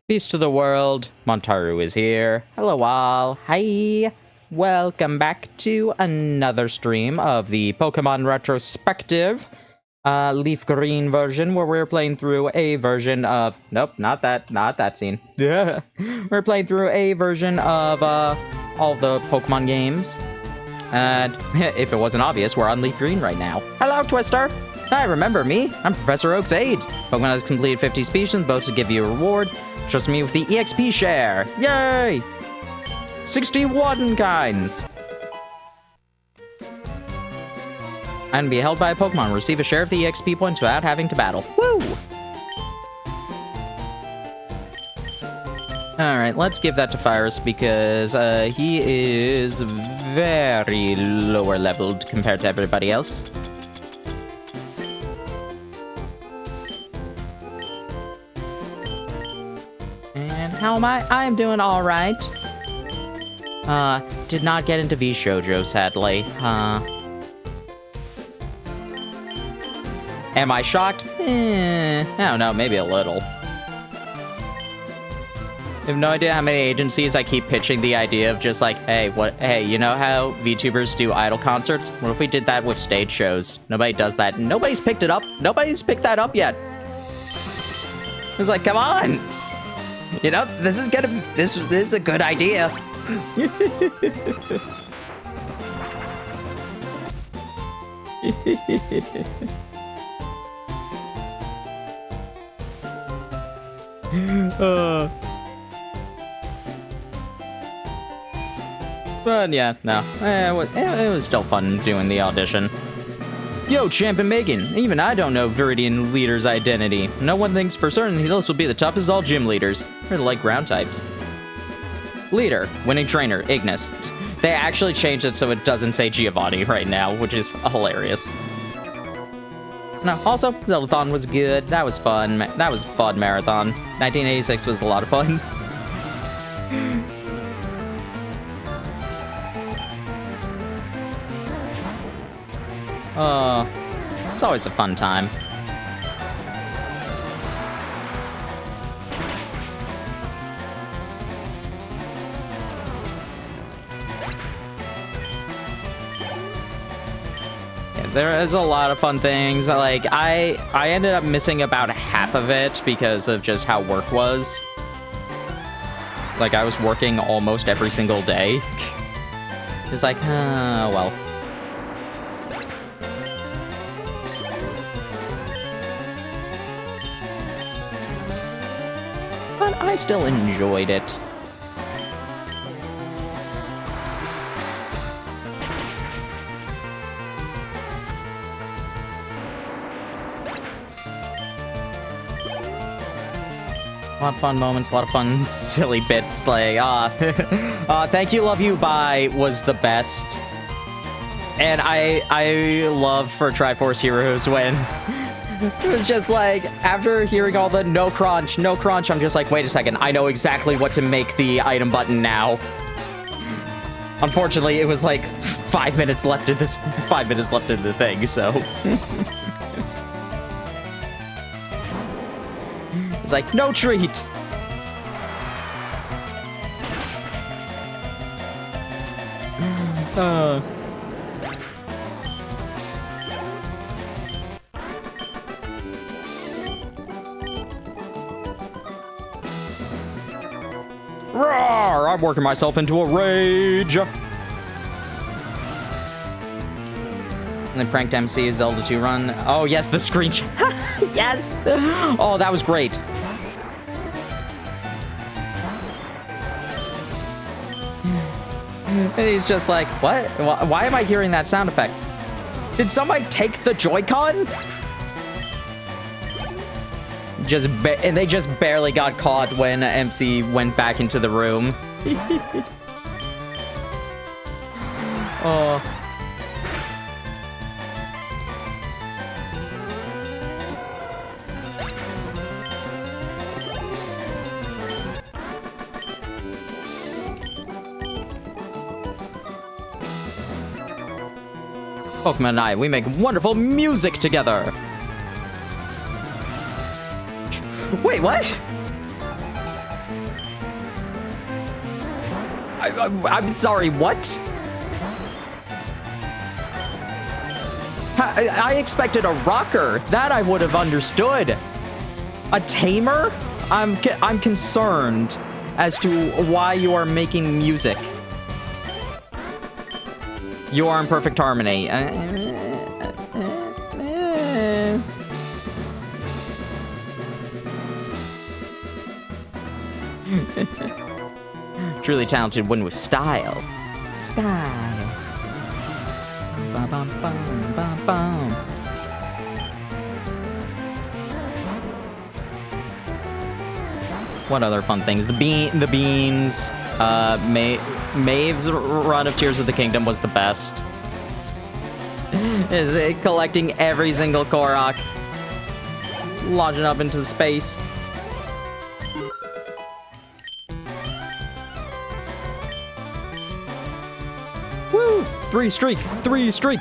Peace to the world, Montaru is here. Hello all, hi! Welcome back to another stream of the Pokemon Retrospective Leafgreen version, where we're playing through a version of... Nope, not that scene. Yeah. We're playing through a version of all the Pokemon games. And if it wasn't obvious, we're on Leafgreen right now. Hello, Twister! Hi, remember me? I'm Professor Oak's aide. Pokemon has completed 50 species, both to give you a reward. Trust me with the EXP share! Yay! 61 kinds! And be held by a Pokemon. Receive a share of the EXP points without having to battle. Woo! Alright, let's give that to Fyrus because he is very lower leveled compared to everybody else. how am I? I'm doing alright. Did not get into V-Shoujo, sadly. Am I shocked? I don't know, maybe a little. I have no idea how many agencies I keep pitching the idea of just like, hey, you know how VTubers do idol concerts? What if we did that with stage shows? Nobody does that. Nobody's picked it up. Nobody's picked that up yet. It's like, come on. You know, this is a good idea. But yeah, no, it was still fun doing the audition. Yo, Champ and Megan, even I don't know Viridian Leader's identity. No one thinks for certain those will be the toughest all gym leaders. Or like ground types. Leader, winning trainer, Ignis. They actually changed it so it doesn't say Giovanni right now, which is hilarious. No, also, Zeldathon was good. That was fun. That was a fun marathon. 1986 was a lot of fun. It's always a fun time. Yeah, there is a lot of fun things. Like, I ended up missing about half of it because of just how work was. Like, I was working almost every single day. It's like, well. But I still enjoyed it. A lot of fun moments, a lot of fun silly bits, like, Thank You, Love You, Bye was the best. And I love for Triforce Heroes when it was just like, after hearing all the no crunch, I'm just like, wait a second, I know exactly what to make the item button now. Unfortunately, it was like 5 minutes left in this, 5 minutes left in the thing, so. It's like, no treat! Roar! I'm working myself into a rage! And then pranked MC Zelda 2 run. Oh yes, the screenshot. Yes! Oh, that was great. And he's just like, what? Why am I hearing that sound effect? Did somebody take the Joy-Con? And they just barely got caught when MC went back into the room. Oh. Pokemon and I, we make wonderful music together. Wait, what? I'm sorry, what? I expected a rocker. That I would have understood. A tamer? I'm concerned as to why you are making music. You are in perfect harmony. Truly talented one with style. Style. Bum, bum, bum, bum, bum. What other fun things? The beans. Maeve's run of Tears of the Kingdom was the best. Is it collecting every single Korok, launching up into space. 3 streak! 3 streak!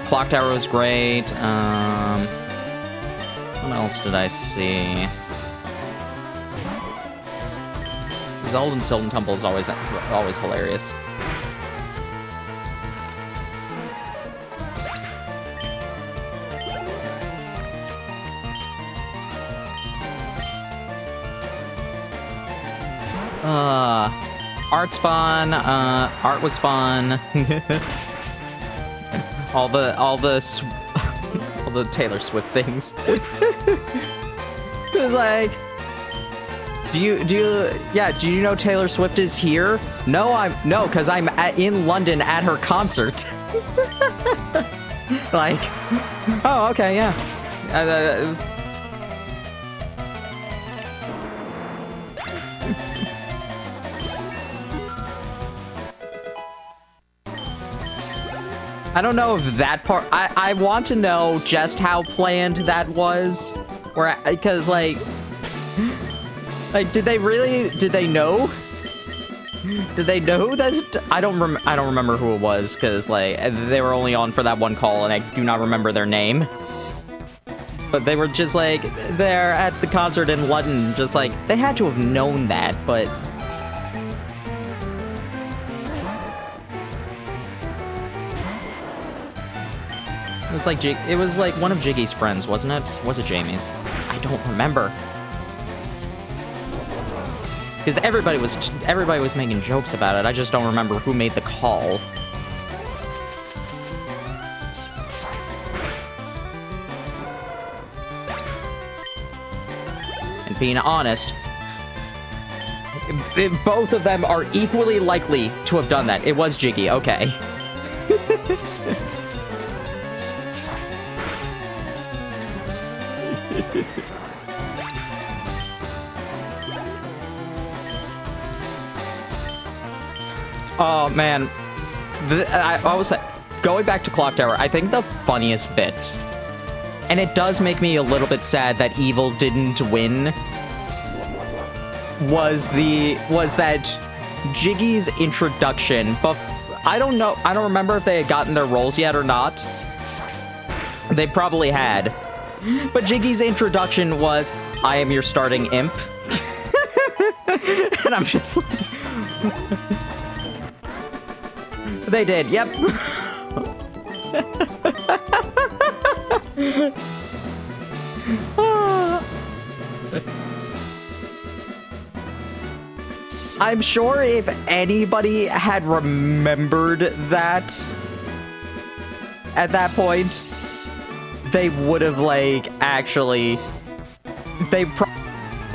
Clock Tower was great. What else did I see? Zelda Tilt and Tumble is always hilarious. Art's fun. Art was fun. all the Taylor Swift things. It's like, do you know Taylor Swift is here? No, because I'm in London at her concert. Like, oh, okay, yeah. I don't know if that part, I want to know just how planned that was, because like, did they know? Did they know that? I don't remember who it was, because like, they were only on for that one call, and I do not remember their name. But they were just like, there at the concert in London, just like, they had to have known that, but... It was like one of Jiggy's friends, wasn't it? Was it Jamie's? I don't remember. Because everybody was making jokes about it. I just don't remember who made the call. And being honest, both of them are equally likely to have done that. It was Jiggy, okay. Oh man, I was going back to Clock Tower. I think the funniest bit, and it does make me a little bit sad that Evil didn't win, was that Jiggy's introduction. But I don't remember if they had gotten their roles yet or not. They probably had. But Jiggy's introduction was, "I am your starting imp." And I'm just like... They did, yep. I'm sure if anybody had remembered that at that point, they would have, like, actually... They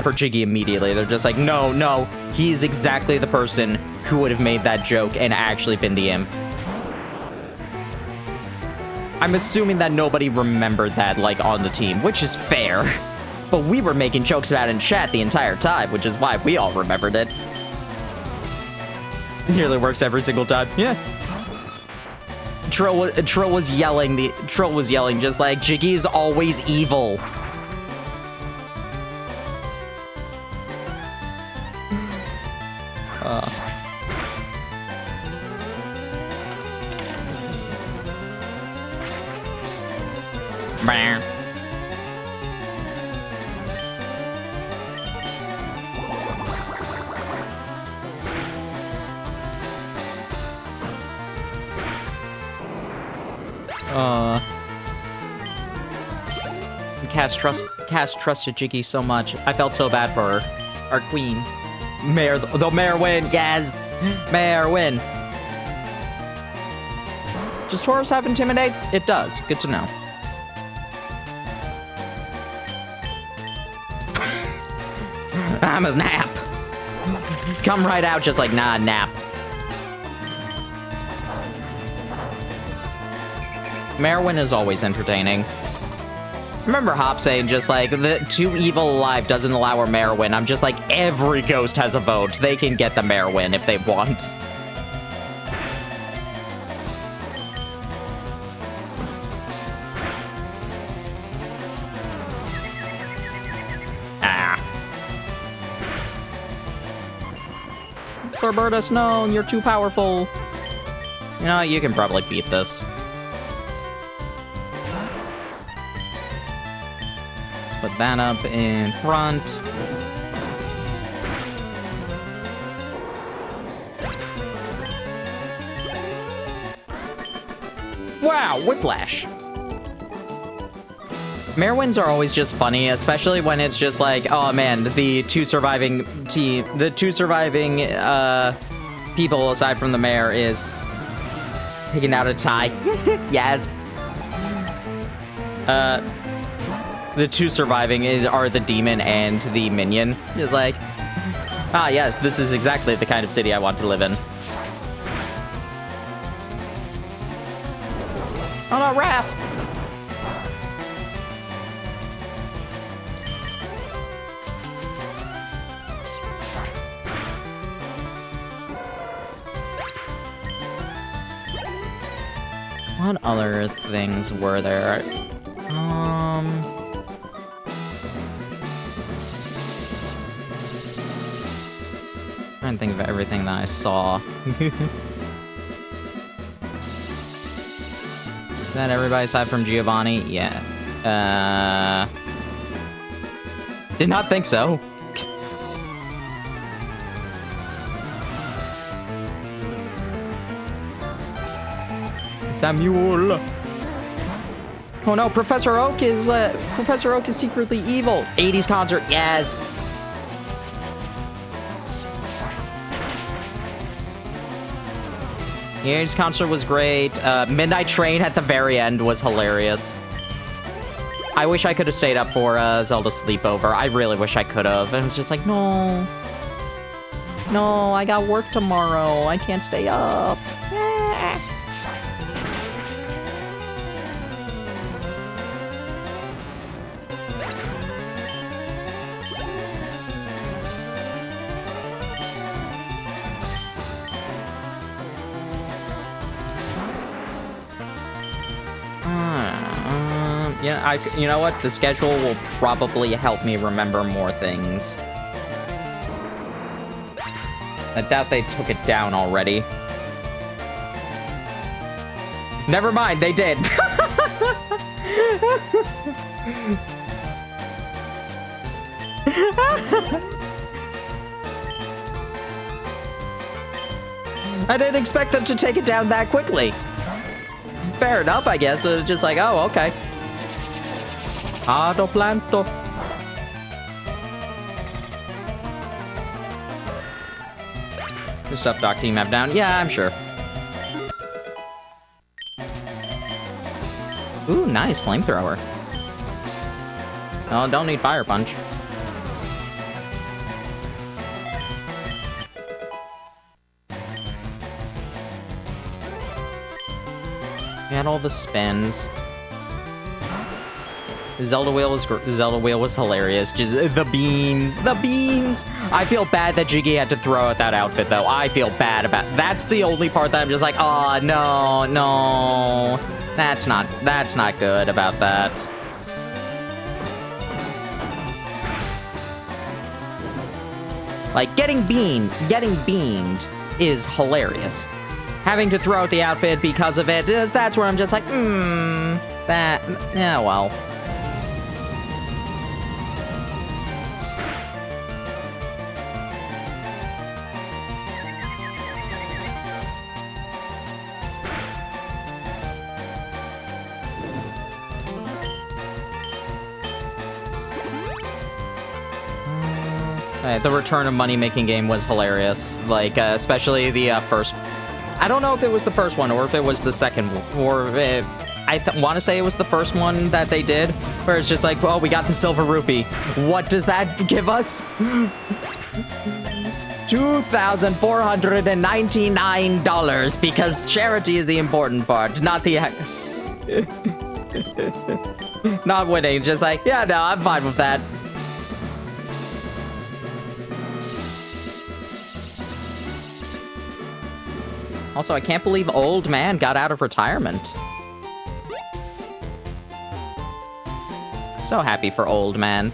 for Jiggy immediately. They're just like, no, he's exactly the person who would have made that joke and actually been the imp. I'm assuming that nobody remembered that, like, on the team, which is fair. But we were making jokes about it in chat the entire time, which is why we all remembered it. Nearly works every single time. Yeah. Trill was yelling just like, Jiggy is always evil. Cass trusted Jiggy so much. I felt so bad for her. Our queen. The mayor win. Yes! Mayor win. Does Taurus have Intimidate? It does. Good to know. I'm a nap. Come right out just like, nah, nap. Merwin is always entertaining. Remember Hop saying just like, the too evil alive doesn't allow a Merwin. I'm just like, every ghost has a vote. They can get the Merwin if they want. Cerberus, no, you're too powerful. You know, you can probably beat this. Let's put that up in front. Wow, whiplash. Mare wins are always just funny, especially when it's just like, oh man, the two surviving people aside from the mayor is picking out a tie. Yes. The two surviving are the demon and the minion. It's like, ah yes, this is exactly the kind of city I want to live in. Oh no, Raph! What other things were there? Trying to think of everything that I saw. Is that everybody aside from Giovanni? Yeah. Did not think so. Samuel. Oh no, Professor Oak is secretly evil. 80s concert, yes. The 80s concert was great. Midnight Train at the very end was hilarious. I wish I could have stayed up for Zelda Sleepover. I really wish I could have. And it's just like, no. No, I got work tomorrow. I can't stay up. Yeah, you know what? The schedule will probably help me remember more things. I doubt they took it down already. Never mind, they did. I didn't expect them to take it down that quickly. Fair enough, I guess. But it's just like, oh, okay. Planto. Good stuff, Doc Team map down. Yeah, I'm sure. Ooh, nice flamethrower. Oh, don't need fire punch. Got all the spins. Zelda wheel was hilarious. Just the beans. I feel bad that Jiggy had to throw out that outfit though. I feel bad about. That's the only part that I'm just like, oh no. That's not good about that. Like getting beamed is hilarious. Having to throw out the outfit because of it, that's where I'm just like, yeah, well. The return of money-making game was hilarious. Like, especially the first... I don't know if it was the first one or if it was the second one. Or I want to say it was the first one that they did. Where it's just like, oh, we got the silver rupee. What does that give us? $2,499. Because charity is the important part, not the... not winning. Just like, yeah, no, I'm fine with that. Also, I can't believe Old Man got out of retirement. So happy for Old Man.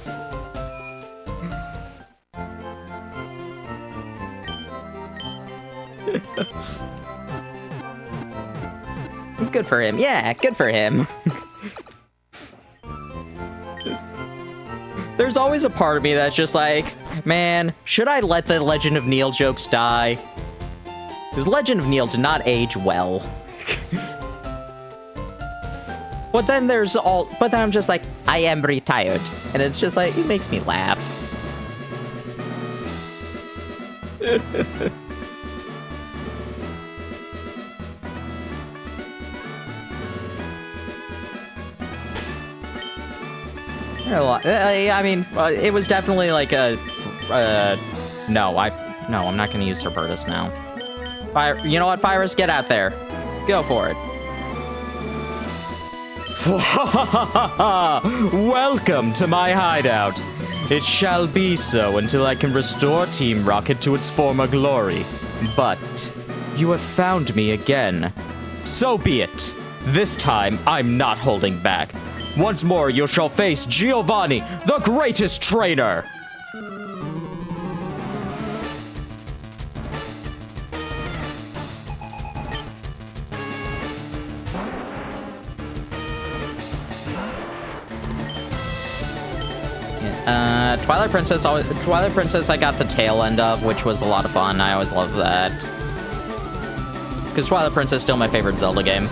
Good for him. Yeah, good for him. There's always a part of me that's just like, man, should I let the Legend of Neil jokes die? Because Legend of Neil did not age well. But then I'm just like, I am retired. And it's just like, it makes me laugh. I mean, it was definitely like a, no, I'm not gonna use Serbertus now. You know what, Virus, get out there. Go for it. Welcome to my hideout. It shall be so until I can restore Team Rocket to its former glory. But you have found me again. So be it. This time, I'm not holding back. Once more, you shall face Giovanni, the greatest trainer! Twilight Princess I got the tail end of, which was a lot of fun. I always love that. Because Twilight Princess is still my favorite Zelda game.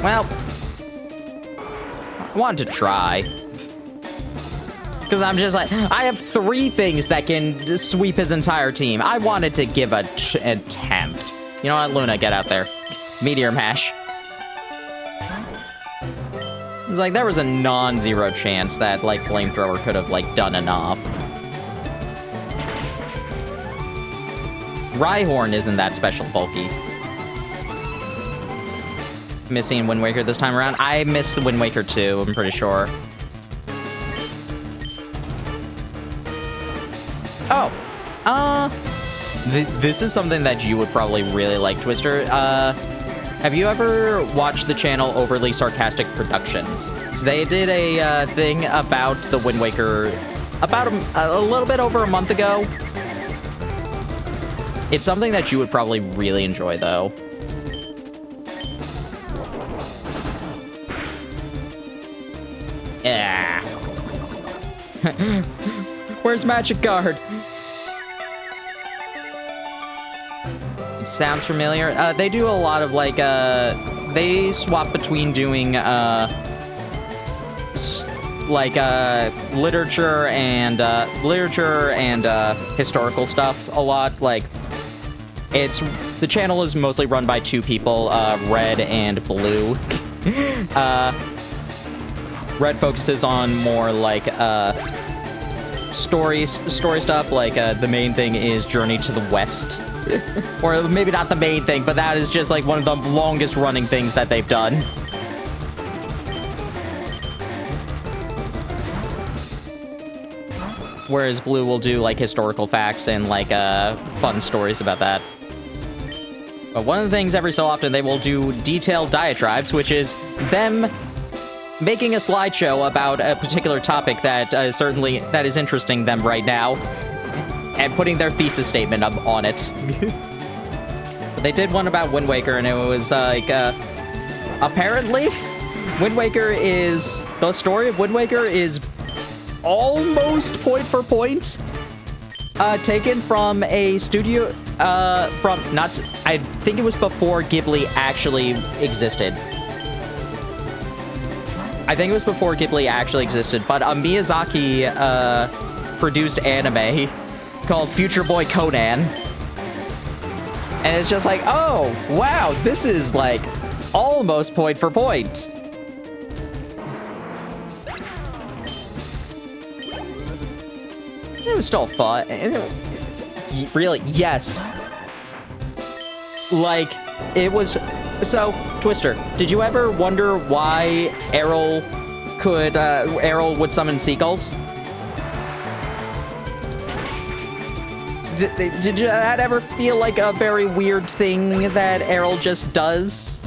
Well, I wanted to try. Because I'm just like, I have 3 things that can sweep his entire team. I wanted to give an attempt. You know what, Luna, get out there. Meteor Mash. It was like, there was a non-zero chance that, like, Flamethrower could have, like, done enough. Rhyhorn isn't that special bulky. Missing Wind Waker this time around. I missed Wind Waker 2, I'm pretty sure. Oh. This is something that you would probably really like, Twister. Have you ever watched the channel Overly Sarcastic Productions? So they did a thing about the Wind Waker about a little bit over a month ago. It's something that you would probably really enjoy, though. Yeah. Where's Magic Guard? It sounds familiar. They do a lot of, like, they swap between doing, literature and historical stuff a lot. Like, the channel is mostly run by 2 people, Red and Blue. Red focuses on more, like, story stuff. Like, the main thing is Journey to the West. Or maybe not the main thing, but that is just, like, one of the longest running things that they've done. Whereas Blue will do, like, historical facts and, like, fun stories about that. But one of the things every so often they will do detailed diatribes, which is them making a slideshow about a particular topic that that is interesting them right now, and putting their thesis statement up on it. But they did one about Wind Waker, and it was like, apparently, the story of Wind Waker is almost point for point taken from a studio, I think it was before Ghibli actually existed. But a Miyazaki produced anime called Future Boy Conan. And it's just like, oh, wow, this is like almost point for point. It was still fun. Really, yes. Like, it was... So, Twister, did you ever wonder why Errol would summon seagulls? Did that ever feel like a very weird thing that Errol just does?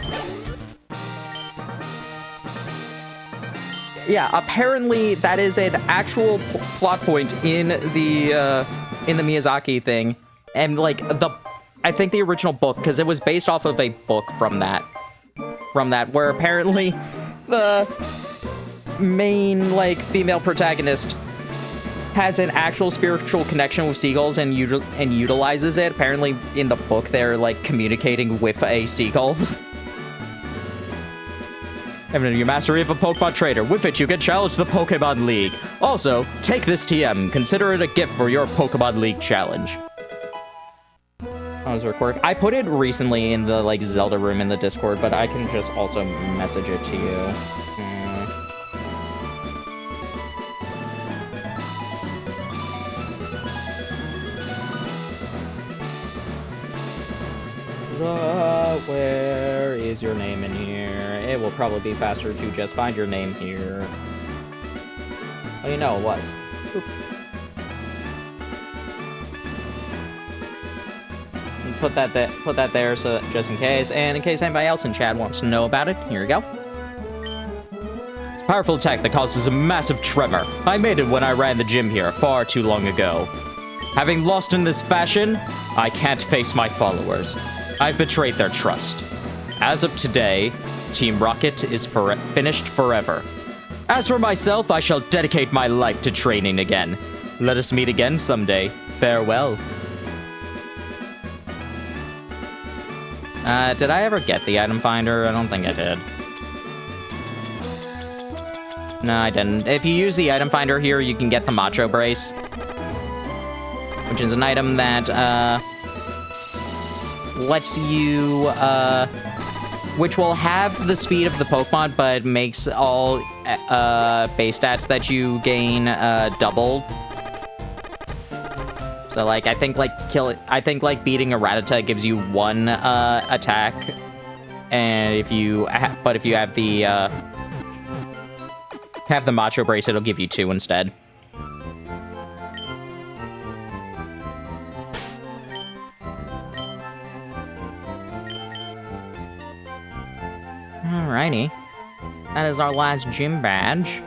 yeah, apparently that is an actual plot point in the Miyazaki thing, and like I think the original book, because it was based off of a book from that, where apparently the main like female protagonist has an actual spiritual connection with seagulls and utilizes it. Apparently in the book they're like communicating with a seagull. Having your mastery of a Pokemon trainer. With it, you can challenge the Pokemon League. Also, take this TM. Consider it a gift for your Pokemon League challenge. How's it work? I put it recently in the like Zelda room in the Discord, but I can just also message it to you. Where is your name in here? It will probably be faster to just find your name here. Oh, you know, it was. Oop. And put that there so just in case, and in case anybody else in chat wants to know about it, here we go. Powerful attack that causes a massive tremor. I made it when I ran the gym here far too long ago. Having lost in this fashion, I can't face my followers. I've betrayed their trust. As of today, Team Rocket is finished forever. As for myself, I shall dedicate my life to training again. Let us meet again someday. Farewell. Did I ever get the item finder? I don't think I did. No, I didn't. If you use the item finder here, you can get the Macho Brace, which is an item that, lets you, which will have the speed of the Pokemon, but makes all base stats that you gain doubled. So like I think like beating a Rattata gives you 1 attack, and if you have the Macho Brace, it'll give you 2 instead. Alrighty. That is our last gym badge.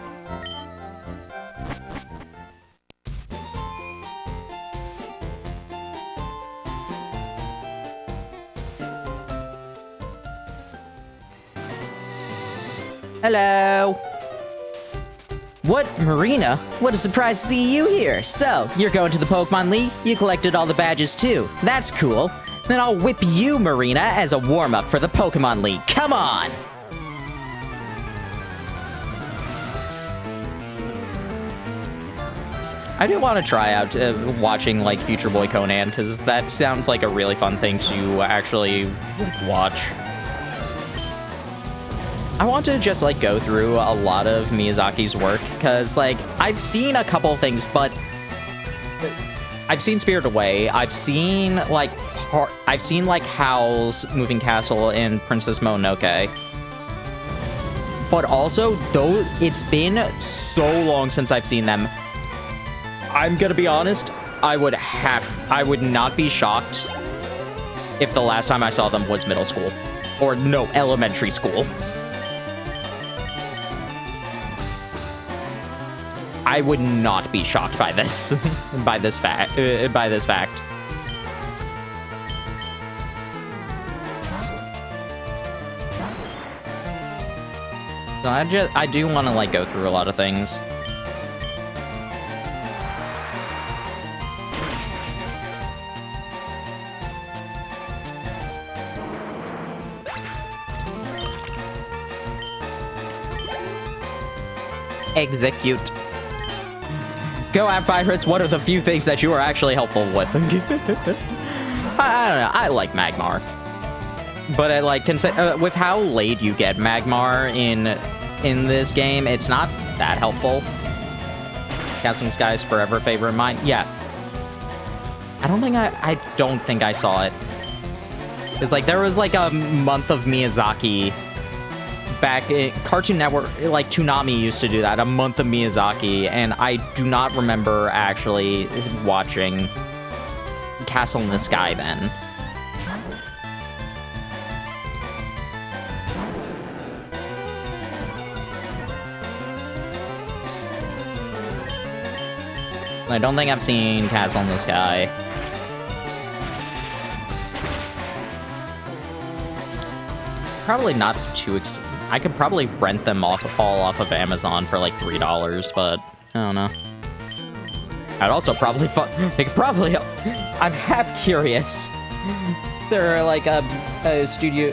Hello! What, Marina? What a surprise to see you here! So, you're going to the Pokemon League? You collected all the badges too. That's cool. Then I'll whip you, Marina, as a warm-up for the Pokemon League. Come on! I do want to try out watching, like, Future Boy Conan, because that sounds like a really fun thing to actually watch. I want to just, like, go through a lot of Miyazaki's work, because, like, I've seen a couple things, but I've seen Spirited Away, I've seen, like, Howl's Moving Castle and Princess Mononoke. But also, though it's been so long since I've seen them, I'm gonna be honest, I would not be shocked if the last time I saw them was middle school. Or, no, elementary school. I would not be shocked by this, by this fact. So I do want to, like, go through a lot of things. Execute. Go at Virus, one of the few things that you are actually helpful with. I don't know, I like Magmar. But I like, with how late you get Magmar in this game, it's not that helpful. Castle and Sky's forever favorite of mine. Yeah. I don't think I saw it. It's like, there was like a month of Miyazaki back in Cartoon Network, like Toonami used to do that, a month of Miyazaki, and I do not remember actually watching Castle in the Sky then. I don't think I've seen Castle in the Sky. Probably not too I could probably rent them all off of Amazon for like $3, but I don't know. I'd also probably they could probably. I'm half curious. There like a studio.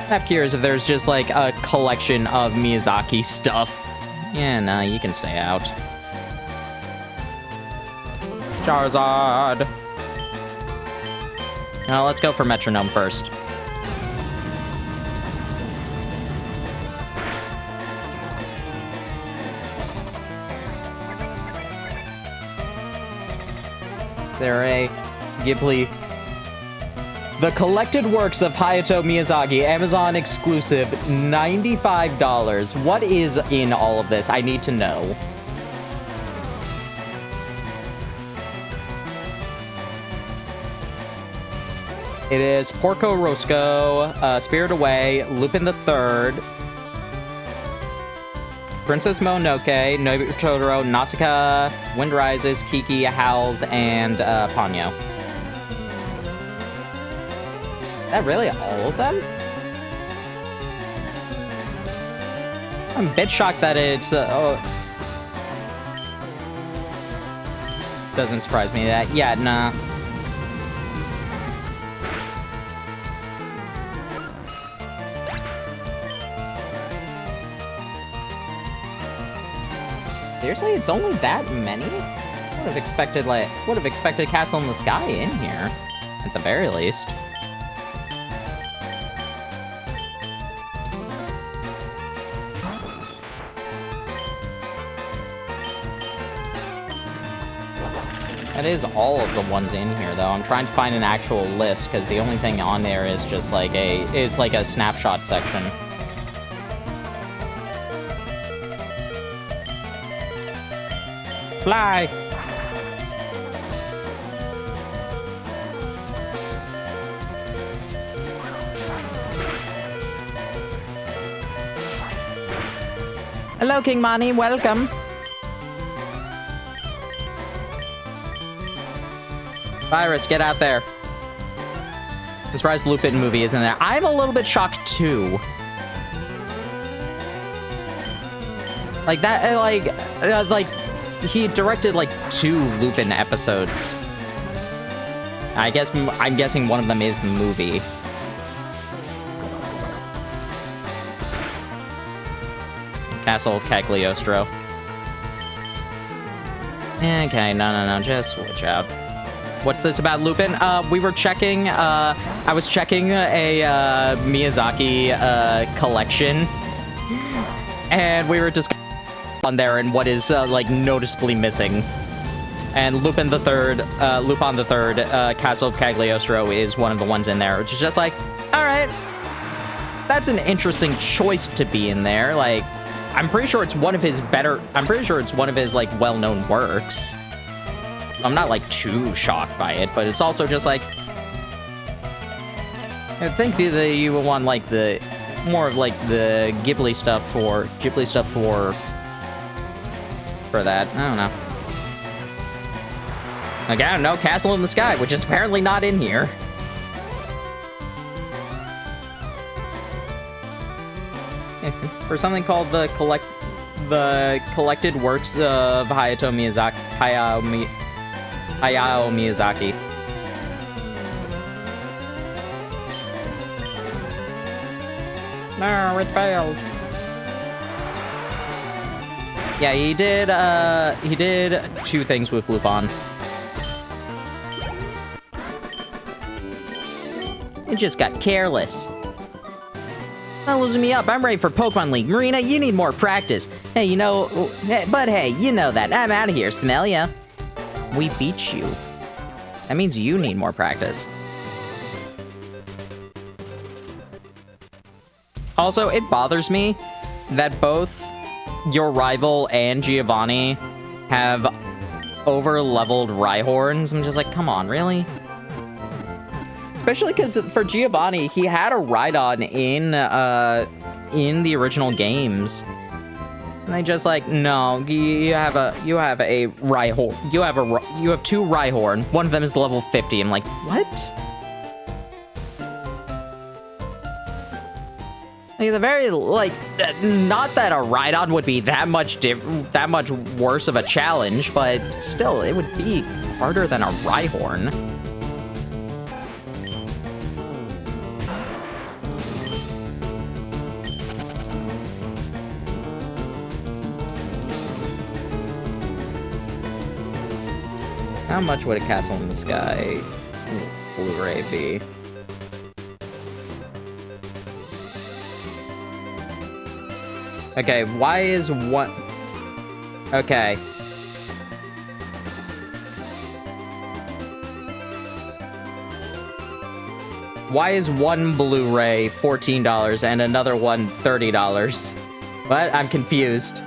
Half curious if there's just like a collection of Miyazaki stuff. Yeah, nah, you can stay out. Charizard. Now let's go for Metronome first. They're a Ghibli. The collected works of Hayao Miyazaki, Amazon exclusive, $95. What is in all of this? I need to know. It is Porco Rosso, Spirit Away, Lupin the Third, Princess Mononoke, Nobu Totoro, Nausicaa, Wind Rises, Kiki, Howls, and Ponyo. Is that really all of them? I'm a bit shocked that it's... Doesn't surprise me that... Yeah, nah. Seriously, it's only that many? Would have expected Castle in the Sky in here, at the very least. That is all of the ones in here, though. I'm trying to find an actual list because the only thing on there is just like it's like a snapshot section. Fly! Hello, King Mani, welcome. Virus, get out there. I'm surprised Lupin movie isn't there. I'm a little bit shocked, too. Like, that, like... He directed like 2 Lupin episodes. I'm guessing one of them is the movie. Castle of Cagliostro. Okay, no, just switch out. What's this about Lupin? We were checking, I was checking a Miyazaki collection, and we were just on there and what is like noticeably missing. And Lupin the Third, Castle of Cagliostro is one of the ones in there, which is just like, all right, that's an interesting choice to be in there. Like, I'm pretty sure it's one of his like well-known works. I'm not like too shocked by it, but it's also just like, I think that you would want like the more of like the Ghibli stuff for that. I don't know. Like, I don't know, Castle in the Sky, which is apparently not in here. For something called the collected works of Hayao Miyazaki. No, it failed. Yeah, he did 2 things with Lupin. He just got careless. Not losing me up. I'm ready for Pokemon League. Marina, you need more practice. Hey, you know that. I'm out of here, smell ya. We beat you. That means you need more practice. Also, it bothers me that both your rival and Giovanni have over-leveled Rhyhorns. I'm just like, come on, really? Especially because for Giovanni, he had a Rhydon in the original games. And they just like, no, you have a Rhyhorn. You have two Rhyhorn. One of them is level 50. I'm like, what? Like, the very, like, not that a Rhydon would be that much worse of a challenge, but still, it would be harder than a Rhyhorn. How much would a castle in the sky Blu-ray be? Okay, why is one... Okay. Why is one Blu-ray $14 and another one $30? What? I'm confused.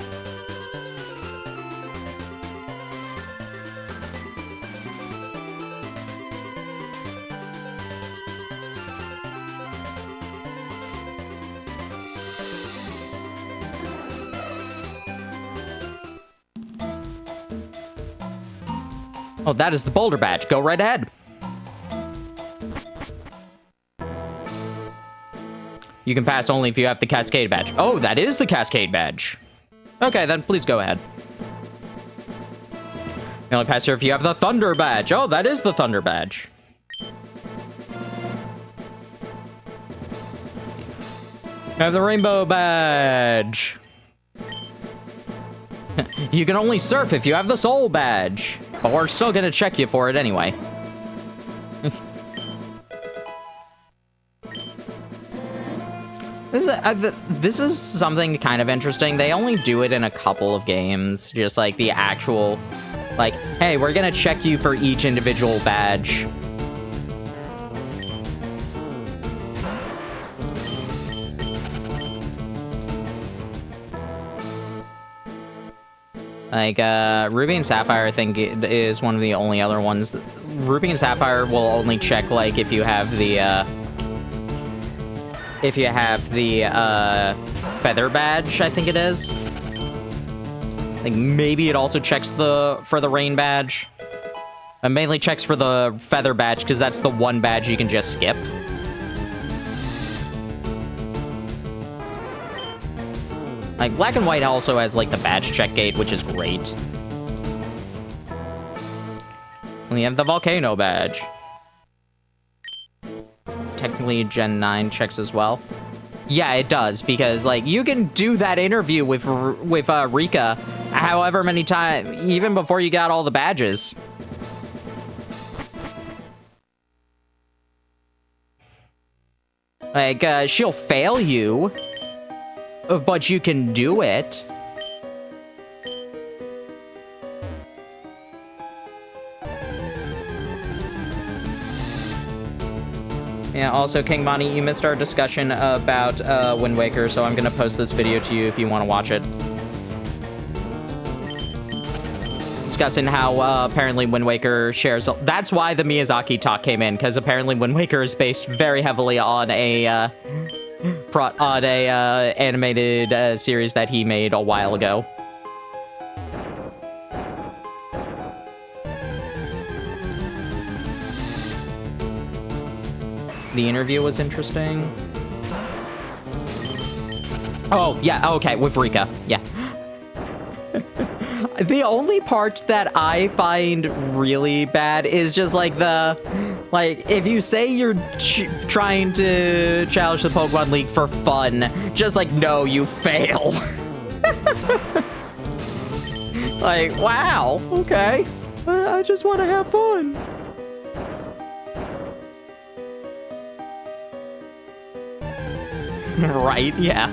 Oh, that is the Boulder Badge. Go right ahead. You can pass only if you have the Cascade Badge. Oh, that is the Cascade Badge. Okay, then please go ahead. You only pass here if you have the Thunder Badge. Oh, that is the Thunder Badge. Have the Rainbow Badge. You can only surf if you have the Soul Badge. But we're still gonna check you for it anyway. This is something kind of interesting. They only do it in a couple of games. Just like the actual, like, hey, we're gonna check you for each individual badge. Like, Ruby and Sapphire, I think, is one of the only other ones. Ruby and Sapphire will only check, like, if you have the Feather Badge, I think it is. Like, maybe it also checks for the Rain Badge. It mainly checks for the Feather Badge, because that's the one badge you can just skip. Like, Black and White also has, like, the badge check gate, which is great. We have the Volcano Badge. Technically, Gen 9 checks as well. Yeah, it does, because, like, you can do that interview with Rika however many times, even before you got all the badges. Like, she'll fail you, but you can do it. Yeah, also, King Bonnie, you missed our discussion about Wind Waker, so I'm gonna post this video to you if you want to watch it. Discussing how apparently Wind Waker shares... That's why the Miyazaki talk came in, because apparently Wind Waker is based very heavily on a animated series that he made a while ago. The interview was interesting. Oh, yeah, okay, with Rika, yeah. The only part that I find really bad is just like if you say you're trying to challenge the Pokemon League for fun, just like, no, you fail. Like, wow, okay. I just want to have fun. Right, yeah.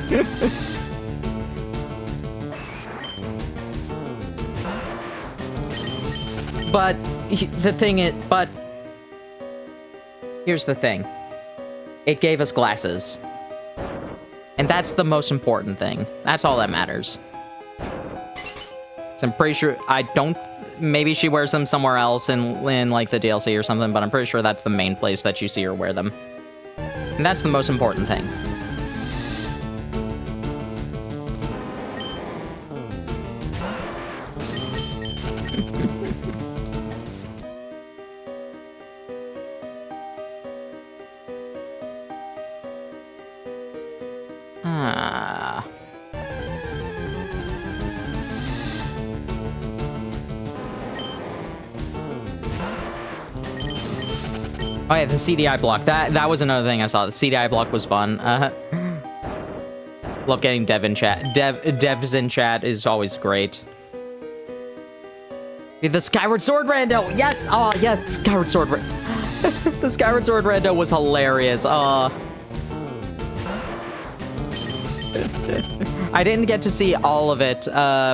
But here's the thing. It gave us glasses. And that's the most important thing. That's all that matters. So I'm pretty sure, maybe she wears them somewhere else in like the DLC or something, but I'm pretty sure that's the main place that you see her wear them. And that's the most important thing. Ah. Oh yeah, the CDI block. That was another thing I saw. The CDI block was fun. Love getting dev in chat. Devs in chat is always great. The Skyward Sword rando! Yes! Oh, yeah, the Skyward Sword the Skyward Sword rando was hilarious. I didn't get to see all of it,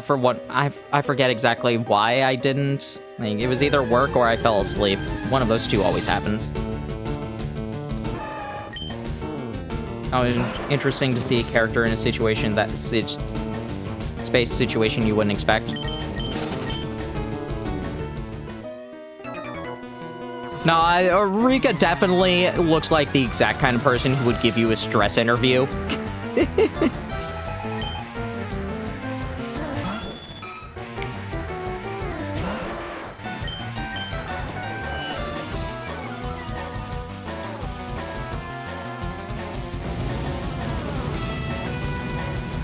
for what... I forget exactly why I didn't. Like, it was either work or I fell asleep. One of those two always happens. Oh, it was interesting to see a character in a situation space situation you wouldn't expect. No, Rika definitely looks like the exact kind of person who would give you a stress interview.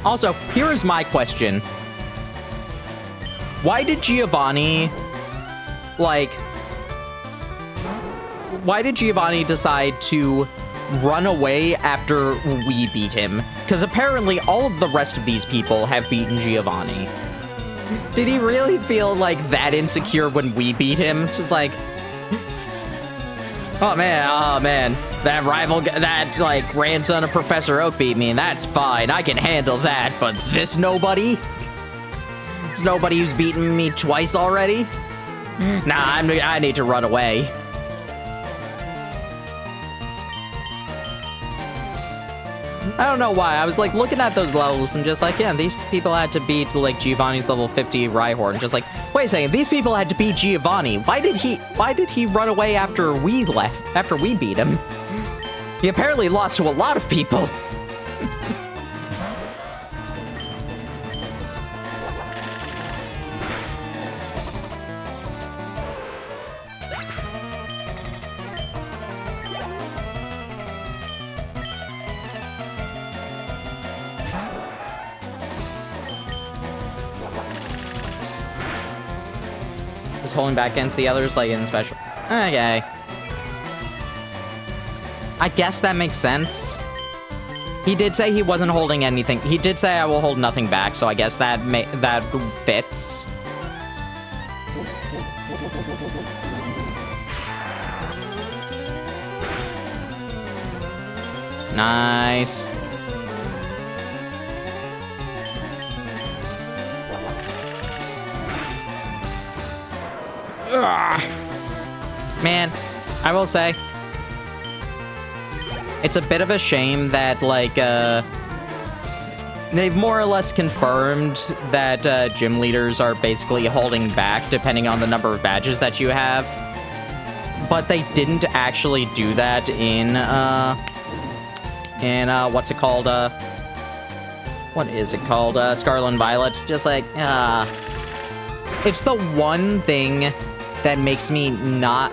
Also, here is my question. Why did Giovanni, like... Why did Giovanni decide to run away after we beat him? Because apparently all of the rest of these people have beaten Giovanni. Did he really feel, like, that insecure when we beat him? Just like... Oh, man. That rival, that, like, grandson of Professor Oak beat me, and that's fine. I can handle that, but this nobody? This nobody who's beaten me twice already? Nah, I need to run away. I don't know why. I was, like, looking at those levels and just like, yeah, these people had to beat, like, Giovanni's level 50 Rhyhorn. Just like, wait a second, these people had to beat Giovanni. Why did he run away after we left, after we beat him? He apparently lost to a lot of people. Just holding back against the others, like in the special. Okay. I guess that makes sense. He did say he wasn't holding anything. He did say I will hold nothing back, so I guess that fits. Nice. Ugh. Man, I will say, it's a bit of a shame that, like, they've more or less confirmed that gym leaders are basically holding back depending on the number of badges that you have. But they didn't actually do that in what's it called? What is it called? Scarlet and Violet. Just like, it's the one thing that makes me not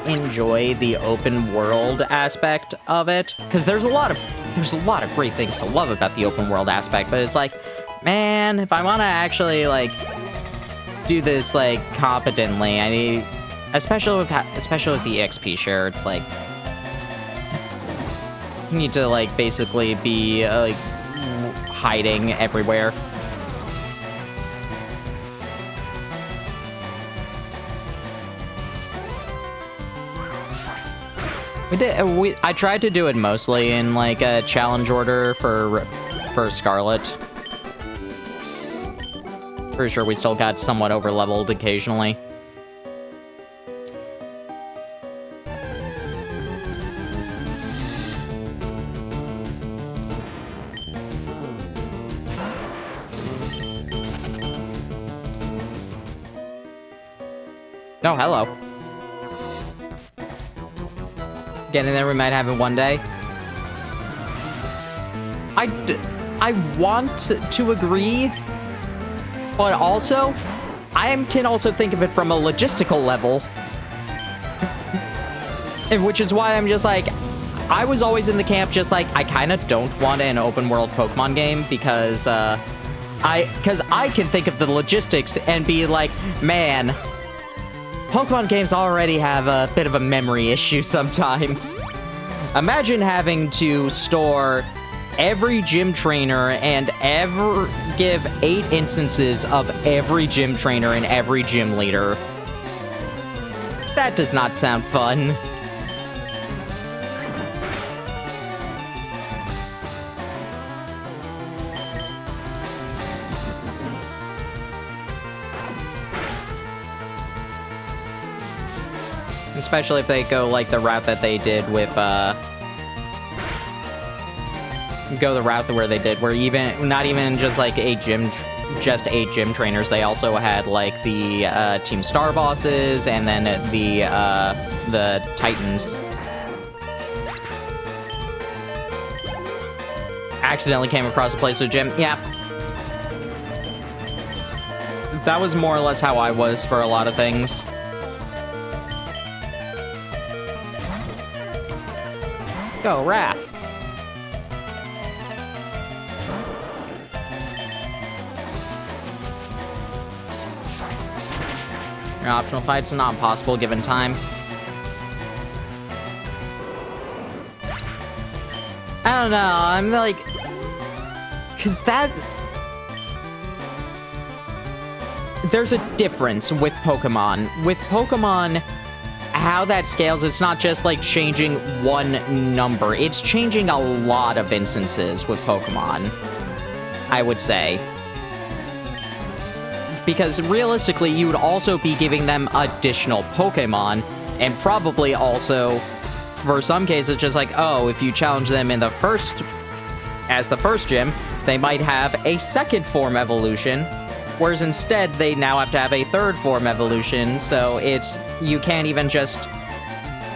enjoy the open world aspect of it, because there's a lot of great things to love about the open world aspect, but it's like, man, if I want to actually like do this like competently, I need, especially with the EXP share, it's like you need to like basically be like hiding everywhere. I tried to do it mostly in like a challenge order for Scarlet. Pretty sure we still got somewhat over leveled occasionally. Oh, hello. Getting there, we might have it one day. I want to agree, but also, can also think of it from a logistical level. Which is why I'm just like, I was always in the camp just like, I kind of don't want an open world Pokemon game because I can think of the logistics and be like, man, Pokemon games already have a bit of a memory issue sometimes. Imagine having to store every gym trainer and ever give 8 instances of every gym trainer and every gym leader. That does not sound fun. Especially if they go like the route that they did with where even not even just like just 8 gym trainers, they also had like the Team Star bosses and then the Titans. Accidentally came across a place with gym. Yeah. That was more or less how I was for a lot of things. Go, Wrath. Your optional fights are not impossible given time. I don't know, I'm like... Cause that... There's a difference with Pokemon. With Pokemon, how that scales, it's not just like changing one number. It's changing a lot of instances with Pokemon, I would say. Because realistically, you would also be giving them additional Pokemon, and probably also, for some cases, just like, oh, if you challenge them in the first gym, they might have a second form evolution, whereas instead, they now have to have a third form evolution, so you can't even just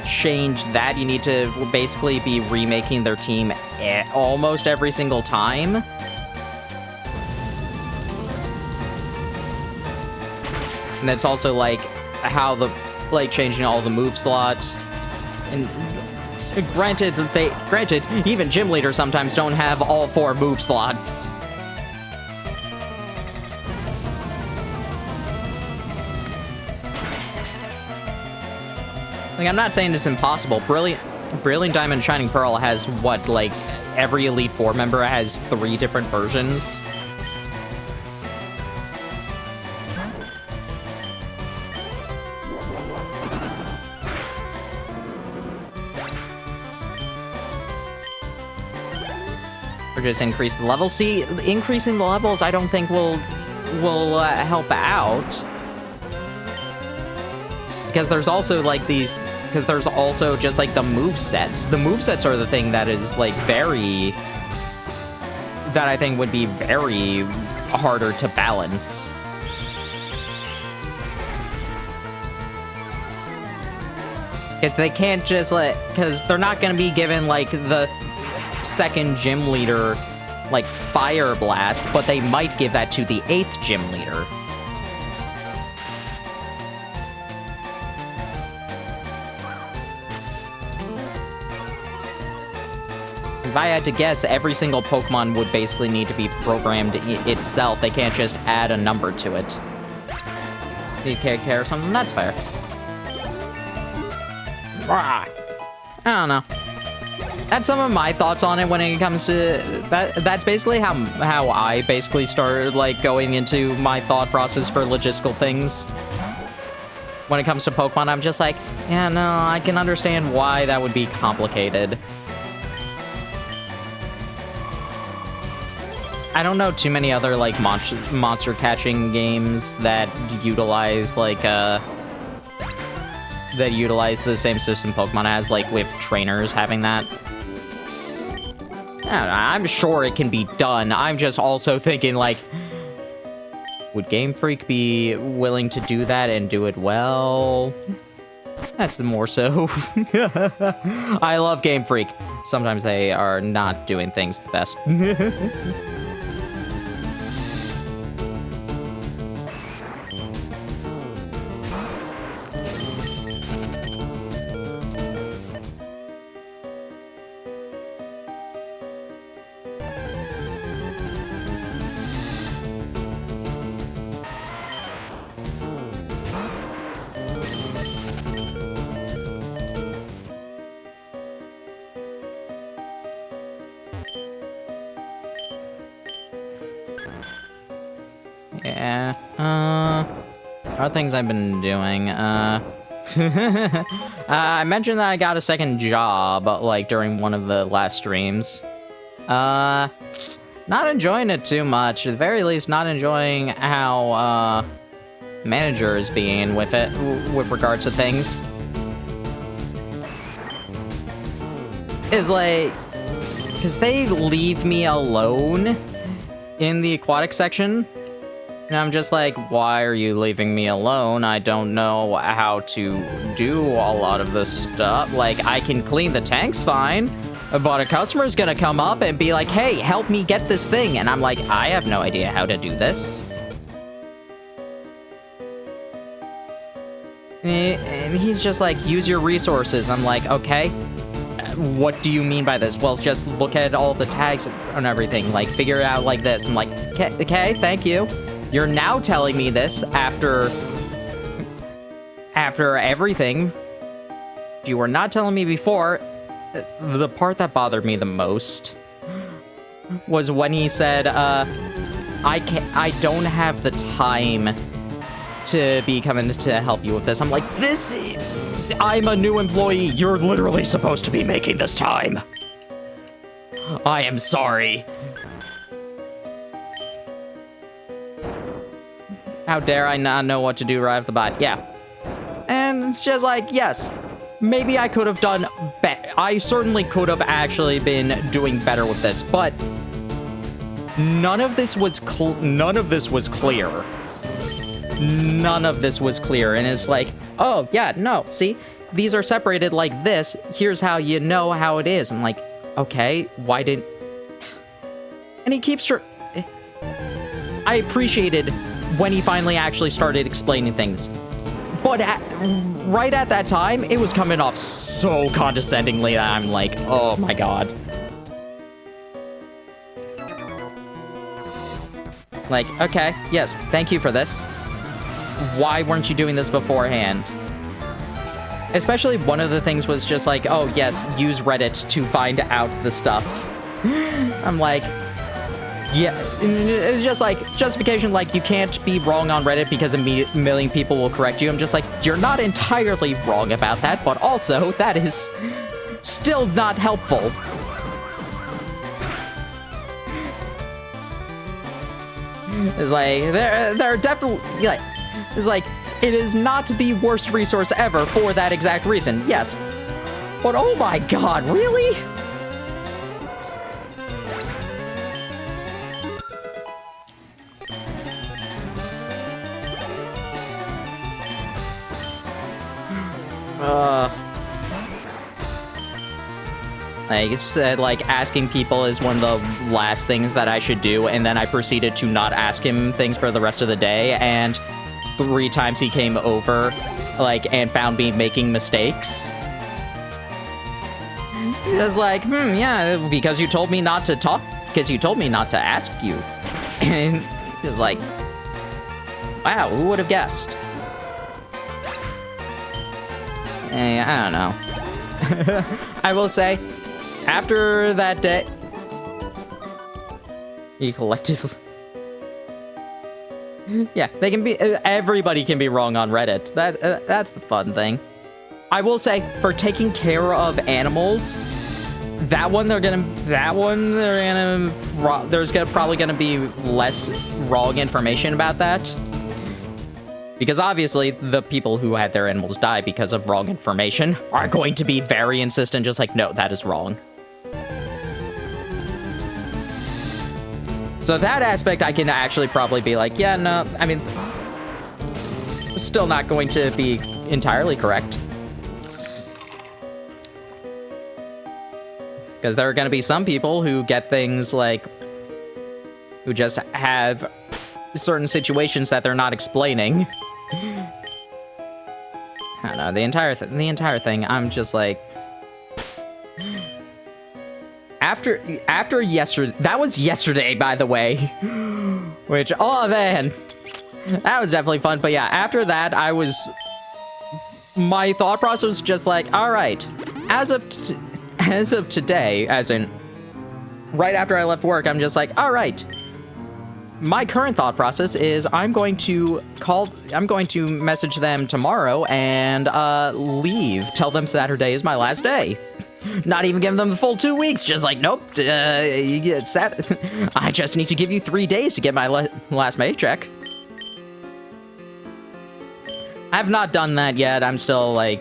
change that. You need to basically be remaking their team almost every single time. And it's also like how changing all the move slots. And granted, even gym leaders sometimes don't have all 4 move slots. Like, I'm not saying it's impossible. Brilliant Diamond Shining Pearl has what, like, every Elite Four member has 3 different versions. Or just increase the level. See, increasing the levels I don't think will help out. Because there's also like there's also just like the movesets. The movesets are the thing that is like that I think would be very harder to balance. Because they can't just because they're not going to be given like the second gym leader like Fire Blast, but they might give that to the 8th gym leader. If I had to guess, every single Pokemon would basically need to be programmed itself. They can't just add a number to it. Need care or something? That's fair. I don't know. That's some of my thoughts on it when it comes to that. That's basically how I basically started like going into my thought process for logistical things. When it comes to Pokemon, I'm just like, yeah, no, I can understand why that would be complicated. I don't know too many other like monster catching games that utilize like the same system Pokemon has, like with trainers having that. I don't know, I'm sure it can be done. I'm just also thinking like, would Game Freak be willing to do that and do it well? That's more so. I love Game Freak. Sometimes they are not doing things the best. Yeah, other things I've been doing, I mentioned that I got a second job, like, during one of the last streams. Not enjoying it too much. At the very least, not enjoying how, manager is being with it, with regards to things. Is like, because they leave me alone in the aquatic section. And I'm just like, why are you leaving me alone? I don't know how to do a lot of this stuff. Like, I can clean the tanks fine, but a customer's gonna come up and be like, hey, help me get this thing. And I'm like, I have no idea how to do this. And he's just like, use your resources. I'm like, okay, what do you mean by this? Well, just look at all the tags and everything, like, figure it out like this. I'm like, okay, thank you. You're now telling me this after everything. You were not telling me before. The part that bothered me the most was when he said, I don't have the time to be coming to help you with this. I'm like, I'm a new employee. You're literally supposed to be making this time. I am sorry. How dare I not know what to do right off the bat? Yeah. And it's just like, yes, maybe I could have done better. I certainly could have actually been doing better with this, but none of this was clear. None of this was clear. And it's like, oh, yeah, no, see, these are separated like this. Here's how you know how it is. I'm like, okay, why didn't... And he keeps... I appreciated when he finally actually started explaining things. But right at that time, it was coming off so condescendingly that I'm like, oh my god. Like, okay, yes, thank you for this. Why weren't you doing this beforehand? Especially one of the things was just like, oh yes, use Reddit to find out the stuff. I'm like, yeah, just like, justification like you can't be wrong on Reddit because a million people will correct you. I'm just like, you're not entirely wrong about that, but also that is still not helpful. It's like, there are definitely, like, it's like, it is not the worst resource ever for that exact reason, yes. But oh my god, really? Like, it said, like, asking people is one of the last things that I should do, and then I proceeded to not ask him things for the rest of the day, and 3 times he came over, like, and found me making mistakes. It was like, yeah, because you told me not to talk, because you told me not to ask you. And it was like, wow, who would have guessed? I don't know. I will say, after that day, you collectively, yeah, they can be. Everybody can be wrong on Reddit. That's the fun thing. I will say, for taking care of animals, there's probably gonna be less wrong information about that. Because obviously, the people who had their animals die because of wrong information are going to be very insistent, just like, no, that is wrong. So that aspect, I can actually probably be like, yeah, no, I mean, still not going to be entirely correct. Because there are going to be some people who get things like, who just have certain situations that they're not explaining. I don't know, the entire thing, I'm just like, after yesterday, that was yesterday, by the way, which, oh man, that was definitely fun. But yeah, after that, my thought process was just like, all right, as of today, as in right after I left work, I'm just like, all right, my current thought process is I'm going to message them tomorrow and leave. Tell them Saturday is my last day. Not even give them the full 2 weeks. Just like, nope, you get I just need to give you 3 days to get my last paycheck. I have not done that yet. I'm still a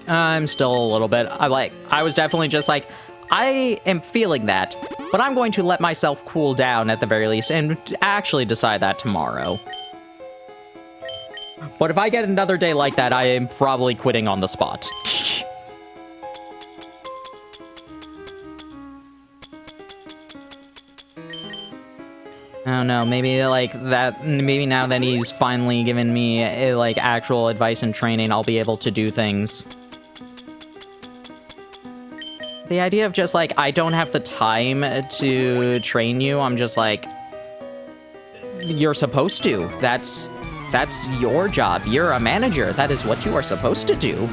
little bit. I was definitely just like, I am feeling that, but I'm going to let myself cool down at the very least and actually decide that tomorrow. But if I get another day like that, I am probably quitting on the spot. I don't know, maybe like that, maybe now that he's finally given me like actual advice and training, I'll be able to do things. The idea of just like, I don't have the time to train you, I'm just like, you're supposed to. That's your job. You're a manager. That is what you are supposed to do.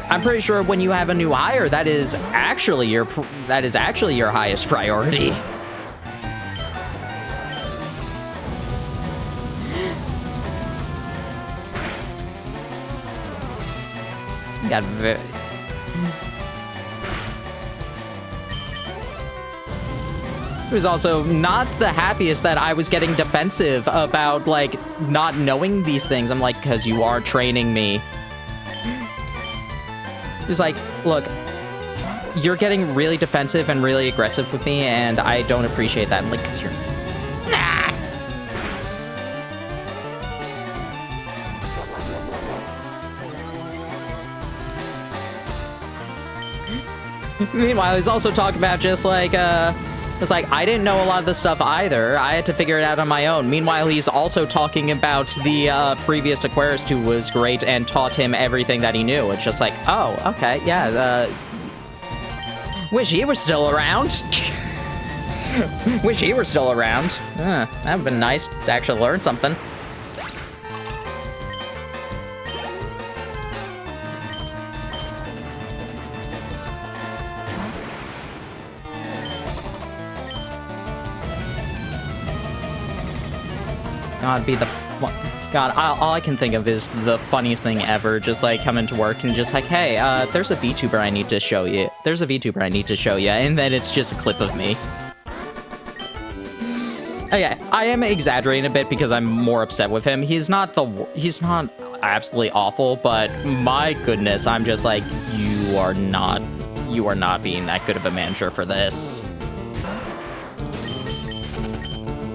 I'm pretty sure when you have a new hire, that is actually your highest priority. Got very... It was also not the happiest that I was getting defensive about, like, not knowing these things. I'm like, because you are training me. It's like, look, you're getting really defensive and really aggressive with me, and I don't appreciate that. I'm like, because you're... Nah! Meanwhile, he's also talking about just like, it's like, I didn't know a lot of this stuff either. I had to figure it out on my own. Meanwhile, he's also talking about the previous Aquarist who was great and taught him everything that he knew. It's just like, oh, okay, yeah, wish he was still around. Wish he were still around. That would have been nice to actually learn something. God, all I can think of is the funniest thing ever. Just like coming to work and just like, hey, there's a VTuber I need to show you. There's a VTuber I need to show you, and then it's just a clip of me. Okay, I am exaggerating a bit because I'm more upset with him. He's not absolutely awful, but my goodness, I'm just like, you are not being that good of a manager for this.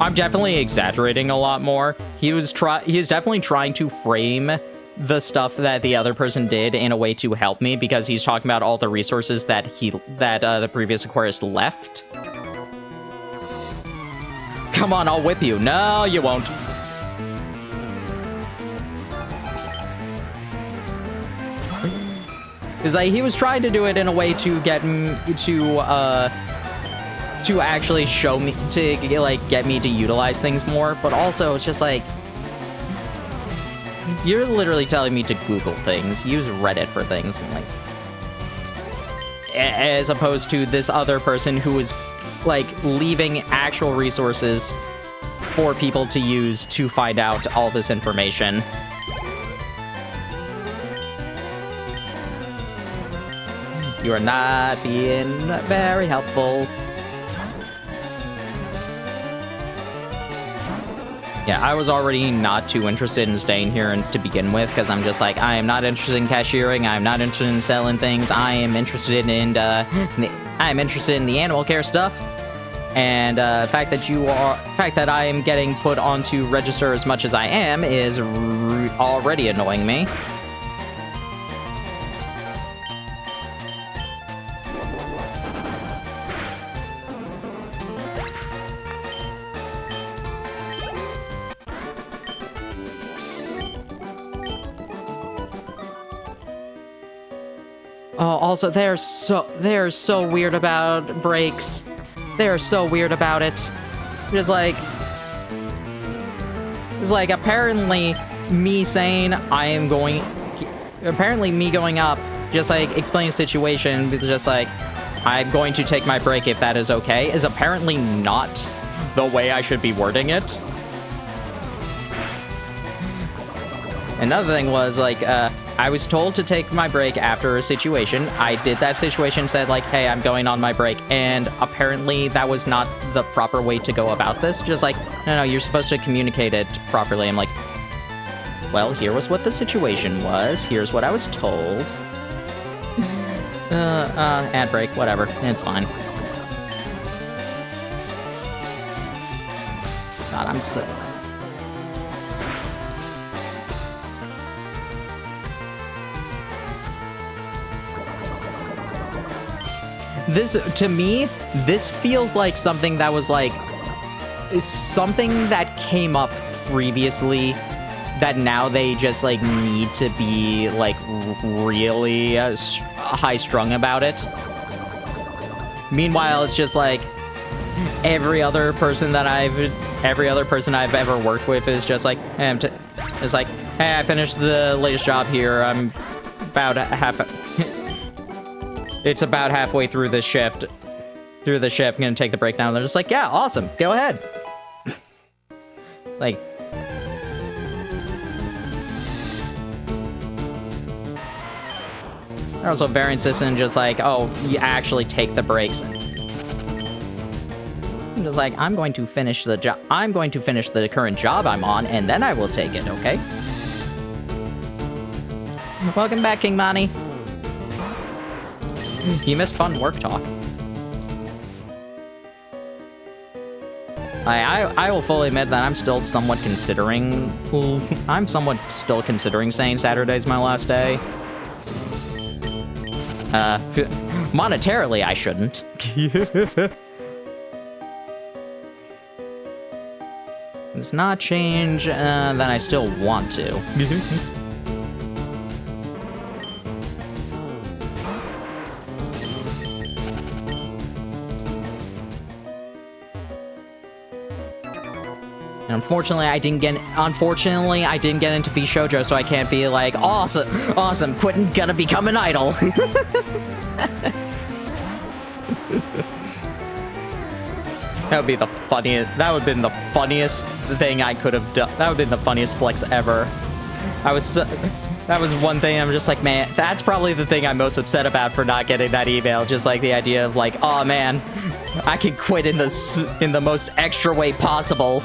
I'm definitely exaggerating a lot more. He is definitely trying to frame the stuff that the other person did in a way to help me, because he's talking about all the resources that the previous Aquarist left. Come on, I'll whip you. No, you won't. It's like he was trying to do it in a way to get to actually show me, to like get me to utilize things more, but also it's just like, you're literally telling me to Google things, use Reddit for things, like, as opposed to this other person who is like leaving actual resources for people to use to find out all this information. You are not being very helpful. Yeah, I was already not too interested in staying here to begin with, because I'm just like, I am not interested in cashiering, I am not interested in selling things, I am interested in the animal care stuff. And the fact that I am getting put onto register as much as I am is already annoying me. Oh, also, they're so weird about breaks. They're so weird about it. It's like apparently me saying apparently me going up, just like explaining the situation, just like, I'm going to take my break if that is okay, is apparently not the way I should be wording it. Another thing was, like, I was told to take my break after a situation. I did that situation, said, like, hey, I'm going on my break, and apparently that was not the proper way to go about this. Just like, no, you're supposed to communicate it properly. I'm like, well, here was what the situation was. Here's what I was told. Ad break, whatever. It's fine. God, I'm so... This, to me, this feels like something that was like, something that came up previously that now they just like need to be like really high-strung about it. Meanwhile, it's just like every other person I've ever worked with is just like, hey, it's like, hey, I finished the latest job here. I'm about it's about halfway through the shift. I'm gonna take the break now. And they're just like, yeah, awesome. Go ahead. Like, they're also very insistent, just like, oh, you actually take the breaks. I'm just like, I'm going to finish the job. I'm going to finish the current job I'm on, and then I will take it, okay? Welcome back, King Mani. You missed fun work talk. I will fully admit that I'm still somewhat considering... still considering saying Saturday's my last day. Monetarily, I shouldn't. Does not change, then I still want to. And unfortunately, I didn't get into V Shoujo, so I can't be like, awesome, quitting gonna become an idol. That would be the funniest. That would have been the funniest thing I could have done. That would have been the funniest flex ever. That was one thing. I'm just like, man, that's probably the thing I'm most upset about for not getting that email. Just like the idea of like, oh man, I can quit in the most extra way possible.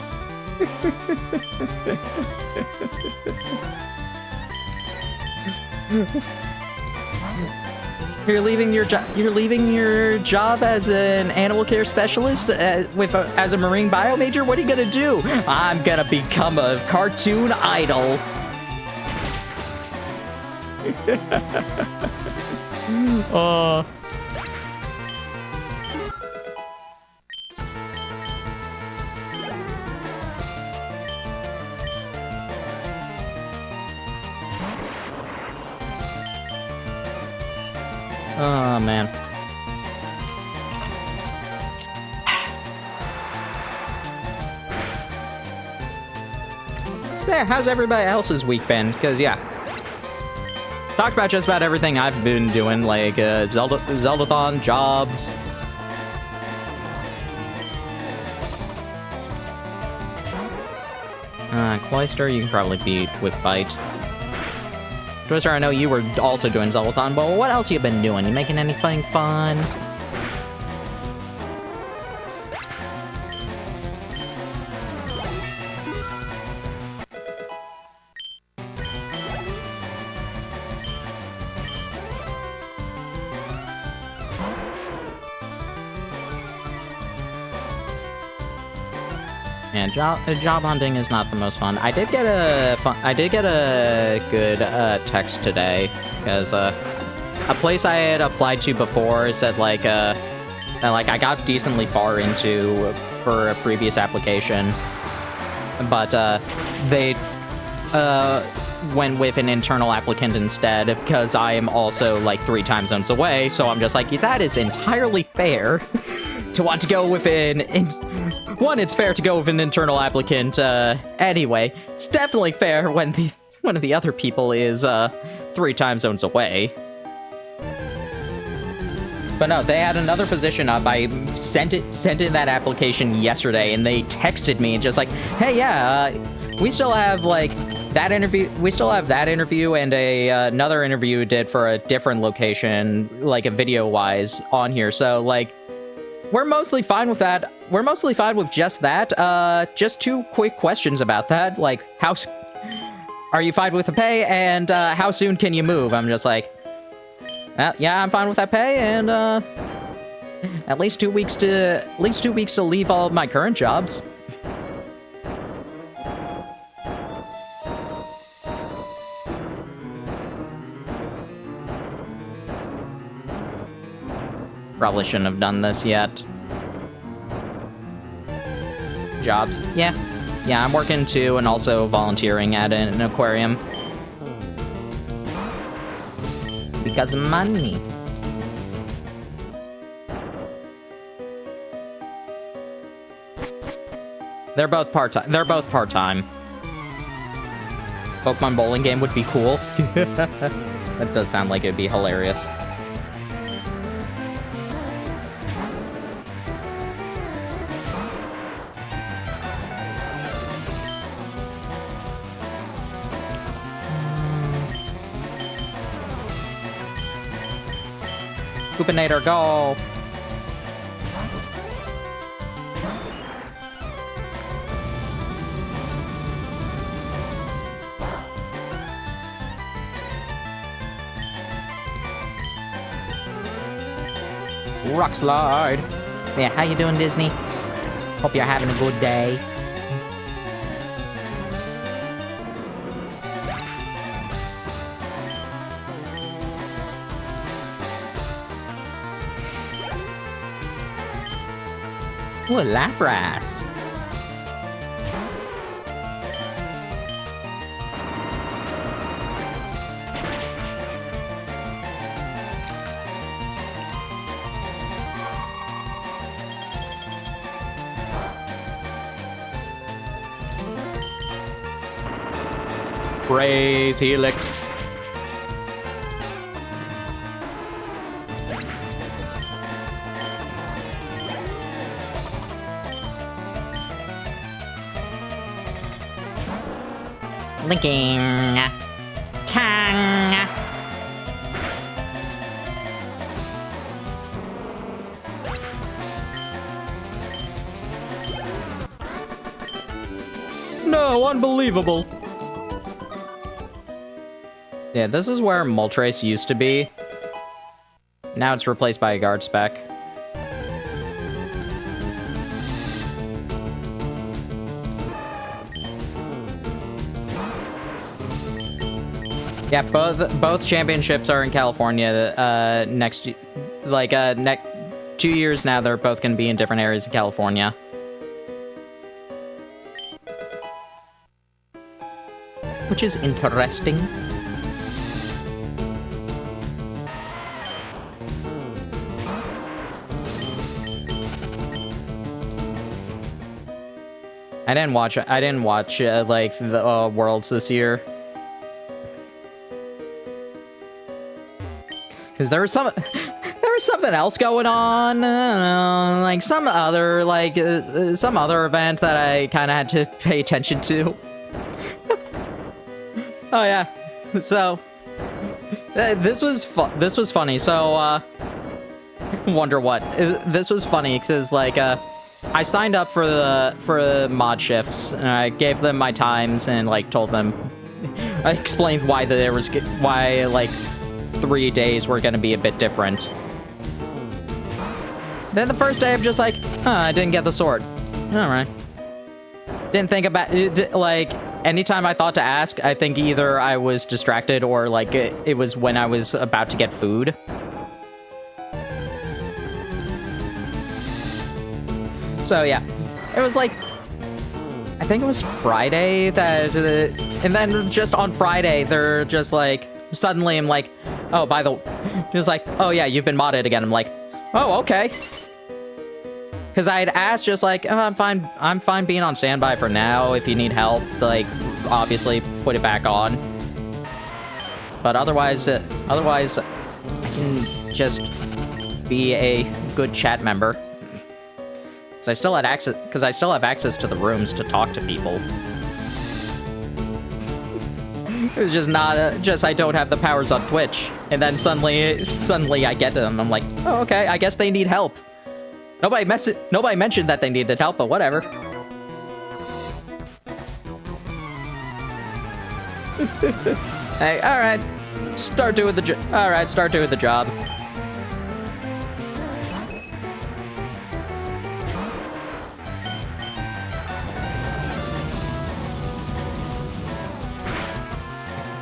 You're leaving your job as an animal care specialist as a marine bio major? What are you gonna do? I'm gonna become a cartoon idol. Oh, man. There, how's everybody else's week been? Because, yeah. Talked about just about everything I've been doing, like, Zeldathon, jobs. Cloister, you can probably beat with Bite. Twister, I know you were also doing Zeldathon, but what else you been doing? You making anything fun? And job hunting is not the most fun. I did get a good text today because a place I had applied to before said like that like I got decently far into for a previous application, but they went with an internal applicant instead because I am also like 3 time zones away. So I'm just like, that is entirely fair to want to go with one, it's fair to go with an internal applicant anyway. It's definitely fair when one of the other people is 3 time zones away. But no, they had another position up. I sent in that application yesterday, and they texted me just like, hey, yeah, we still have like that interview. We still have that interview and another interview we did for a different location, like a video-wise on here. So like, we're mostly fine with that. We're mostly fine with just that. Just 2 quick questions about that. Like, are you fine with the pay? And how soon can you move? I'm just like, yeah, I'm fine with that pay, and at least 2 weeks to leave all of my current jobs. Probably shouldn't have done this yet. Jobs. Yeah, I'm working too, and also volunteering at an aquarium. Because money. They're both part-time. Pokemon bowling game would be cool. That does sound like it'd be hilarious. Coopinator, go! Rock slide! Yeah, how you doing, Disney? Hope you're having a good day. Ooh, a Lapras. Praise Helix. Linking. Tang. No, unbelievable. Yeah, this is where Moltres used to be. Now it's replaced by a guard spec. Yeah, both championships are in California. Next 2 years now, they're both going to be in different areas of California. Which is interesting. I didn't watch like the Worlds this year. Because there was something else going on, like some other event that I kind of had to pay attention to. Oh yeah, so this was funny. So wonder what this was funny because like I signed up for the mod shifts and I gave them my times and like told them, I explained why like 3 days were gonna be a bit different. Then the first day I'm just like, I didn't get the sword. All right. Didn't think about it. Like anytime I thought to ask, I think either I was distracted or like it was when I was about to get food. So yeah, it was like, I think it was Friday that, and then just on Friday, they're just like, suddenly I'm like, oh, it was like, oh yeah, you've been modded again. I'm like, oh, okay. Because I had asked just like, oh, I'm fine being on standby for now. If you need help, like, obviously put it back on. But otherwise I can just be a good chat member. So I still had access, because I still have access to the rooms to talk to people. It was just not, just I don't have the powers on Twitch. And then suddenly I get them, and I'm like, oh, okay, I guess they need help. Nobody mentioned that they needed help, but whatever. Hey, alright. Start doing the job.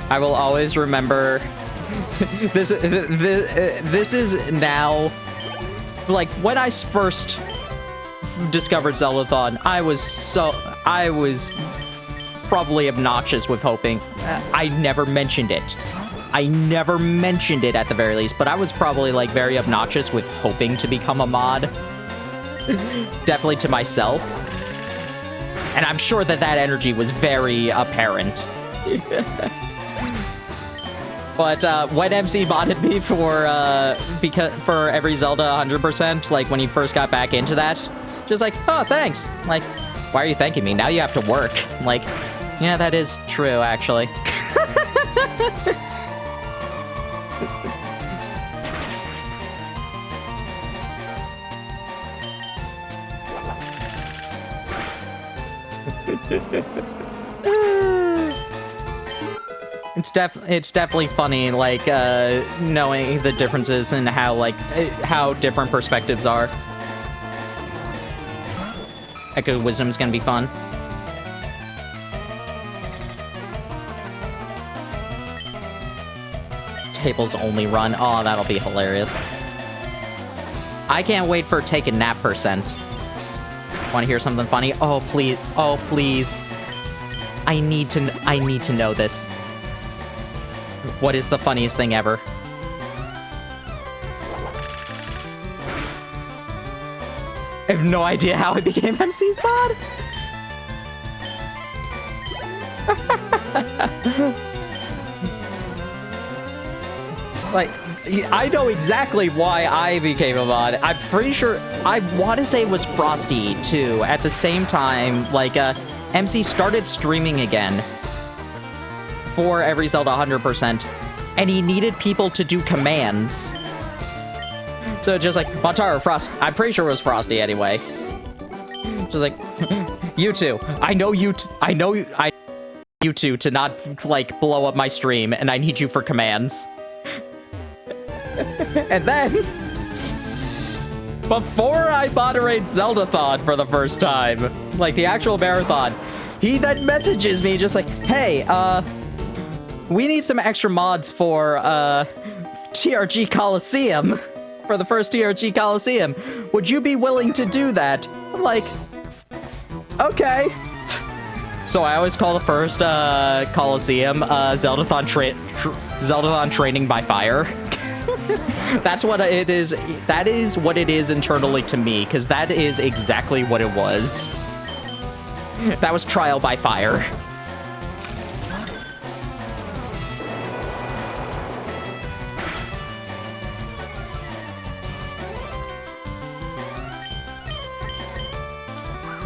I will always remember this is now, like, when I first discovered Zeldathon, I was probably obnoxious with hoping. I never mentioned it. I never mentioned it at the very least, but I was probably, like, very obnoxious with hoping to become a mod. Definitely to myself. And I'm sure that energy was very apparent. But when MC modded me for every Zelda 100%, like when he first got back into that, just like, oh, thanks. Like, why are you thanking me? Now you have to work. Like, yeah, that is true, actually. It's definitely funny, like, knowing the differences and how different perspectives are. Echo Wisdom's gonna be fun. Tables only run. Oh, that'll be hilarious. I can't wait for Take a Nap %. Want to hear something funny? Oh, please. Oh, please. I need to know this. What is the funniest thing ever? I have no idea how I became MC's mod. Like, I know exactly why I became a mod. I'm pretty sure, I want to say it was Frosty, too. At the same time, like, MC started streaming again for every Zelda 100%, and he needed people to do commands. So just like, Montaro, Frost, I'm pretty sure it was Frosty anyway. Just like, you two, I know you two to not, like, blow up my stream, and I need you for commands. And then, before I moderate Zeldathon for the first time, like the actual marathon, he then messages me just like, hey, we need some extra mods for, TRG Coliseum. For the first TRG Coliseum. Would you be willing to do that? I'm like, okay. So I always call the first, Coliseum, Zeldathon Training by Fire. That's what it is. That is what it is internally to me, because that is exactly what it was. That was Trial by Fire.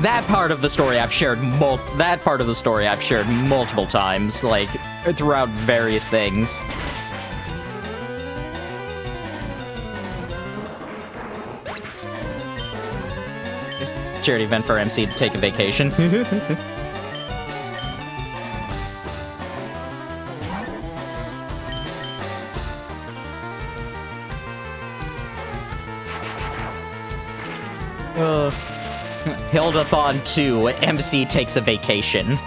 That part of the story I've shared multiple times, like, throughout various things. Charity event for MC to take a vacation. Hildathon 2, MC takes a vacation.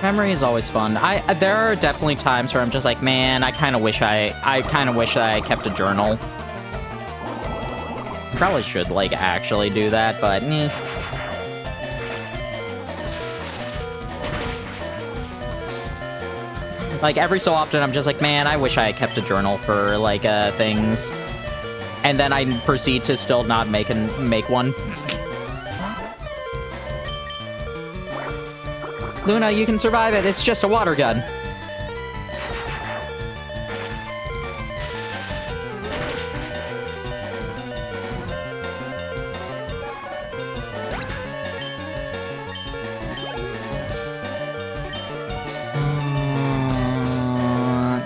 Memory is always fun. There are definitely times where I'm just like, man, I kind of wish that I kept a journal. Probably should, like, actually do that, but eh. Like, every so often, I'm just like, man, I wish I had kept a journal for, like, things. And then I proceed to still not make one. Luna, you can survive it. It's just a water gun.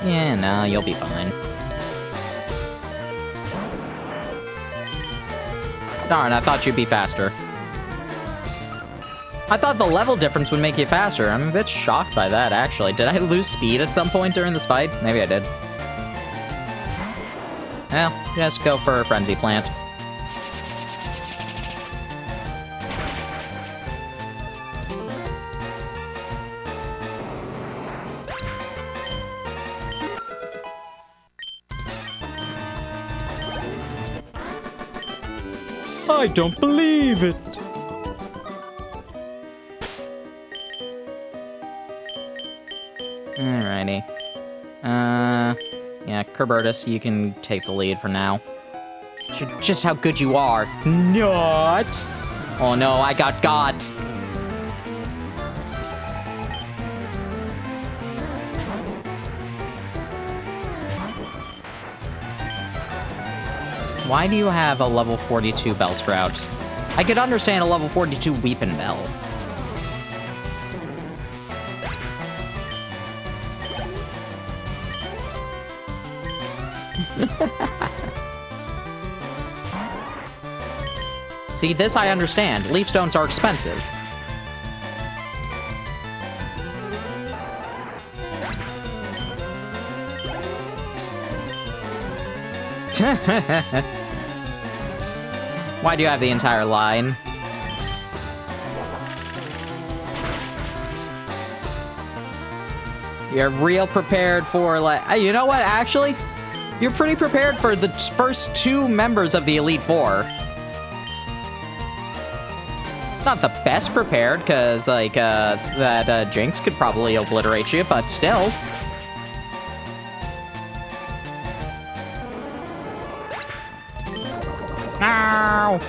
Yeah, no, you'll be fine. Darn, I thought you'd be faster. I thought the level difference would make you faster. I'm a bit shocked by that, actually. Did I lose speed at some point during this fight? Maybe I did. Well, just go for a Frenzy Plant. I don't believe it! Alrighty. Yeah, Kerbertus, you can take the lead for now. Just how good you are. Not! Oh no, I got. Why do you have a level 42 Bellsprout? I could understand a level 42 Weepin' Bell. See, this I understand. Leaf stones are expensive. Why do you have the entire line? You're real prepared for, like... You know what, actually? You're pretty prepared for the first two members of the Elite Four. Not the best prepared, because, like, that Jinx could probably obliterate you, but still. No!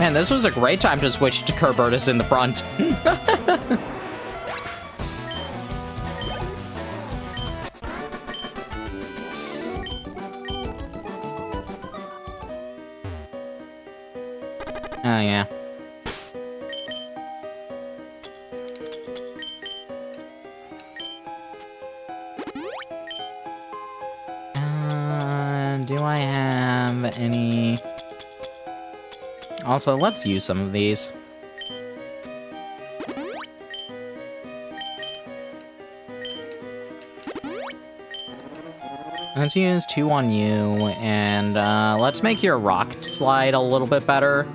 Man, this was a great time to switch to Kerbertus in the front. Oh, yeah. Do I have any... Also, let's use some of these. Let's use 2 on you, and let's make your rock slide a little bit better.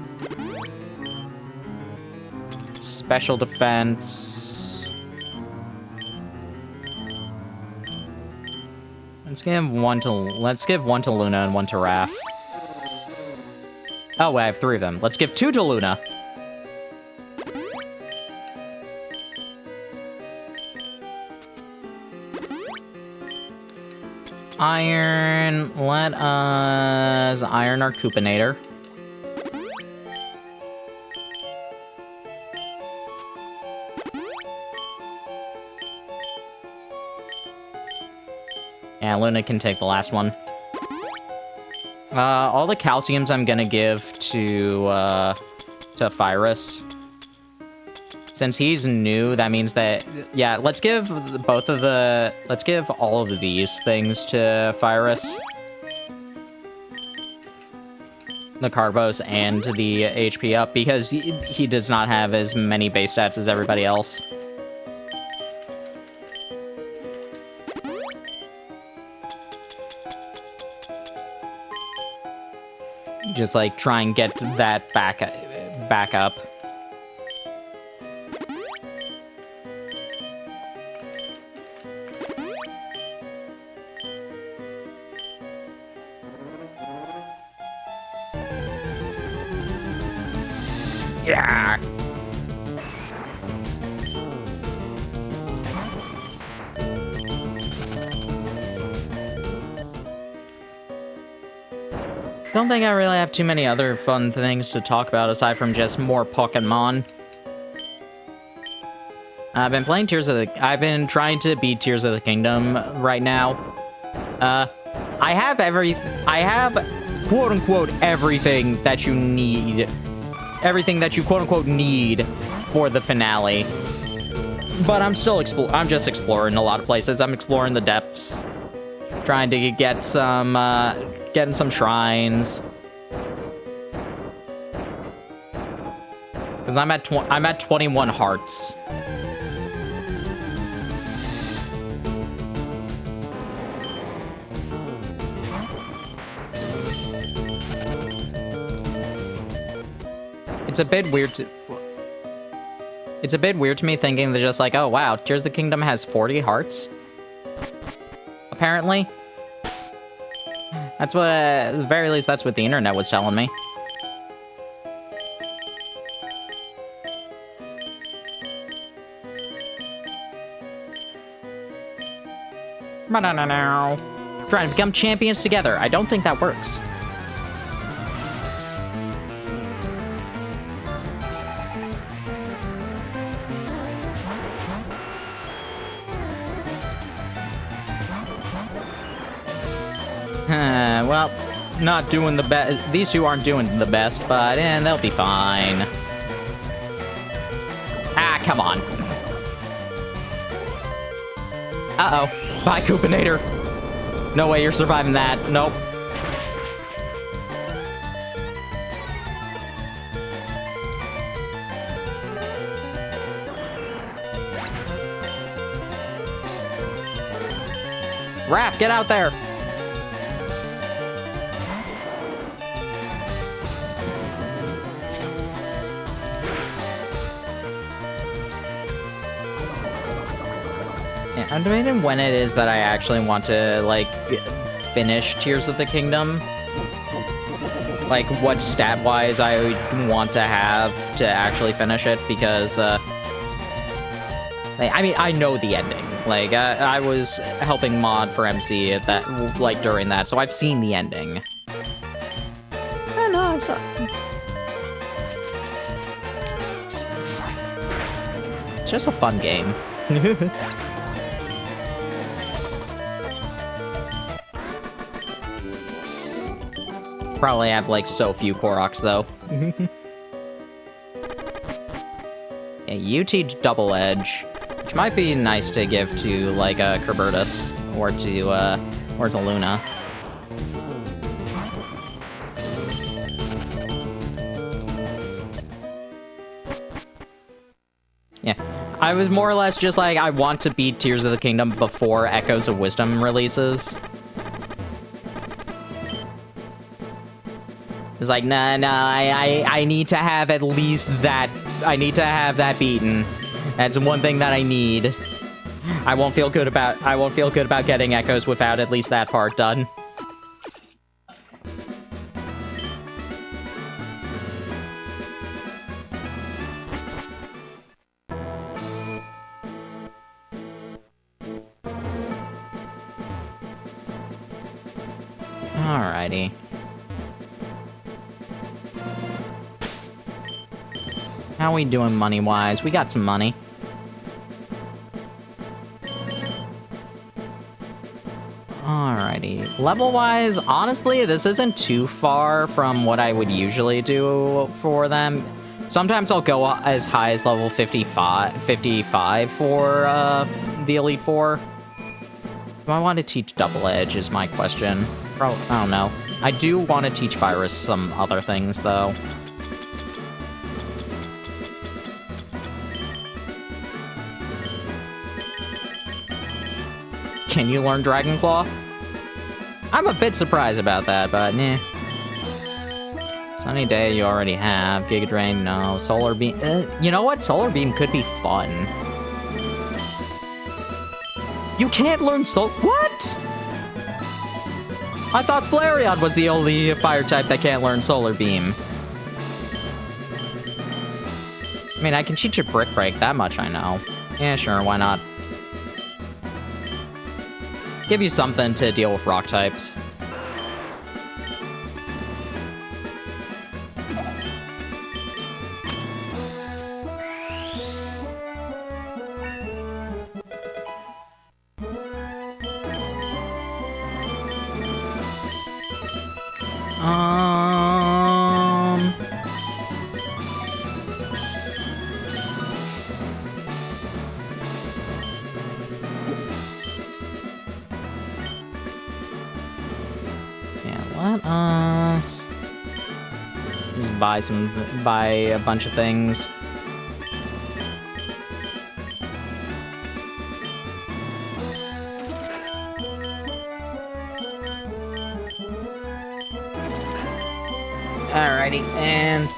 Special defense. Let's give one to Luna and 1 to Raph. Oh, wait, I have 3 of them. Let's give 2 to Luna. Iron. Let us iron our Coopinator. Yeah, Luna can take the last one. All the calciums I'm gonna give to Fyrus. Since he's new, that means that, yeah, let's give all of these things to Fyrus. The Carbos and the HP up, because he does not have as many base stats as everybody else. Just, like, try and get that back up. Yeah. Don't think I really have too many other fun things to talk about aside from just more Pokemon. I've been playing I've been trying to beat Tears of the Kingdom right now. I have quote-unquote everything that you need. Everything that you quote-unquote need for the finale. But I'm still I'm just exploring a lot of places. I'm exploring the depths. Trying to get some, getting some shrines. Because I'm at 21 hearts. It's a bit weird to me thinking they're just like, oh wow, Tears of the Kingdom has 40 hearts. Apparently. That's what, at the very least, that's what the internet was telling me. Trying to become champions together. I don't think that works. Well, not doing the best. These two aren't doing the best, but they'll be fine. Ah, come on. Uh-oh. Bye, Koopinator. No way you're surviving that. Nope. Raph, get out there. I'm debating when it is that I actually want to, like, finish Tears of the Kingdom. Like, what stat-wise I would want to have to actually finish it, because, like, I mean, I know the ending. Like, I was helping mod for MC at that, like, during that, so I've seen the ending. Oh, no, it's not. It's just a fun game. Probably have, like, so few Koroks, though. Yeah, you teach Double Edge, which might be nice to give to, like, Kerbertus, or to Luna. Yeah, I was more or less just like, I want to beat Tears of the Kingdom before Echoes of Wisdom releases. It's like, nah, I need to have at least that. I need to have that beaten. That's one thing that I need. I won't feel good about getting Echoes without at least that part done. Alrighty. How we doing money-wise? We got some money. Alrighty. Level-wise, honestly, this isn't too far from what I would usually do for them. Sometimes I'll go as high as level 55 for the Elite Four. Do I want to teach Double Edge is my question. Probably, I don't know. I do want to teach Virus some other things, though. Can you learn Dragon Claw? I'm a bit surprised about that, but nah. Sunny Day you already have. Giga Drain, no. Solar Beam. You know what? Solar Beam could be fun. You can't learn What? I thought Flareon was the only fire type that can't learn Solar Beam. I mean, I can cheat your Brick Break, that much I know. Yeah, sure, why not? Give you something to deal with rock types. Let us just buy a bunch of things. Alrighty, and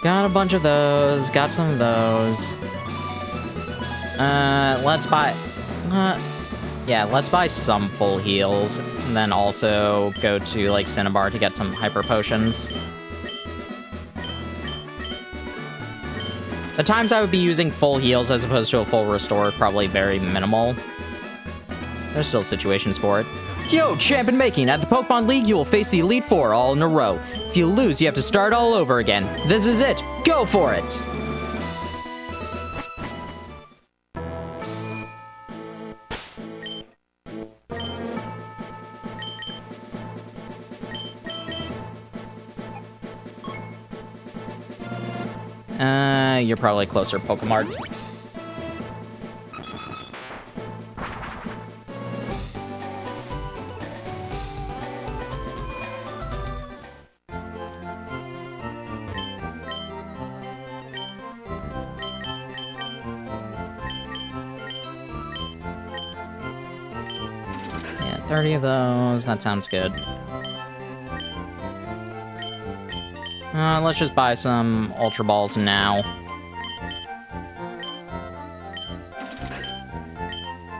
got a bunch of those, got some of those. Let's buy, yeah, let's buy some full heals, and then also go to, like, Cinnabar to get some hyper potions. The times I would be using full heals as opposed to a full restore are probably very minimal. There's still situations for it. Yo, champ in making! At the Pokemon League, you will face the Elite Four all in a row. If you lose, you have to start all over again. This is it! Go for it! You're probably closer, Pokemart. Yeah, 30 of those. That sounds good. Let's just buy some Ultra Balls now.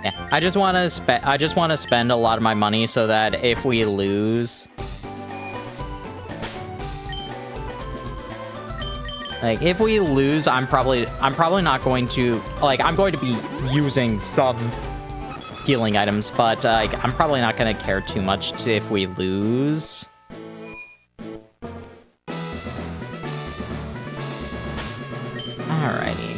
Yeah, I just want to spend a lot of my money so that if we lose, like, if we lose, I'm probably not going to, like, I'm going to be using some healing items, but I'm probably not going to care too much if we lose. Alrighty.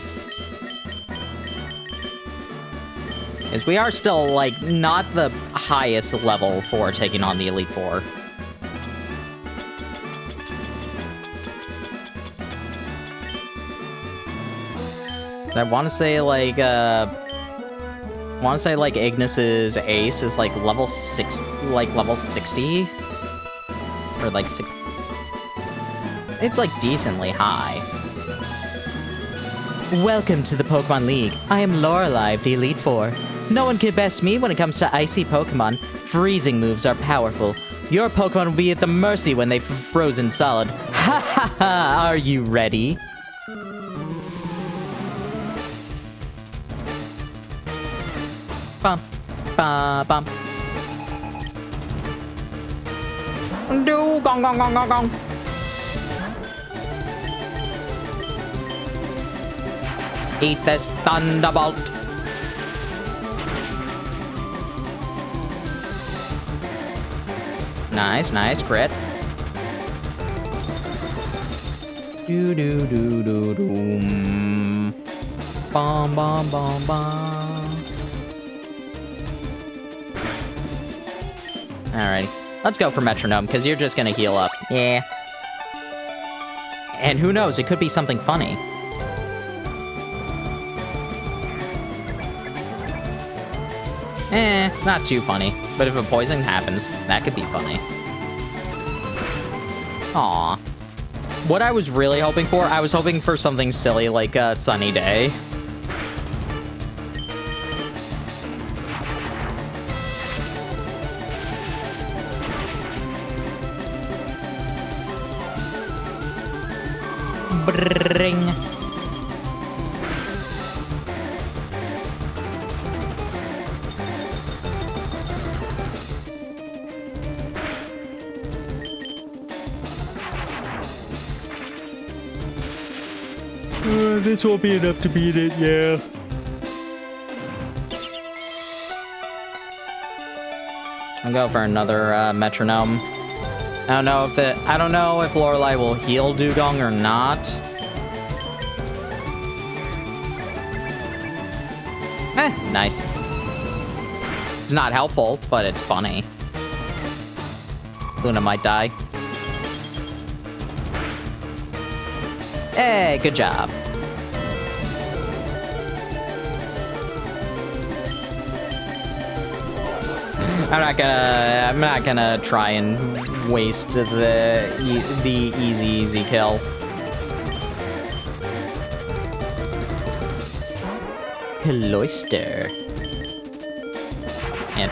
Because we are still, like, not the highest level for taking on the Elite Four. I want to say, like, Ignis's Ace is, like, level 6, like, level 60? Or, like, 6... It's, like, decently high. Welcome to the Pokemon League. I am Lorelei of the Elite Four. No one can best me when it comes to icy Pokemon. Freezing moves are powerful. Your Pokemon will be at the mercy when they've frozen solid. Ha ha ha! Are you ready? Bum, ba, bum. Do gong gong gong gong gong. Eat this Thunderbolt. Nice, nice, crit. Do do do do do. Bom bom bom bom. Alrighty, let's go for Metronome, because you're just gonna heal up. Yeah. And who knows, it could be something funny. Not too funny. But if a poison happens, that could be funny. Aw. What I was really hoping for, I was hoping for something silly like a sunny day. Bring. This won't be enough to beat it, yeah. I'll go for another metronome. I don't know if Lorelei will heal Dugong or not. Nice. It's not helpful, but it's funny. Luna might die. Hey, good job. I'm not gonna try and waste the easy kill. Cloister. And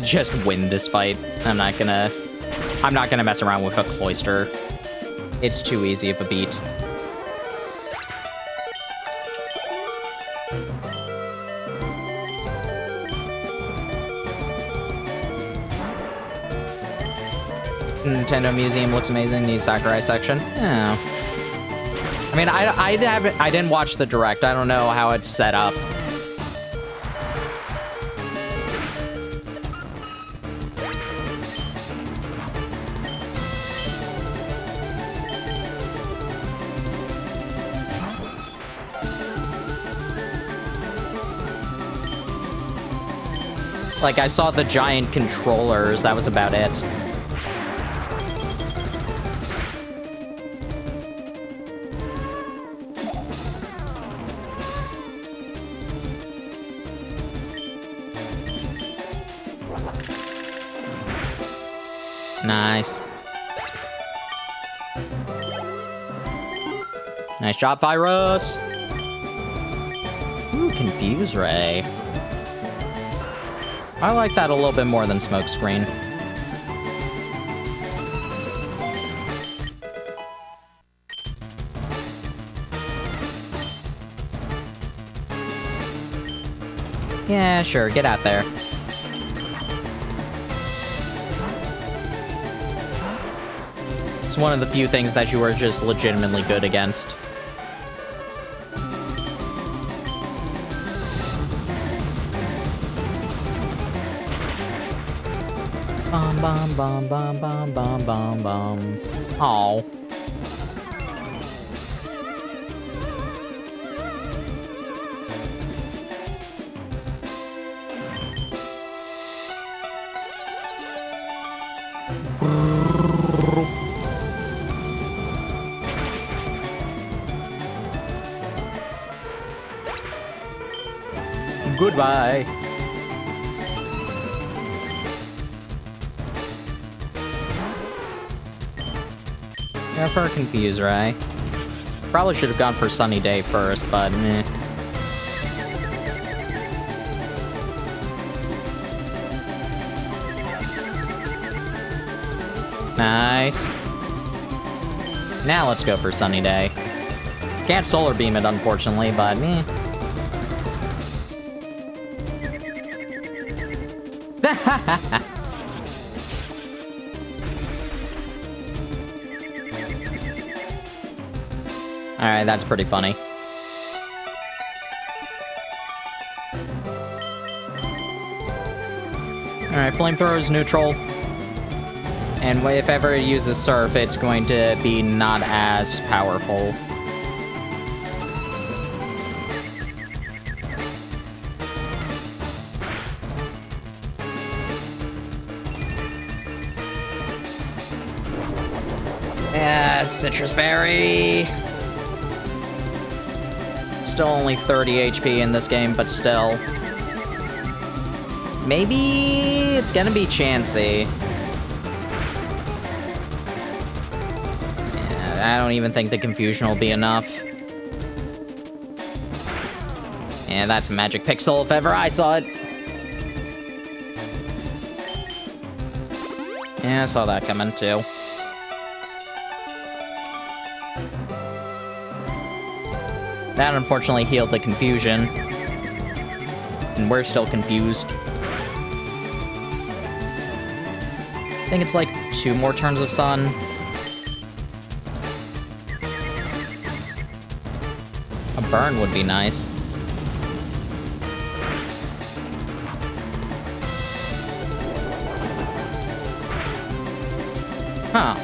just win this fight. I'm not gonna mess around with a cloister. It's too easy of a beat. Nintendo Museum looks amazing. The Sakurai section. Oh. I mean, I didn't watch the direct. I don't know how it's set up. Like, I saw the giant controllers. That was about it. Nice. Nice job, Virus! Ooh, Confuse Ray. I like that a little bit more than Smokescreen. Yeah, sure, get out there. It's one of the few things that you are just legitimately good against. Bum bum bum bum bum bum bum bum. Aw. Goodbye. Yeah, for a Confuse Ray. Probably should have gone for Sunny Day first, but meh. Nice. Now let's go for Sunny Day. Can't Solar Beam it, unfortunately, but meh. Alright, that's pretty funny. Alright, Flamethrower is neutral. And if ever it uses Surf, it's going to be not as powerful. Yeah, it's Citrus Berry. Still only 30 HP in this game, but still. Maybe it's gonna be Chansey. Yeah, I don't even think the Confusion will be enough. Yeah, that's a Magic Pixel if ever I saw it. Yeah, I saw that coming too. That unfortunately healed the Confusion. And we're still confused. I think it's like 2 more turns of Sun. A burn would be nice. Huh.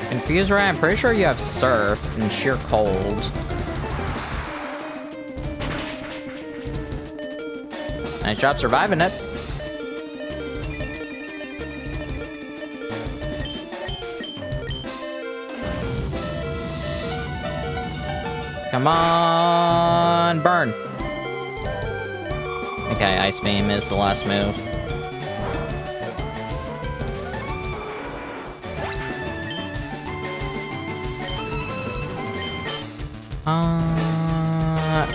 Confused, right? I'm pretty sure you have Surf and Sheer Cold. Nice job surviving it. Come on, burn. Okay, Ice Beam is the last move.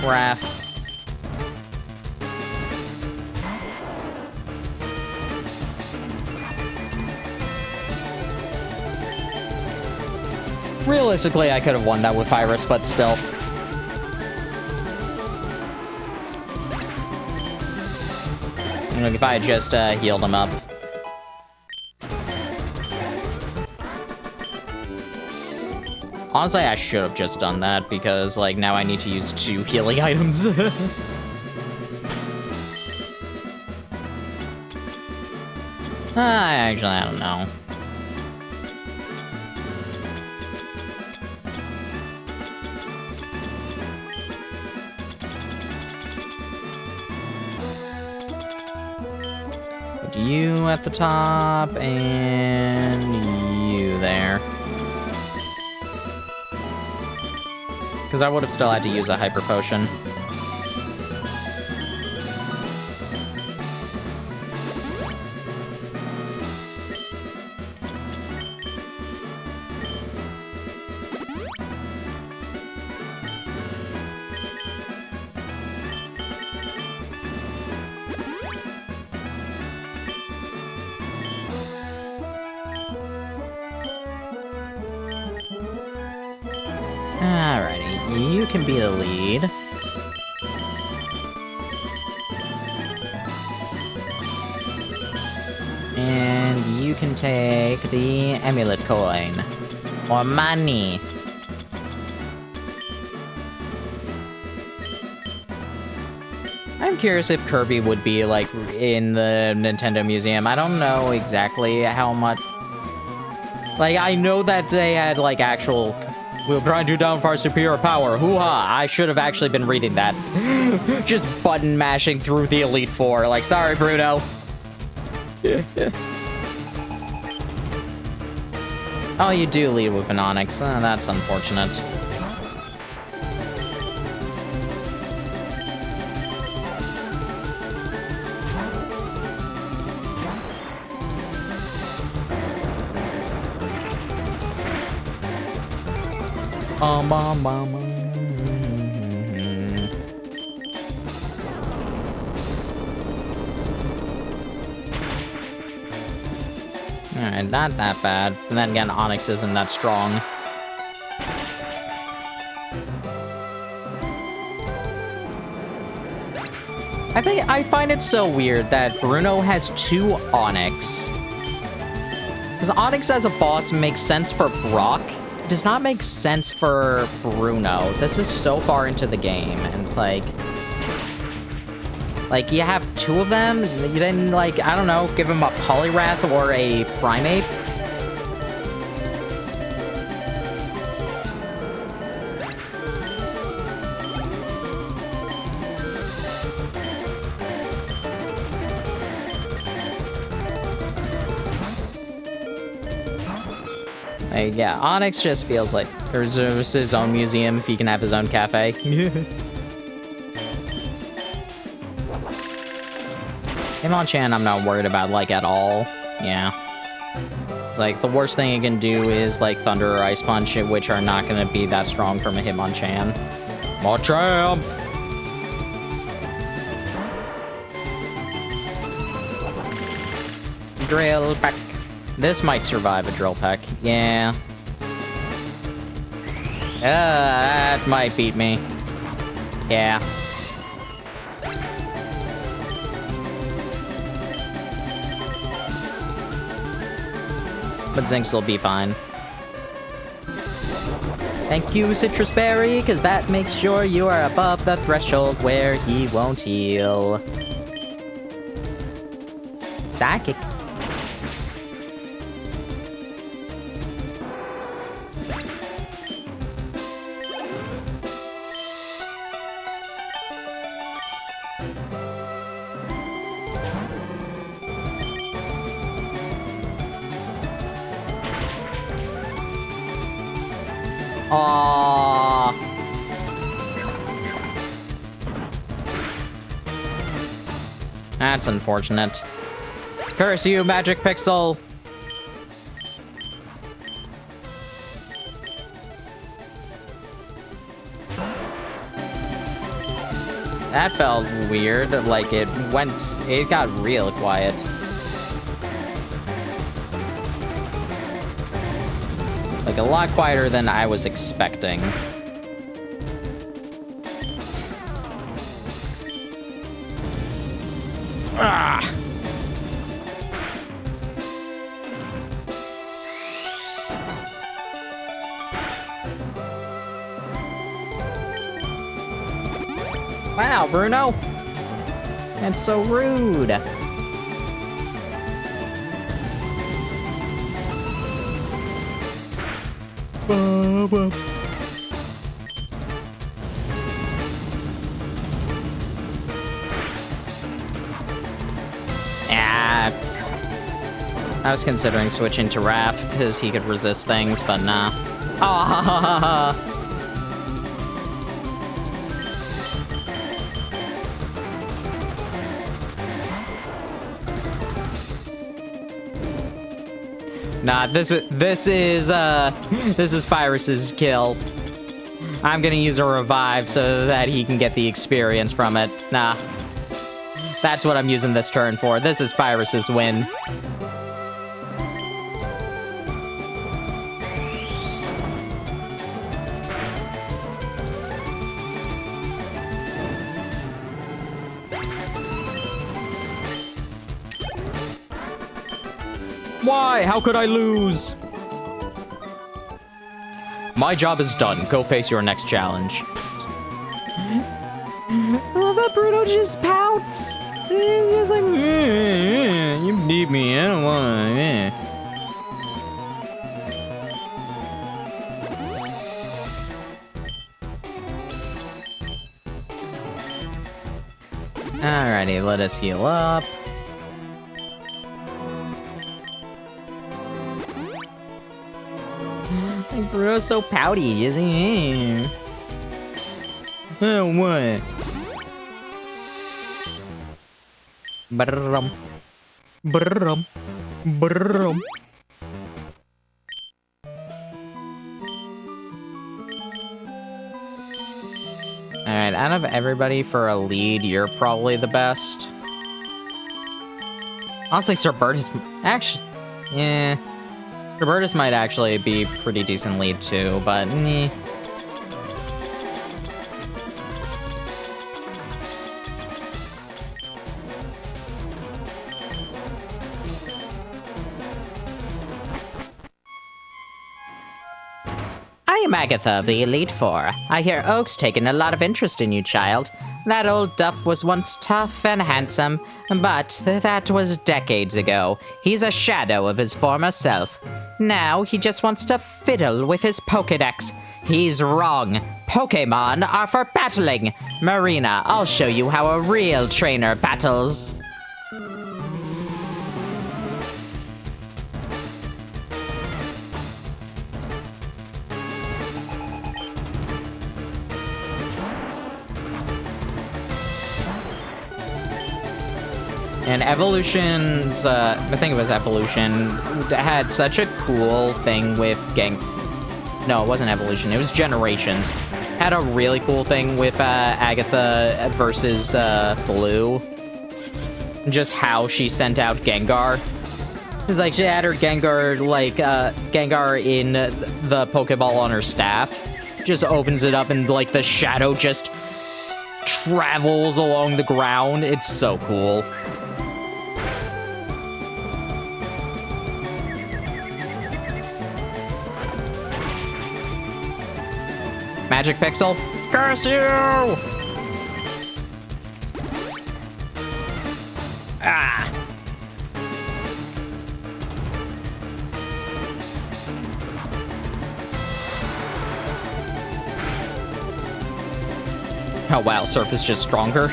Wrath. Realistically, I could have won that with Iris, but still. Like if I had just healed him up. Honestly, I should have just done that because, like, now I need to use 2 healing items. Actually, I don't know. Put you at the top and you there. Because I would have still had to use a Hyper Potion. Alrighty, you can be the lead. And you can take the amulet coin. Or money. I'm curious if Kirby would be, like, in the Nintendo Museum. I don't know exactly how much... Like, I know that they had, like, actual... We'll grind you down for our superior power. Hoo-ha! I should have actually been reading that. Just button mashing through the Elite Four. Like, sorry, Bruno. Oh, you do lead with an Onyx. That's unfortunate. Alright, not that bad. And then again, Onyx isn't that strong. I find it so weird that Bruno has 2 Onyx. Because Onyx as a boss makes sense for Brock. It does not make sense for Bruno. This is so far into the game, and it's like... Like, you have 2 of them, you didn't, like, I don't know, give him a Poliwrath or a Primeape? Like, yeah, Onyx just feels like he reserves his own museum if he can have his own cafe. Hitmonchan I'm not worried about, like, at all. Yeah. It's like, the worst thing it can do is, like, Thunder or Ice Punch, which are not gonna be that strong from a Hitmonchan. Machamp! Drill Peck. This might survive a Drill Peck. Yeah. That might beat me. Yeah. But Zinx will be fine. Thank you, Citrus Berry, because that makes sure you are above the threshold where he won't heal. Psychic. Aww. That's unfortunate. Curse you, Magic Pixel! That felt weird, like it got real quiet. Like, a lot quieter than I was expecting. Ah! Wow, Bruno! That's so rude! I was considering switching to Raph because he could resist things, but nah. Ah! Nah, this is Pyrus's kill. I'm gonna use a revive so that he can get the experience from it. Nah. That's what I'm using this turn for. This is Pyrus's win. Why? How could I lose? My job is done. Go face your next challenge. I love that Bruno just pouts. He's just like, you need me. I don't want to. Alrighty, let us heal up. Bruno's so pouty, isn't he? What? Brrrum. Brrrum. Brrrum. Alright, out of everybody for a lead, you're probably the best. Honestly, Sir Burtis... Actually... Yeah... Robertus might actually be pretty decent lead too, but meh. I am Agatha of the Elite Four. I hear Oak's taken a lot of interest in you, child. That old duff was once tough and handsome, but that was decades ago. He's a shadow of his former self. Now he just wants to fiddle with his Pokédex. He's wrong. Pokémon are for battling. Marina, I'll show you how a real trainer battles. And Evolution's, I think it was Evolution, had such a cool thing with No, it wasn't Evolution, it was Generations. Had a really cool thing with Agatha versus Blue. Just how she sent out Gengar. It's like she had her Gengar, like, Gengar in the Pokeball on her staff. Just opens it up and, like, the shadow just travels along the ground. It's so cool. Magic Pixel, curse you! Ah! Oh wow, Surf is just stronger.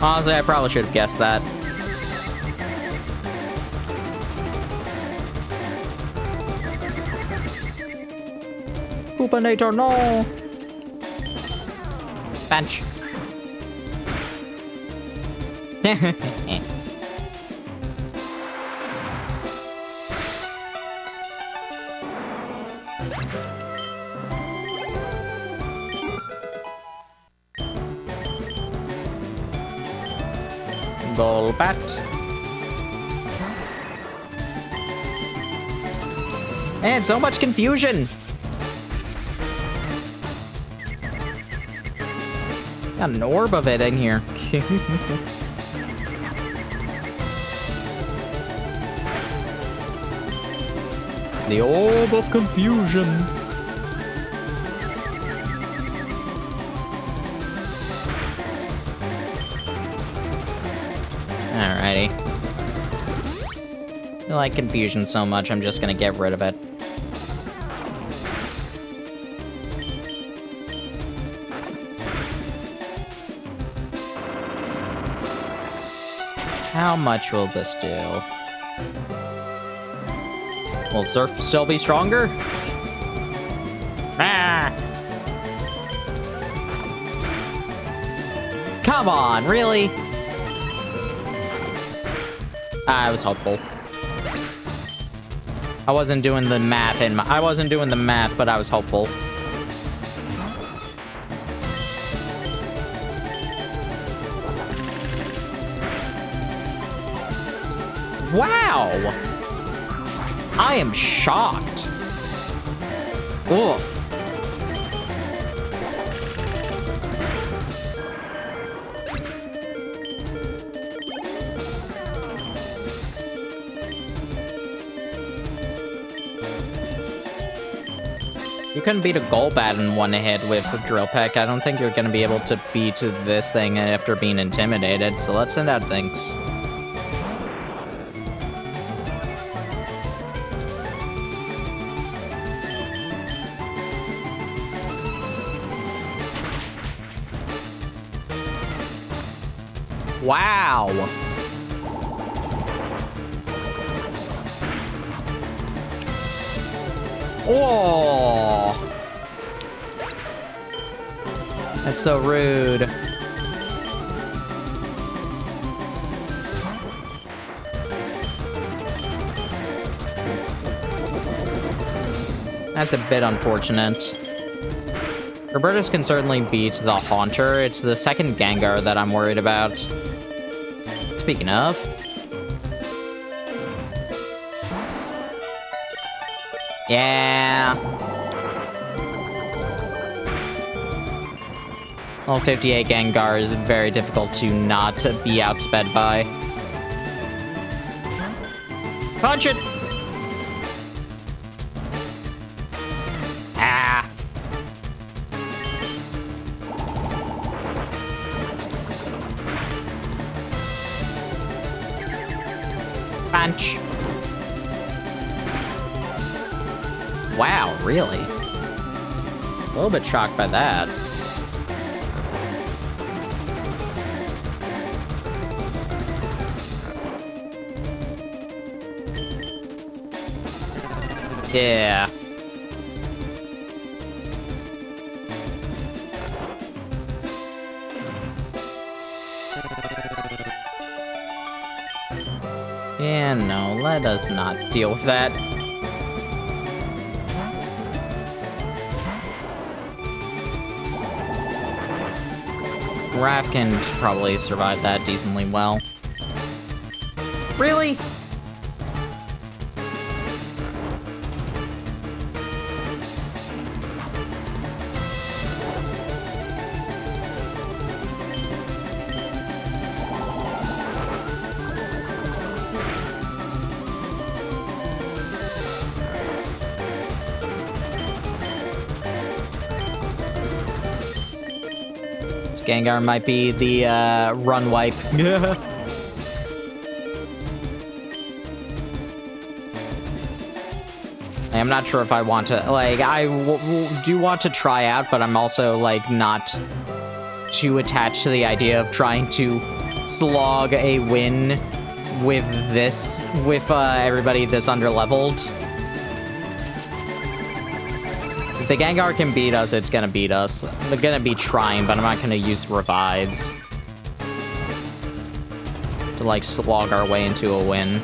Honestly, I probably should have guessed that. Poopinator, no! Bench. Golbat. Man, so much confusion. Got an orb of it in here. The orb of confusion. Alrighty. I like confusion so much, I'm just gonna get rid of it. How much will this do? Will Surf still be stronger? Ah! Come on, really? I was hopeful. I wasn't doing the math but I was hopeful. Wow! I am shocked. Oof. You couldn't beat a Golbat in one hit with Drill Peck. I don't think you're gonna be able to beat this thing after being intimidated, so let's send out Zinks. Wow! Oh! That's so rude. That's a bit unfortunate. Robertus can certainly beat the Haunter. It's the second Gengar that I'm worried about. Speaking of... yeah. Well, 58 Gengar is very difficult to not be outsped by. Punch it! Ah! Punch. Wow, really? A little bit shocked by that. Yeah. Yeah, no, let us not deal with that. Raph can probably survive that decently well. Really? Gengar might be the run wipe. I'm not sure if I want to, like, I do want to try out, but I'm also, like, not too attached to the idea of trying to slog a win with this, with everybody this underleveled. If the Gengar can beat us, it's gonna beat us. They're gonna be trying, but I'm not gonna use revives to, like, slog our way into a win.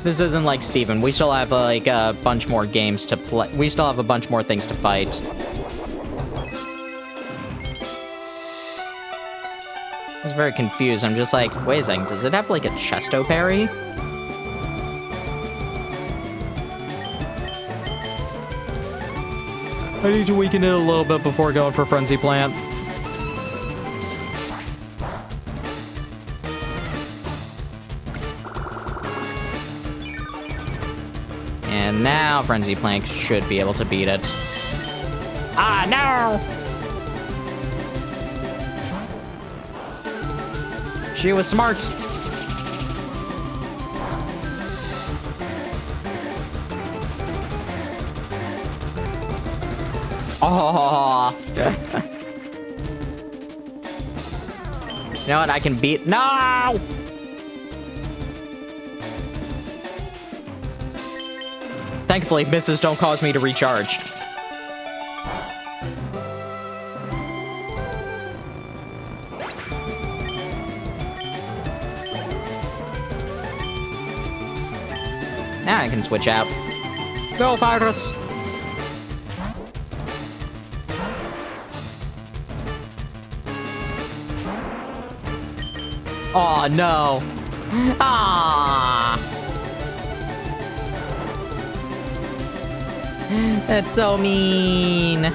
This isn't like Steven. We still have, like, a bunch more games to play. We still have a bunch more things to fight. I was very confused. I'm just like, wait a second, does it have, like, a Chesto parry? I need to weaken it a little bit before going for Frenzy Plant. And now Frenzy Plant should be able to beat it. Ah, no! She was smart. Oh. You know what? I can beat. No! Thankfully, misses don't cause me to recharge. Now I can switch out. Go, virus! Oh no! Ah! That's so mean.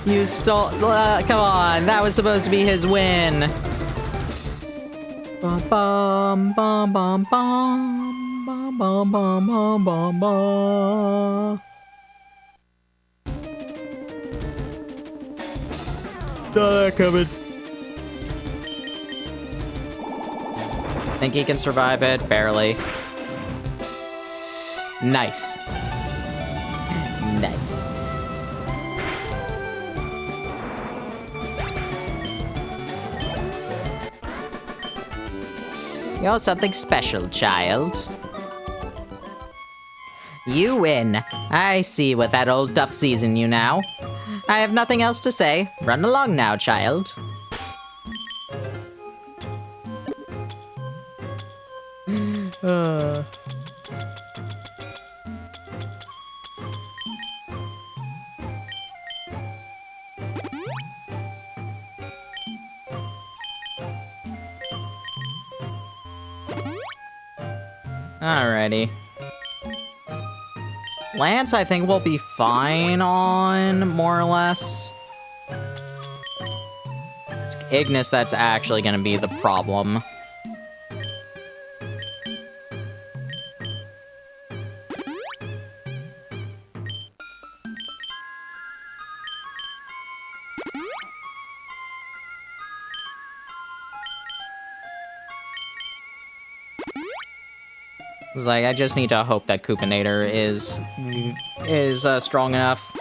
You stole. Come on, that was supposed to be his win. Bum bum bum bum bum bum bum bum bum bum. Saw that coming. Think he can survive it? Barely. Nice. Nice. You're something special, child. You win. I see what that old duff sees in you now. I have nothing else to say. Run along now, child. Alrighty. Lance, I think, will be fine on, more or less. It's Ignis that's actually gonna be the problem. It's like, I just need to hope that Koopinator is strong enough.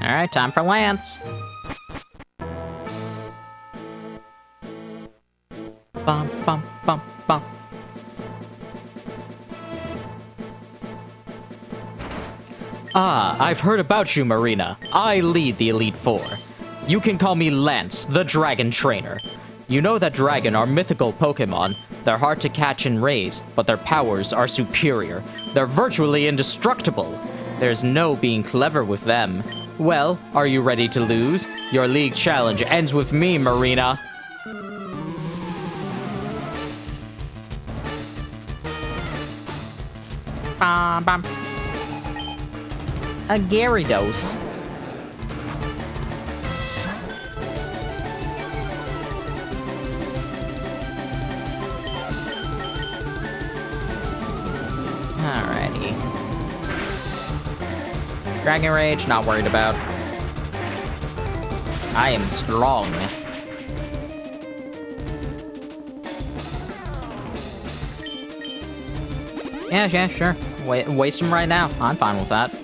Alright, time for Lance. Bum, bum, bum, bum. Ah, I've heard about you, Marina. I lead the Elite Four. You can call me Lance, the Dragon Trainer. You know that dragon are mythical Pokemon. They're hard to catch and raise, but their powers are superior. They're virtually indestructible. There's no being clever with them. Well, are you ready to lose? Your league challenge ends with me, Marina. A Gyarados. Alrighty. Dragon Rage, not worried about. I am strong. Yeah, sure. Waste him right now. I'm fine with that.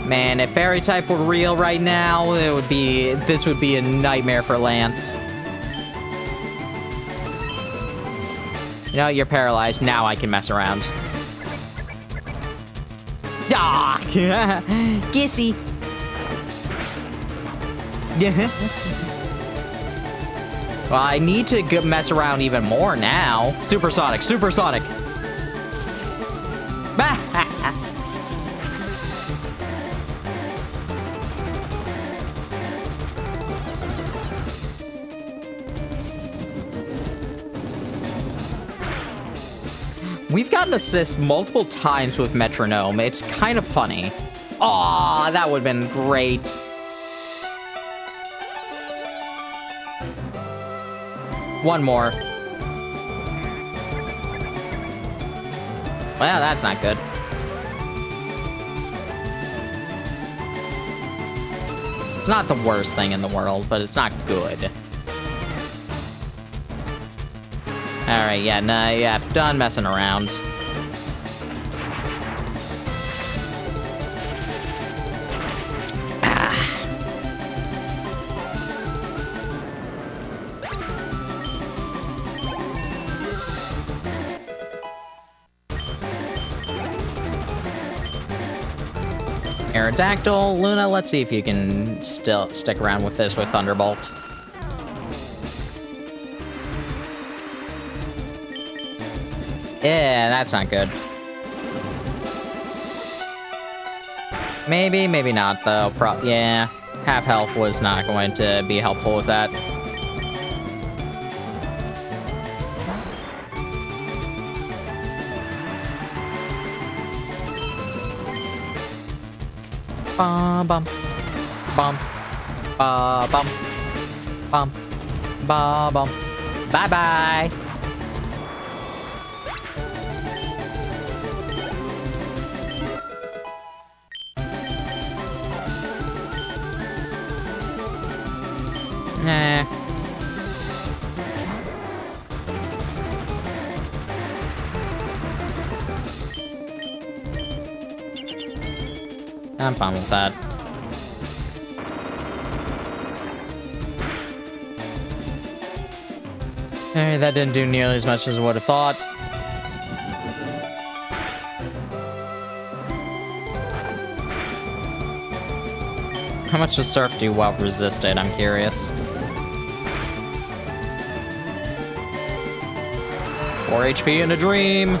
Man, if Fairy type were real right now, this would be a nightmare for Lance. You know, you're paralyzed. Now I can mess around. Ah! Gissy! Well, I need to mess around even more now. Supersonic, supersonic! We've gotten assist multiple times with Metronome. It's kind of funny. Aw, that would have been great. One more. Well, that's not good. It's not the worst thing in the world, but it's not good. Alright, yeah, done messing around. Aerodactyl, Luna, let's see if you can still stick around with this with Thunderbolt. Yeah, that's not good. Maybe, maybe not, though. Yeah, half health was not going to be helpful with that. Bum bum bum bum bum bum bum. Bye bye. Nah. I'm fine with that. Alright, that didn't do nearly as much as I would have thought. How much does Surf do while resisted? I'm curious. 4 HP in a dream!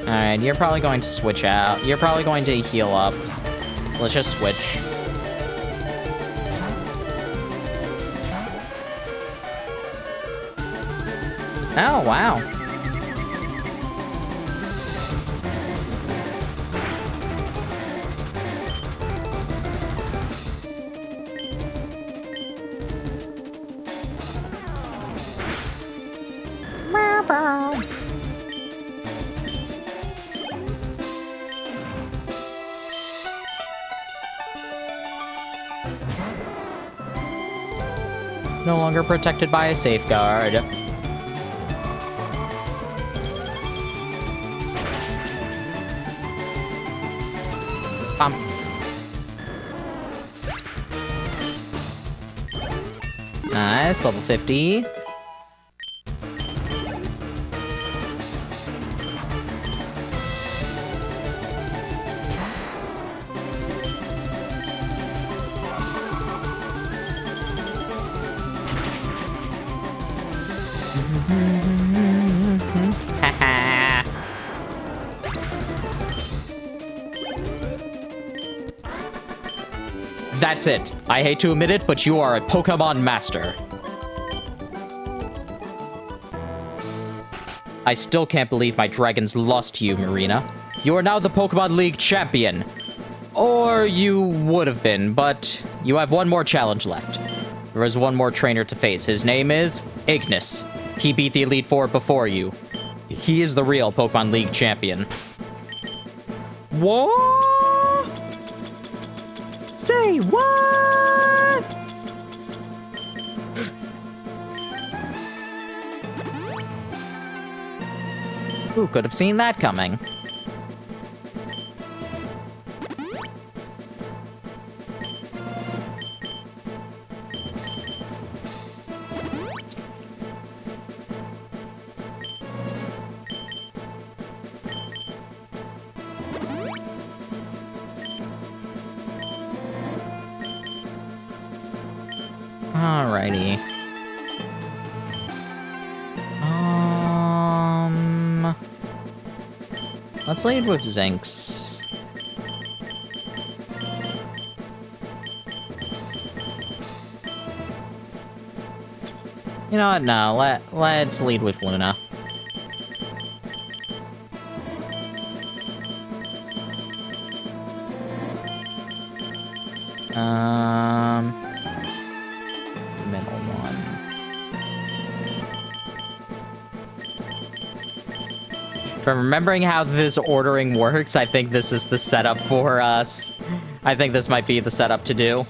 Alright, you're probably going to switch out. You're probably going to heal up. So let's just switch. Oh, wow. No longer protected by a safeguard. Bump. Nice, level 50. That's it. I hate to admit it, but you are a Pokemon master. I still can't believe my dragons lost to you, Marina. You are now the Pokemon League champion. Or you would have been, but you have one more challenge left. There is one more trainer to face. His name is Ignis. He beat the Elite Four before you. He is the real Pokemon League champion. What? Say what? Who could have seen that coming? Alrighty. Let's lead with Zinx. You know what? No, let's lead with Luna. Middle one. From remembering how this ordering works, I think this is the setup for us. I think this might be the setup to do.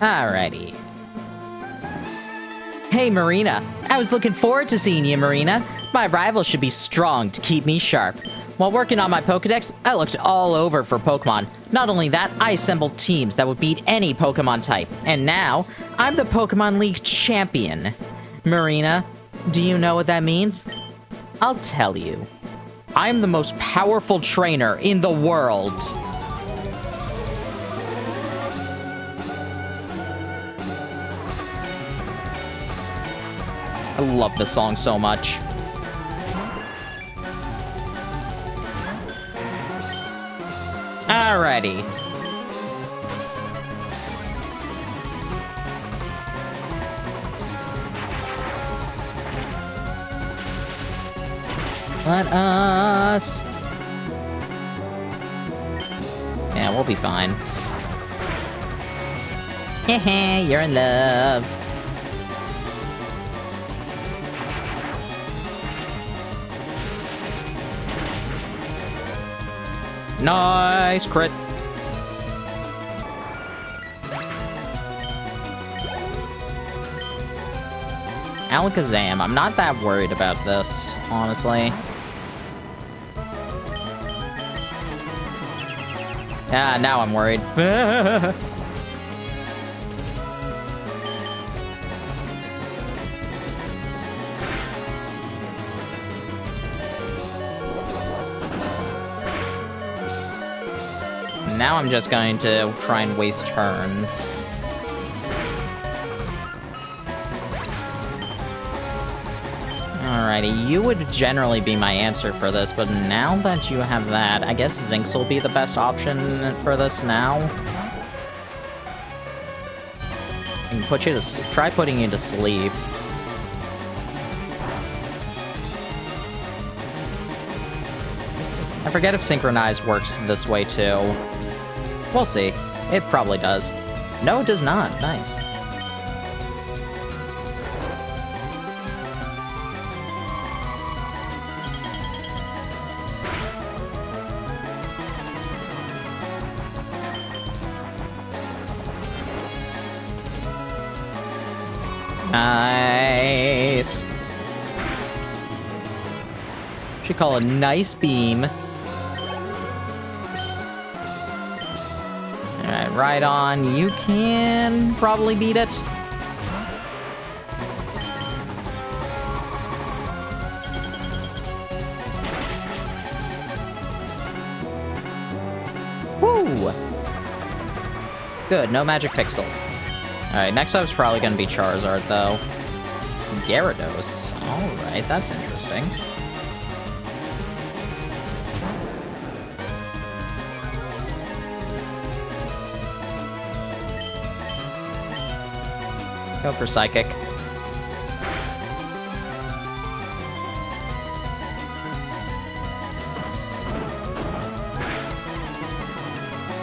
Alrighty. Hey, Marina. I was looking forward to seeing you, Marina. My rival should be strong to keep me sharp. While working on my Pokedex, I looked all over for Pokemon. Not only that, I assembled teams that would beat any Pokemon type. And now, I'm the Pokemon League champion. Marina, do you know what that means? I'll tell you. I'm the most powerful trainer in the world. I love this song so much. Alrighty. Let us... Yeah, we'll be fine. Hehe, you're in love. Nice crit. Alakazam, I'm not that worried about this, honestly. Ah, now I'm worried. Now I'm just going to try and waste turns. Alrighty, you would generally be my answer for this, but now that you have that, I guess Zinx will be the best option for this now. I can put you to try putting you to sleep. I forget if Synchronize works this way too. We'll see. It probably does. No, it does not. Nice. Nice. Should call a nice beam. Alright, right on. You can probably beat it. Woo! Good, no magic pixel. Alright, next up is probably gonna be Charizard, though. Gyarados. Alright, that's interesting. Go for Psychic.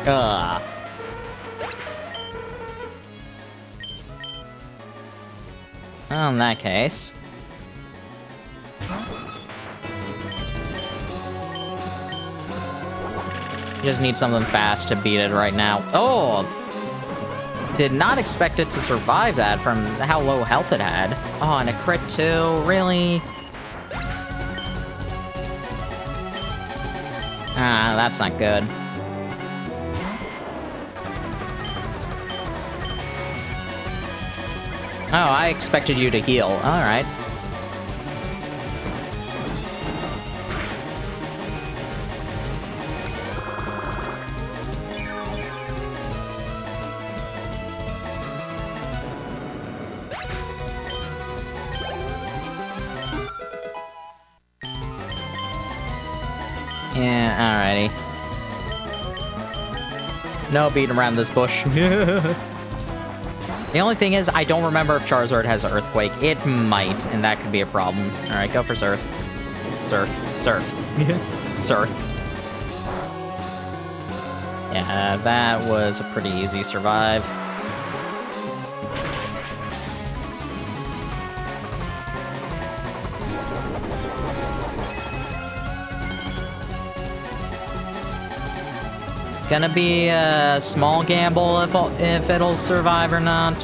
Ugh. Well, in that case... you just need something fast to beat it right now. Oh! Did not expect it to survive that from how low health it had. Oh, and a crit too, really? Ah, that's not good. Oh, I expected you to heal. Alright. Yeah, alrighty. No beating around this bush. The only thing is, I don't remember if Charizard has Earthquake. It might, and that could be a problem. Alright, go for Surf. Surf. Surf. Surf. Yeah, that was a pretty easy survive. Gonna be a small gamble if it'll survive or not.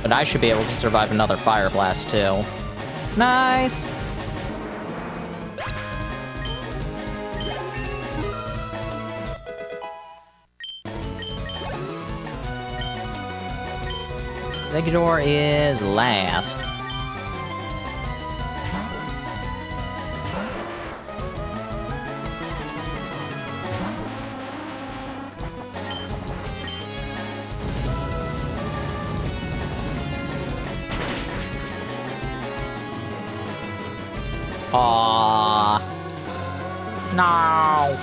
But I should be able to survive another Fire Blast too. Nice! Exeggutor is last. Aww. No.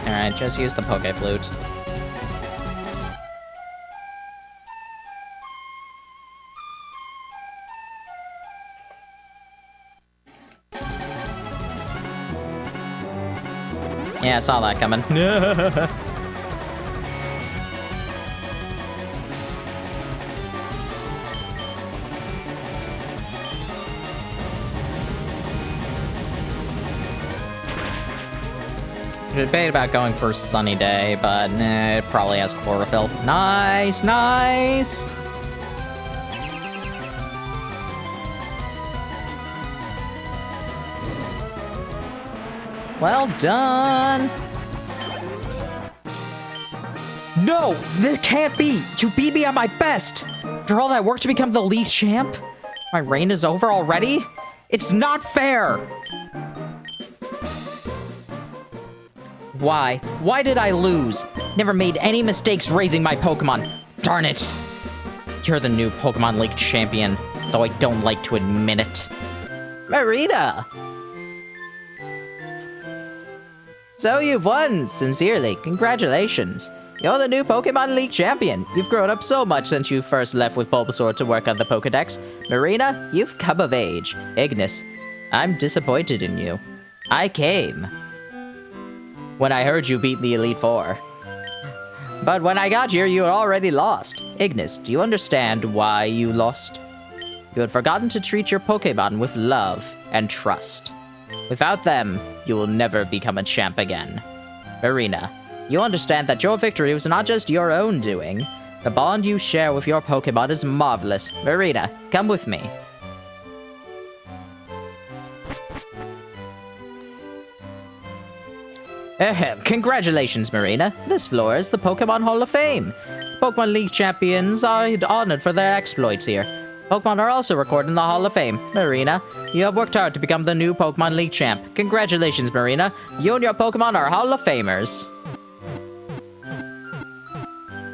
Alright, just use the Poke Flute. Yeah, I saw that coming. Debate about going for Sunny Day, but it probably has Chlorophyll. Nice, nice! Well done! No! This can't be! You beat me at my best! After all that work to become the league champ? My reign is over already? It's not fair! Why? Why did I lose? Never made any mistakes raising my Pokemon. Darn it! You're the new Pokemon League champion, though I don't like to admit it. Marina! So you've won, sincerely. Congratulations. You're the new Pokemon League champion. You've grown up so much since you first left with Bulbasaur to work on the Pokedex. Marina, you've come of age. Ignis, I'm disappointed in you. I came when I heard you beat the Elite Four. But when I got here, you had already lost. Ignis, do you understand why you lost? You had forgotten to treat your Pokemon with love and trust. Without them, you will never become a champ again. Marina, you understand that your victory was not just your own doing. The bond you share with your Pokemon is marvelous. Marina, come with me. Ahem. Congratulations, Marina. This floor is the Pokemon Hall of Fame. Pokemon League champions are honored for their exploits here. Pokemon are also recorded in the Hall of Fame. Marina, you have worked hard to become the new Pokemon League champ. Congratulations, Marina. You and your Pokemon are Hall of Famers.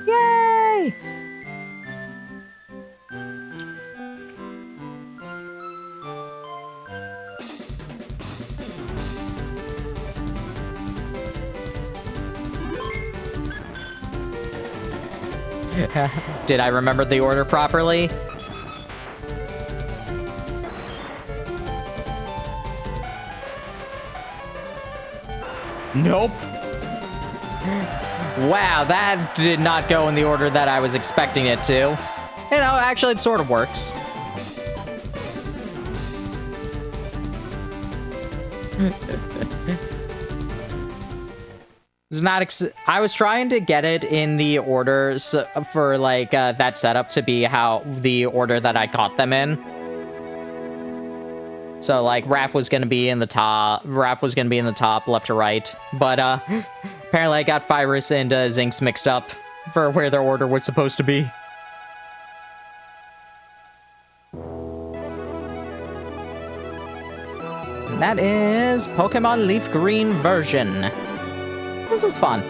Yay! Did I remember the order properly? Nope. Wow, that did not go in the order that I was expecting it to. You know, actually, it sort of works. It's not I was trying to get it in the order for, like, that setup to be how the order that I caught them in. So, like, Raph was gonna be in the top, left to right. But, apparently I got Virus and Zinx mixed up for where their order was supposed to be. And that is Pokemon Leafgreen version. This is fun.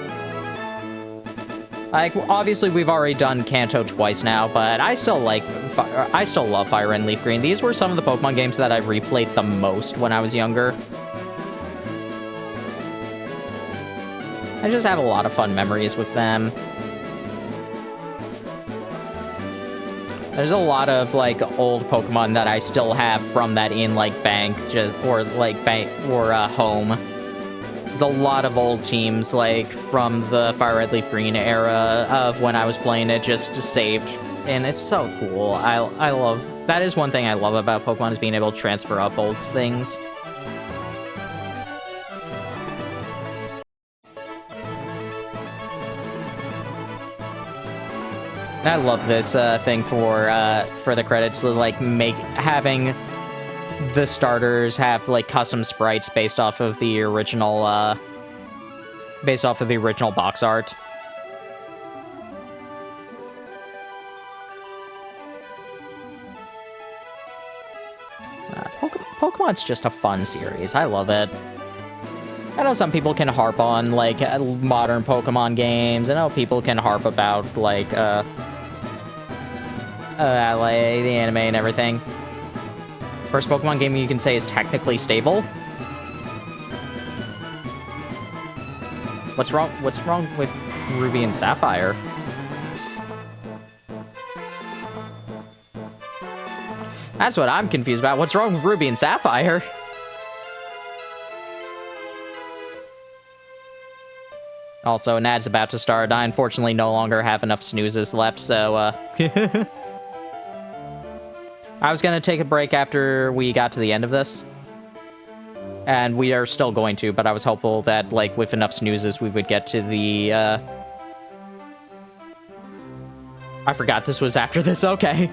Like, obviously we've already done Kanto twice now, but I still love Fire and Leaf Green. These were some of the Pokemon games that I replayed the most when I was younger. I just have a lot of fun memories with them. There's a lot of, like, old Pokemon that I still have from that in, like, bank, home. There's a lot of old teams, like, from the Fire Red Leaf Green era of when I was playing it, just saved, and it's so cool. I love, that is one thing I love about Pokemon, is being able to transfer up old things. And I love this thing for the credits, like, having the starters have, like, custom sprites based off of the original box art. Pokemon's just a fun series. I love it. I know some people can harp on, like, modern Pokemon games. I know people can harp about, like, the anime and everything. First Pokemon game you can say is technically stable. What's wrong with Ruby and Sapphire? That's what I'm confused about. What's wrong with Ruby and Sapphire? Also, an ad's about to start. I unfortunately no longer have enough snoozes left, so, I was gonna take a break after we got to the end of this. And we are still going to, but I was hopeful that, like, with enough snoozes, we would get to the, I forgot this was after this, okay.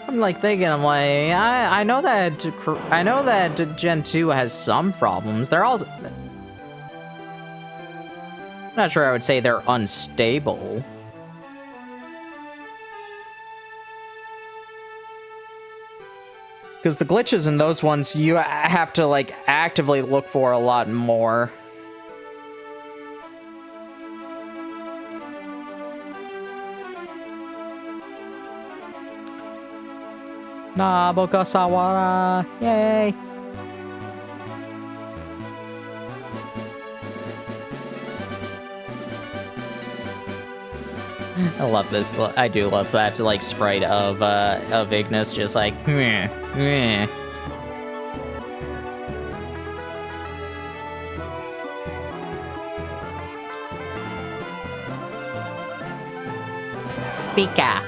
I'm like thinking, I'm like, I know that Gen 2 has some problems. They're also, I'm not sure I would say they're unstable. Because the glitches in those ones, you have to, like, actively look for a lot more. Naboka Sawara, yay! I love this. I do love that, like, sprite of Ignis, just like, meh, meh. Pika.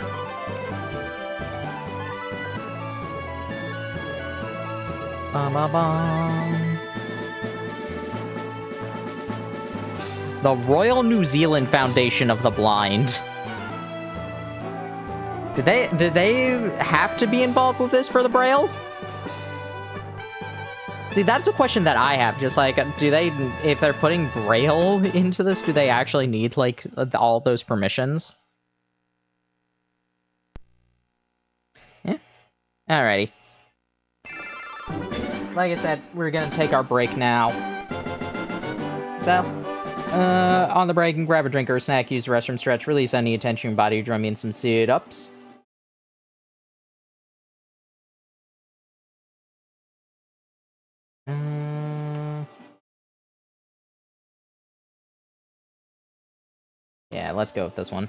Ba-ba-bum. The Royal New Zealand Foundation of the Blind. Did they have to be involved with this for the Braille? See, that's a question that I have. Just like, do they, if they're putting Braille into this, do they actually need, like, all those permissions? Yeah. Alrighty. Like I said, we're gonna take our break now. So, on the break, and grab a drink or a snack, use the restroom, stretch, release any tension in your body, drum in some sit-ups. Yeah, let's go with this one.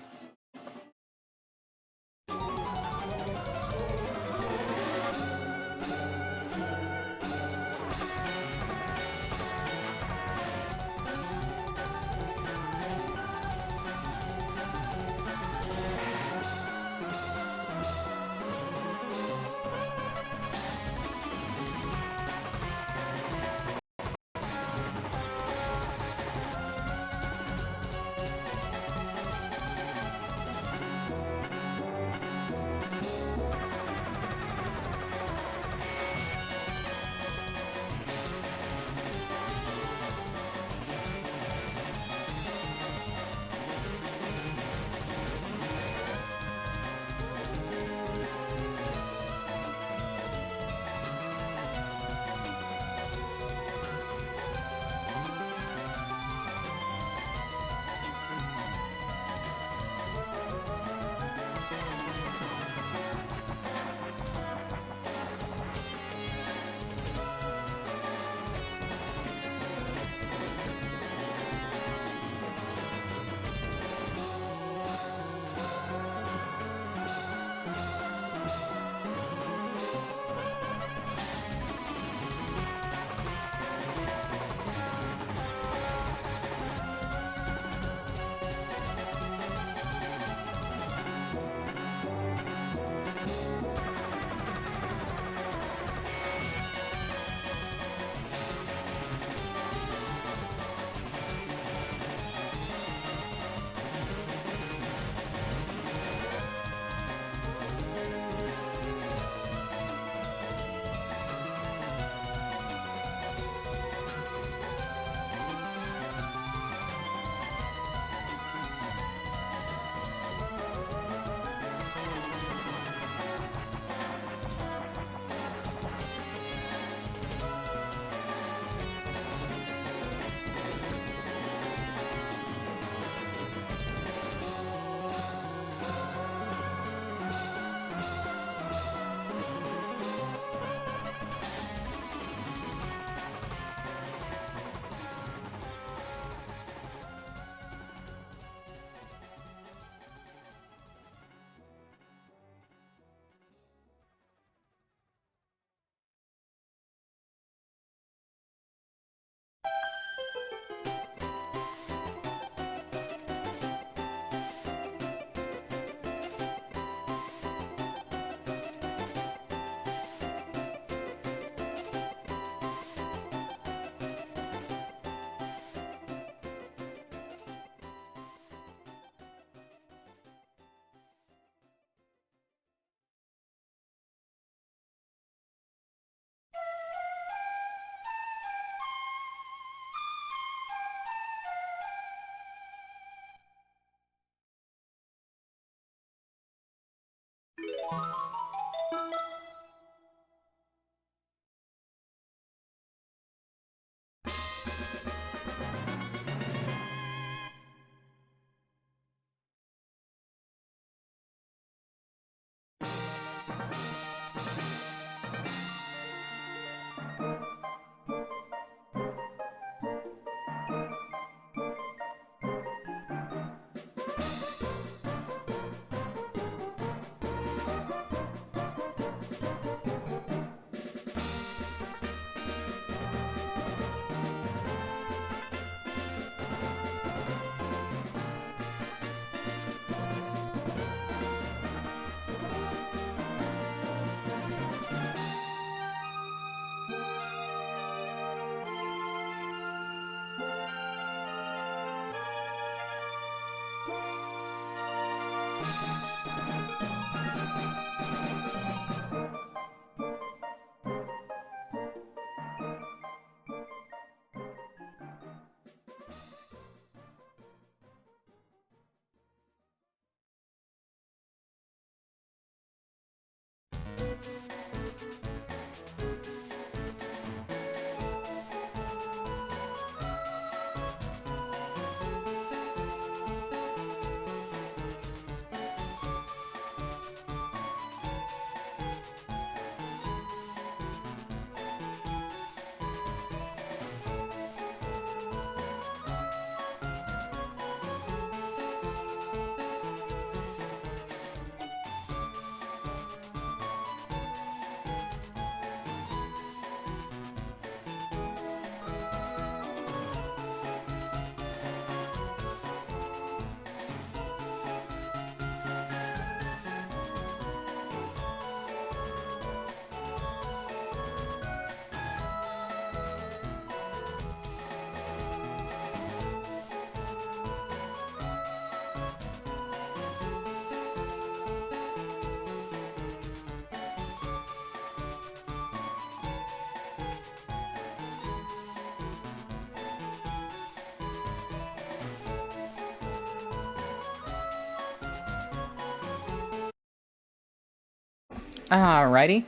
Alrighty.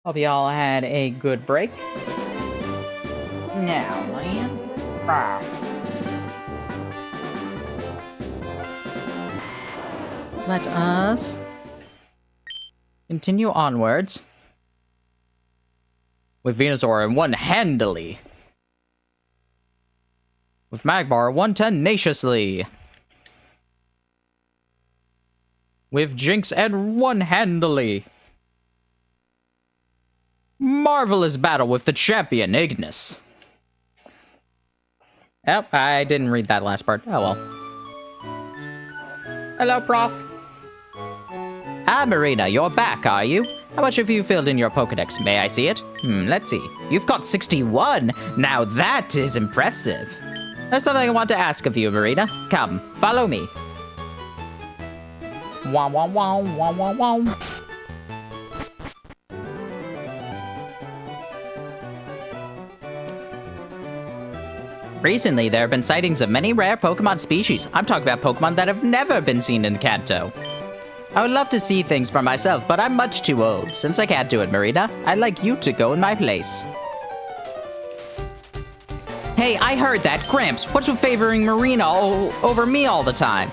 Hope you all had a good break. Now, man. Let us continue onwards with Venusaur one handily, with Magmar one tenaciously, with Jinx and one handily. Marvelous battle with the champion Ignis. Oh, I didn't read that last part. Oh well. Hello, Prof. Ah, Marina, you're back, are you? How much have you filled in your Pokedex? May I see it? Let's see. You've got 61! Now that is impressive. There's something I want to ask of you, Marina. Come, follow me. Wow, wow, wow, wow, wow, wow. Recently, there have been sightings of many rare Pokemon species. I'm talking about Pokemon that have never been seen in Kanto. I would love to see things for myself, but I'm much too old. Since I can't do it, Marina, I'd like you to go in my place. Hey, I heard that. Gramps, what's with favoring Marina over me all the time?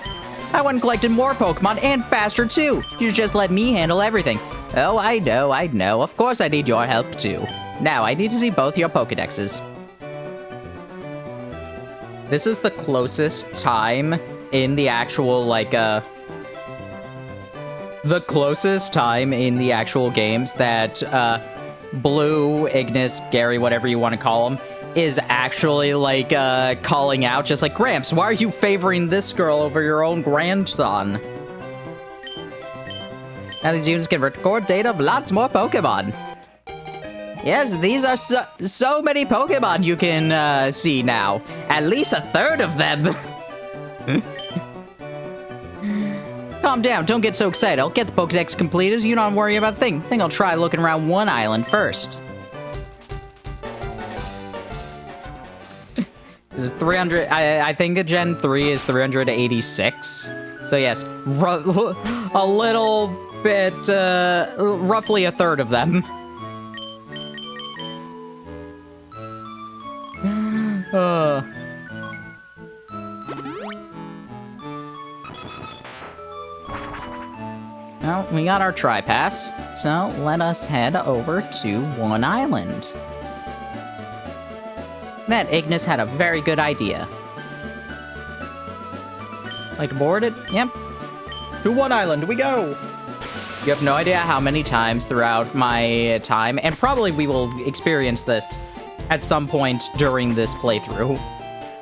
I went and collected more Pokemon and faster too. You just let me handle everything. Oh, I know. Of course I need your help too. Now, I need to see both your Pokedexes. This is the closest time in the actual, the closest time in the actual games that, Blue, Ignis, Gary, whatever you want to call him, is actually, calling out, just like, Gramps, why are you favoring this girl over your own grandson? Now these units can record data of lots more Pokemon. Yes, these are so many Pokemon you can, see now. At least a third of them. Calm down, don't get so excited. I'll get the Pokedex completed, you don't worry about a thing. I think I'll try looking around one island first. This is 300, I think Gen 3 is 386. So yes, a little bit, roughly a third of them. Well, we got our tri-pass, so let us head over to One Island. That Ignis had a very good idea. Like to board it? Yep. To One Island we go! You have no idea how many times throughout my time, and probably we will experience this at some point during this playthrough.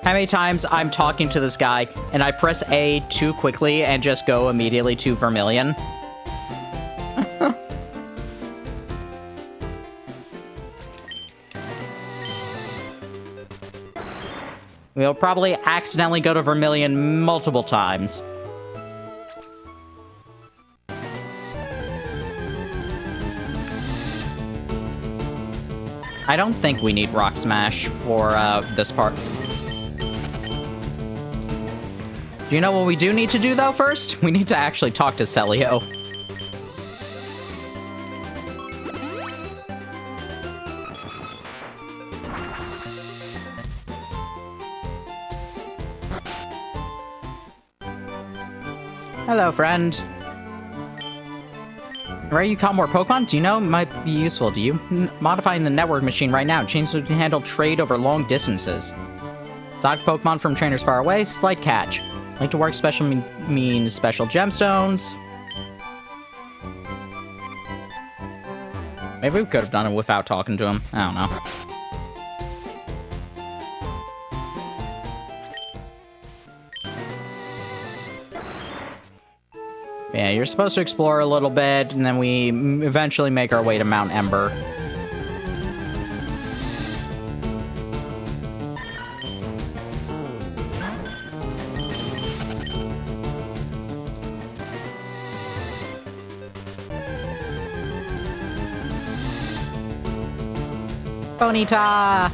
How many times I'm talking to this guy, and I press A too quickly and just go immediately to Vermilion. We'll probably accidentally go to Vermilion multiple times. I don't think we need Rock Smash for this part. Do you know what we do need to do, though, first? We need to actually talk to Celio. Hello, friend. Ready to caught more Pokemon? Do you know? Might be useful to you. Modifying the network machine right now. Change so it can handle trade over long distances. Exotic Pokemon from trainers far away. Slight catch. Like to work special means special gemstones. Maybe we could have done it without talking to him. I don't know. Yeah, you're supposed to explore a little bit, and then we eventually make our way to Mount Ember. Bonita!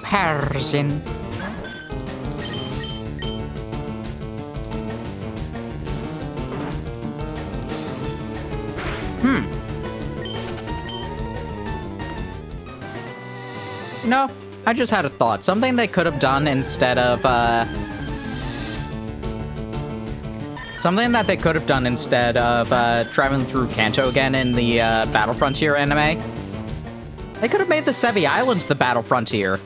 person. No, I just had a thought. Something they could have done instead of, traveling through Kanto again in the, Battle Frontier anime. They could have made the Sevi Islands the Battle Frontier.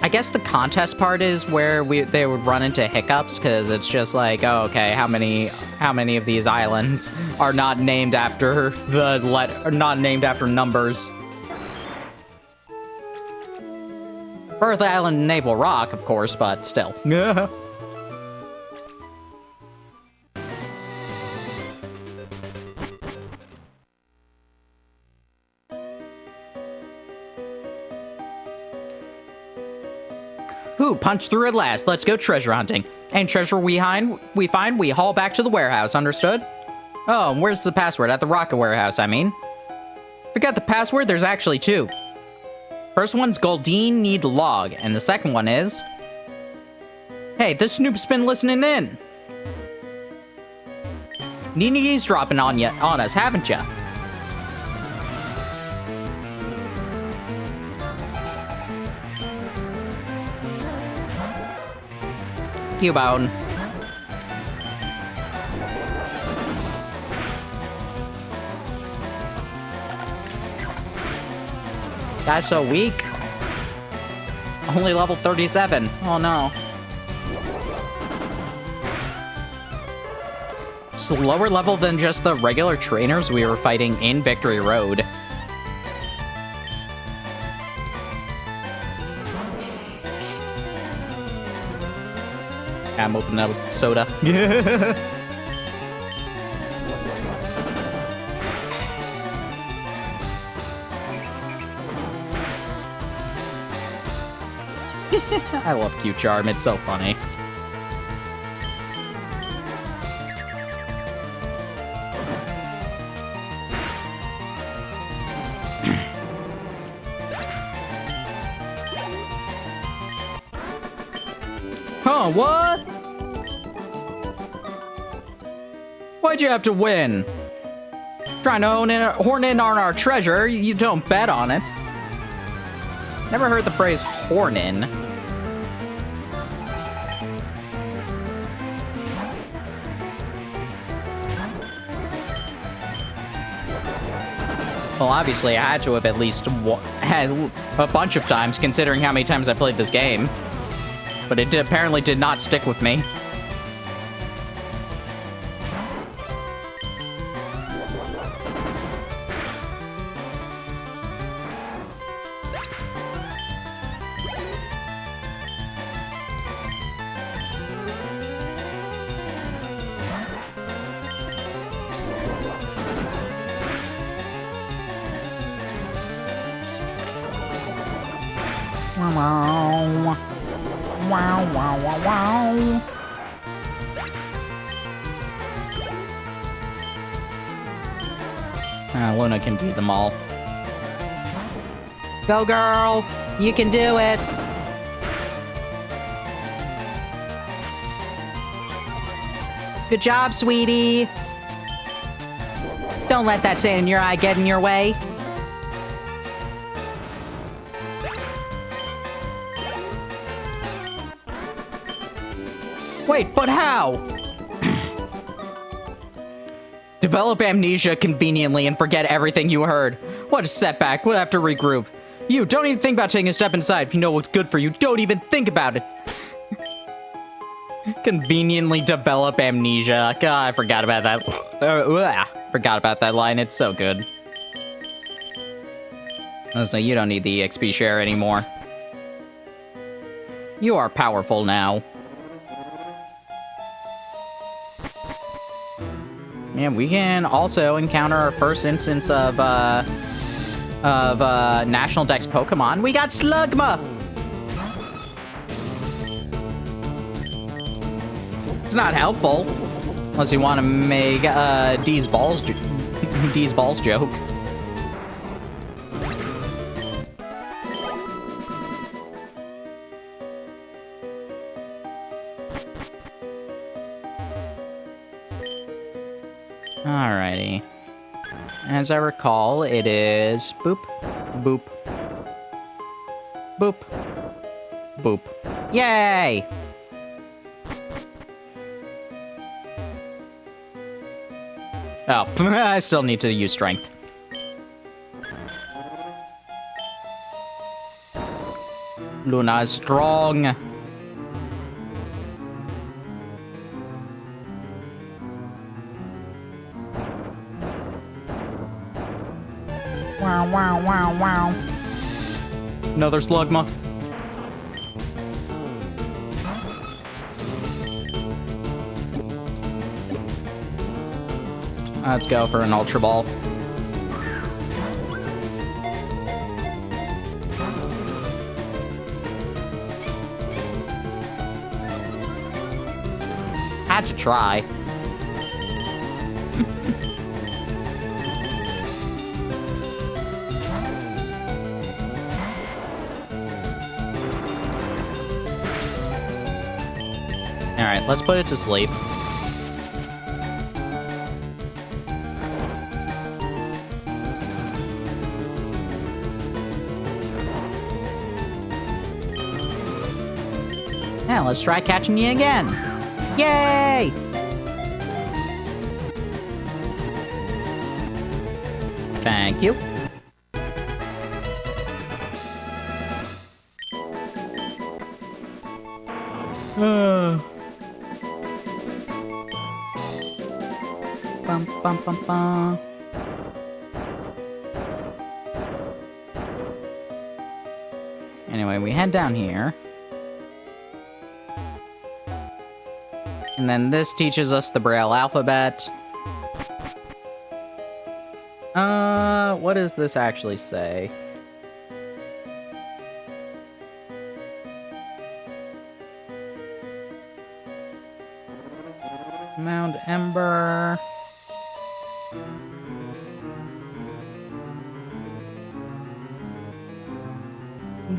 I guess the contest part is where they would run into hiccups, because it's just like, oh, okay, how many of these islands are not named after not named after numbers? Birth Island and Naval Rock, of course, but still. Ooh, punch through at last. Let's go treasure hunting. Any treasure we find, we haul back to the warehouse, understood? Oh, and where's the password? At the rocket warehouse, I mean. Forget the password, there's actually two. First one's Goldine need log, and the second one is... Hey, this snoop's been listening in. Need eavesdropping on us, haven't ya? Cubone. Guy's so weak. Only level 37. Oh no. It's lower level than just the regular trainers we were fighting in Victory Road. I'm opening up soda. I love Q-Charm, it's so funny. Huh, what? Why'd you have to win? Trying to horn in on our treasure, you don't bet on it. Never heard the phrase horn in. Well, obviously, I had to have at least had a bunch of times, considering how many times I played this game. But it apparently did not stick with me. Wow. Wow, wow, wow, wow. Luna can beat them all. Go, girl! You can do it! Good job, sweetie! Don't let that sand in your eye get in your way. Wait, but how? Develop amnesia conveniently and forget everything you heard. What a setback. We'll have to regroup. You, don't even think about taking a step inside. If you know what's good for you, don't even think about it. Conveniently develop amnesia. God, I forgot about that. Forgot about that line. It's so good. So you don't need the XP share anymore. You are powerful now. Yeah, we can also encounter our first instance of National Dex Pokemon. We got Slugma! It's not helpful. Unless you want to make D's balls joke. Alrighty. As I recall, it is boop, boop, boop, boop. Yay! Oh, I still need to use strength. Luna is strong. Wow, wow, wow, wow. Another slugma. Let's go for an Ultra Ball. Had to try. Alright, let's put it to sleep. Now let's try catching you again. Yay! Thank you. Bum, bum, bum, bum. Anyway, we head down here. And then this teaches us the Braille alphabet. What does this actually say? Mount Ember.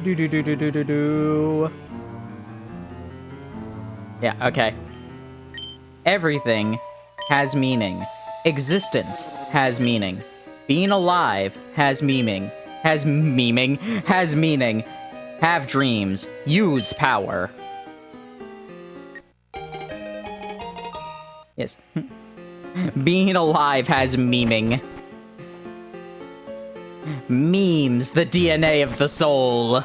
Do. Yeah, okay. Everything has meaning. Existence has meaning. Being alive has meaning. Has meaning. Have dreams. Use power. Yes. Being alive has meaning. Memes, the DNA of the soul.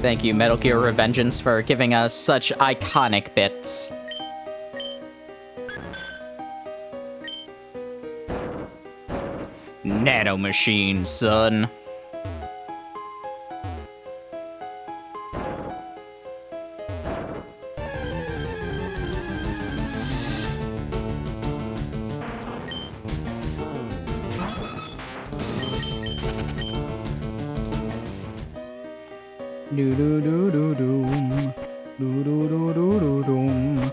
Thank you, Metal Gear Revengeance, for giving us such iconic bits. Nano machine, son. Do do do do doom. Do do do do do doom.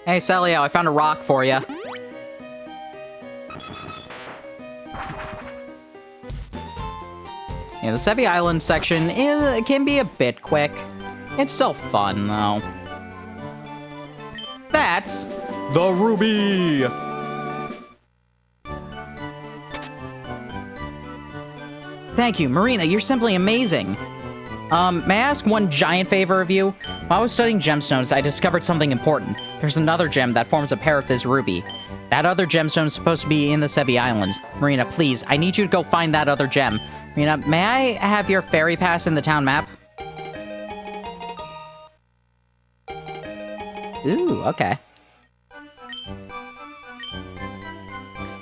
Hey, Celio, I found a rock for you. Yeah, the Sevi Island section can be a bit quick. It's still fun, though. That's the ruby! Thank you, Marina, you're simply amazing. May I ask one giant favor of you? While I was studying gemstones, I discovered something important. There's another gem that forms a pair of this ruby. That other gemstone is supposed to be in the Sevi Islands. Marina, please, I need you to go find that other gem. Marina, may I have your ferry pass in the town map? Ooh, okay.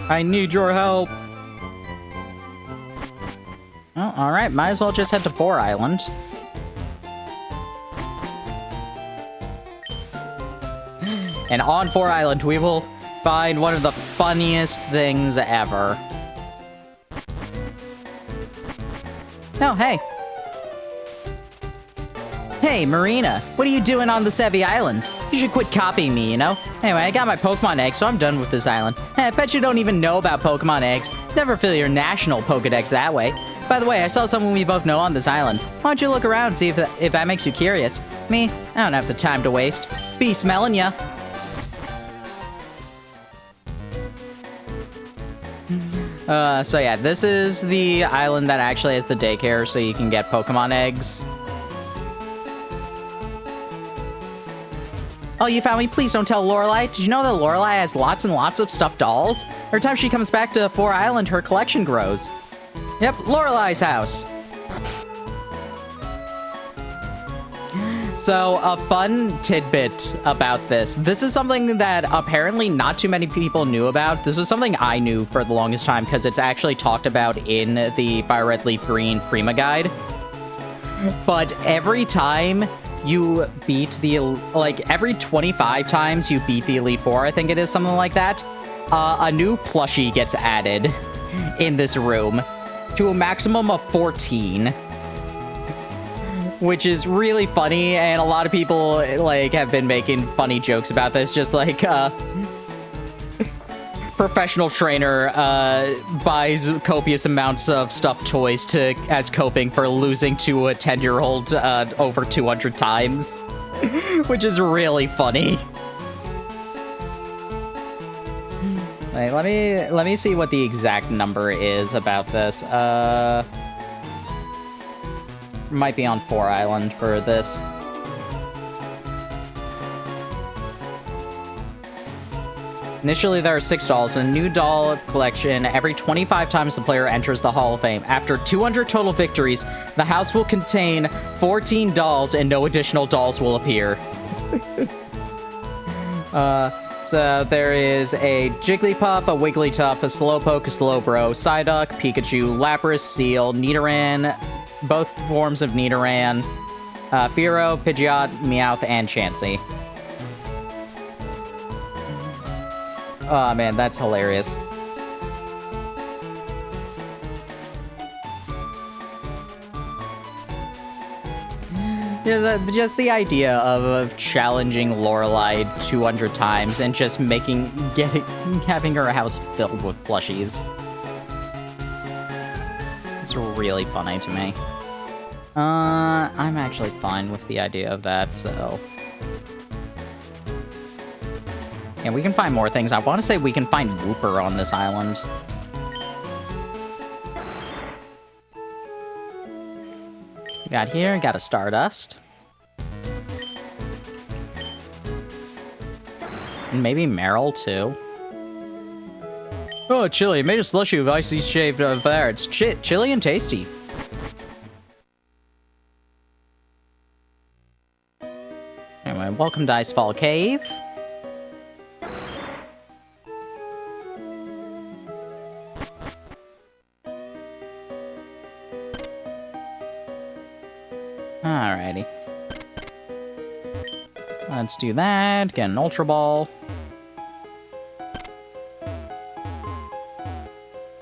I need your help. Oh, alright, might as well just head to 4 Island. And on 4 Island, we will find one of the funniest things ever. Oh, hey. Hey, Marina, what are you doing on the Sevi Islands? You should quit copying me, you know? Anyway, I got my Pokemon eggs, so I'm done with this island. Hey, I bet you don't even know about Pokemon eggs. Never fill your national Pokedex that way. By the way, I saw someone we both know on this island. Why don't you look around and see if that makes you curious? Me? I don't have the time to waste. Be smelling ya. So yeah, this is the island that actually has the daycare, so you can get Pokemon eggs. Oh, you found me? Please don't tell Lorelei. Did you know that Lorelei has lots and lots of stuffed dolls? Every time she comes back to 4 Island, her collection grows. Yep, Lorelei's house. So, a fun tidbit about this. This is something that apparently not too many people knew about. This was something I knew for the longest time because it's actually talked about in the Fire Red Leaf Green Prima Guide. But every time you beat the, like, every 25 times you beat the Elite Four, I think it is, something like that, a new plushie gets added in this room to a maximum of 14. Which is really funny, and a lot of people, like, have been making funny jokes about this, just like, professional trainer buys copious amounts of stuffed toys as coping for losing to a 10-year-old over 200 times, which is really funny. Wait, let me see what the exact number is about this. Might be on 4 Island for this. Initially, there are 6 dolls. A new doll collection every 25 times the player enters the Hall of Fame. After 200 total victories, the house will contain 14 dolls and no additional dolls will appear. So there is a Jigglypuff, a Wigglytuff, a Slowpoke, a Slowbro, Psyduck, Pikachu, Lapras, Seal, Nidoran, both forms of Nidoran, Fearow, Pidgeot, Meowth, and Chansey. Oh man, that's hilarious. Just the idea of challenging Lorelei 200 times and just having her house filled with plushies. It's really funny to me. I'm actually fine with the idea of that, so... Yeah, we can find more things. I want to say we can find Wooper on this island. Got here, got a Stardust. And maybe Meryl, too. Oh, chili. Made a slushy of icy shaved fire. It's chili and tasty. Anyway, welcome to Icefall Cave. Alrighty. Let's do that. Get an Ultra Ball.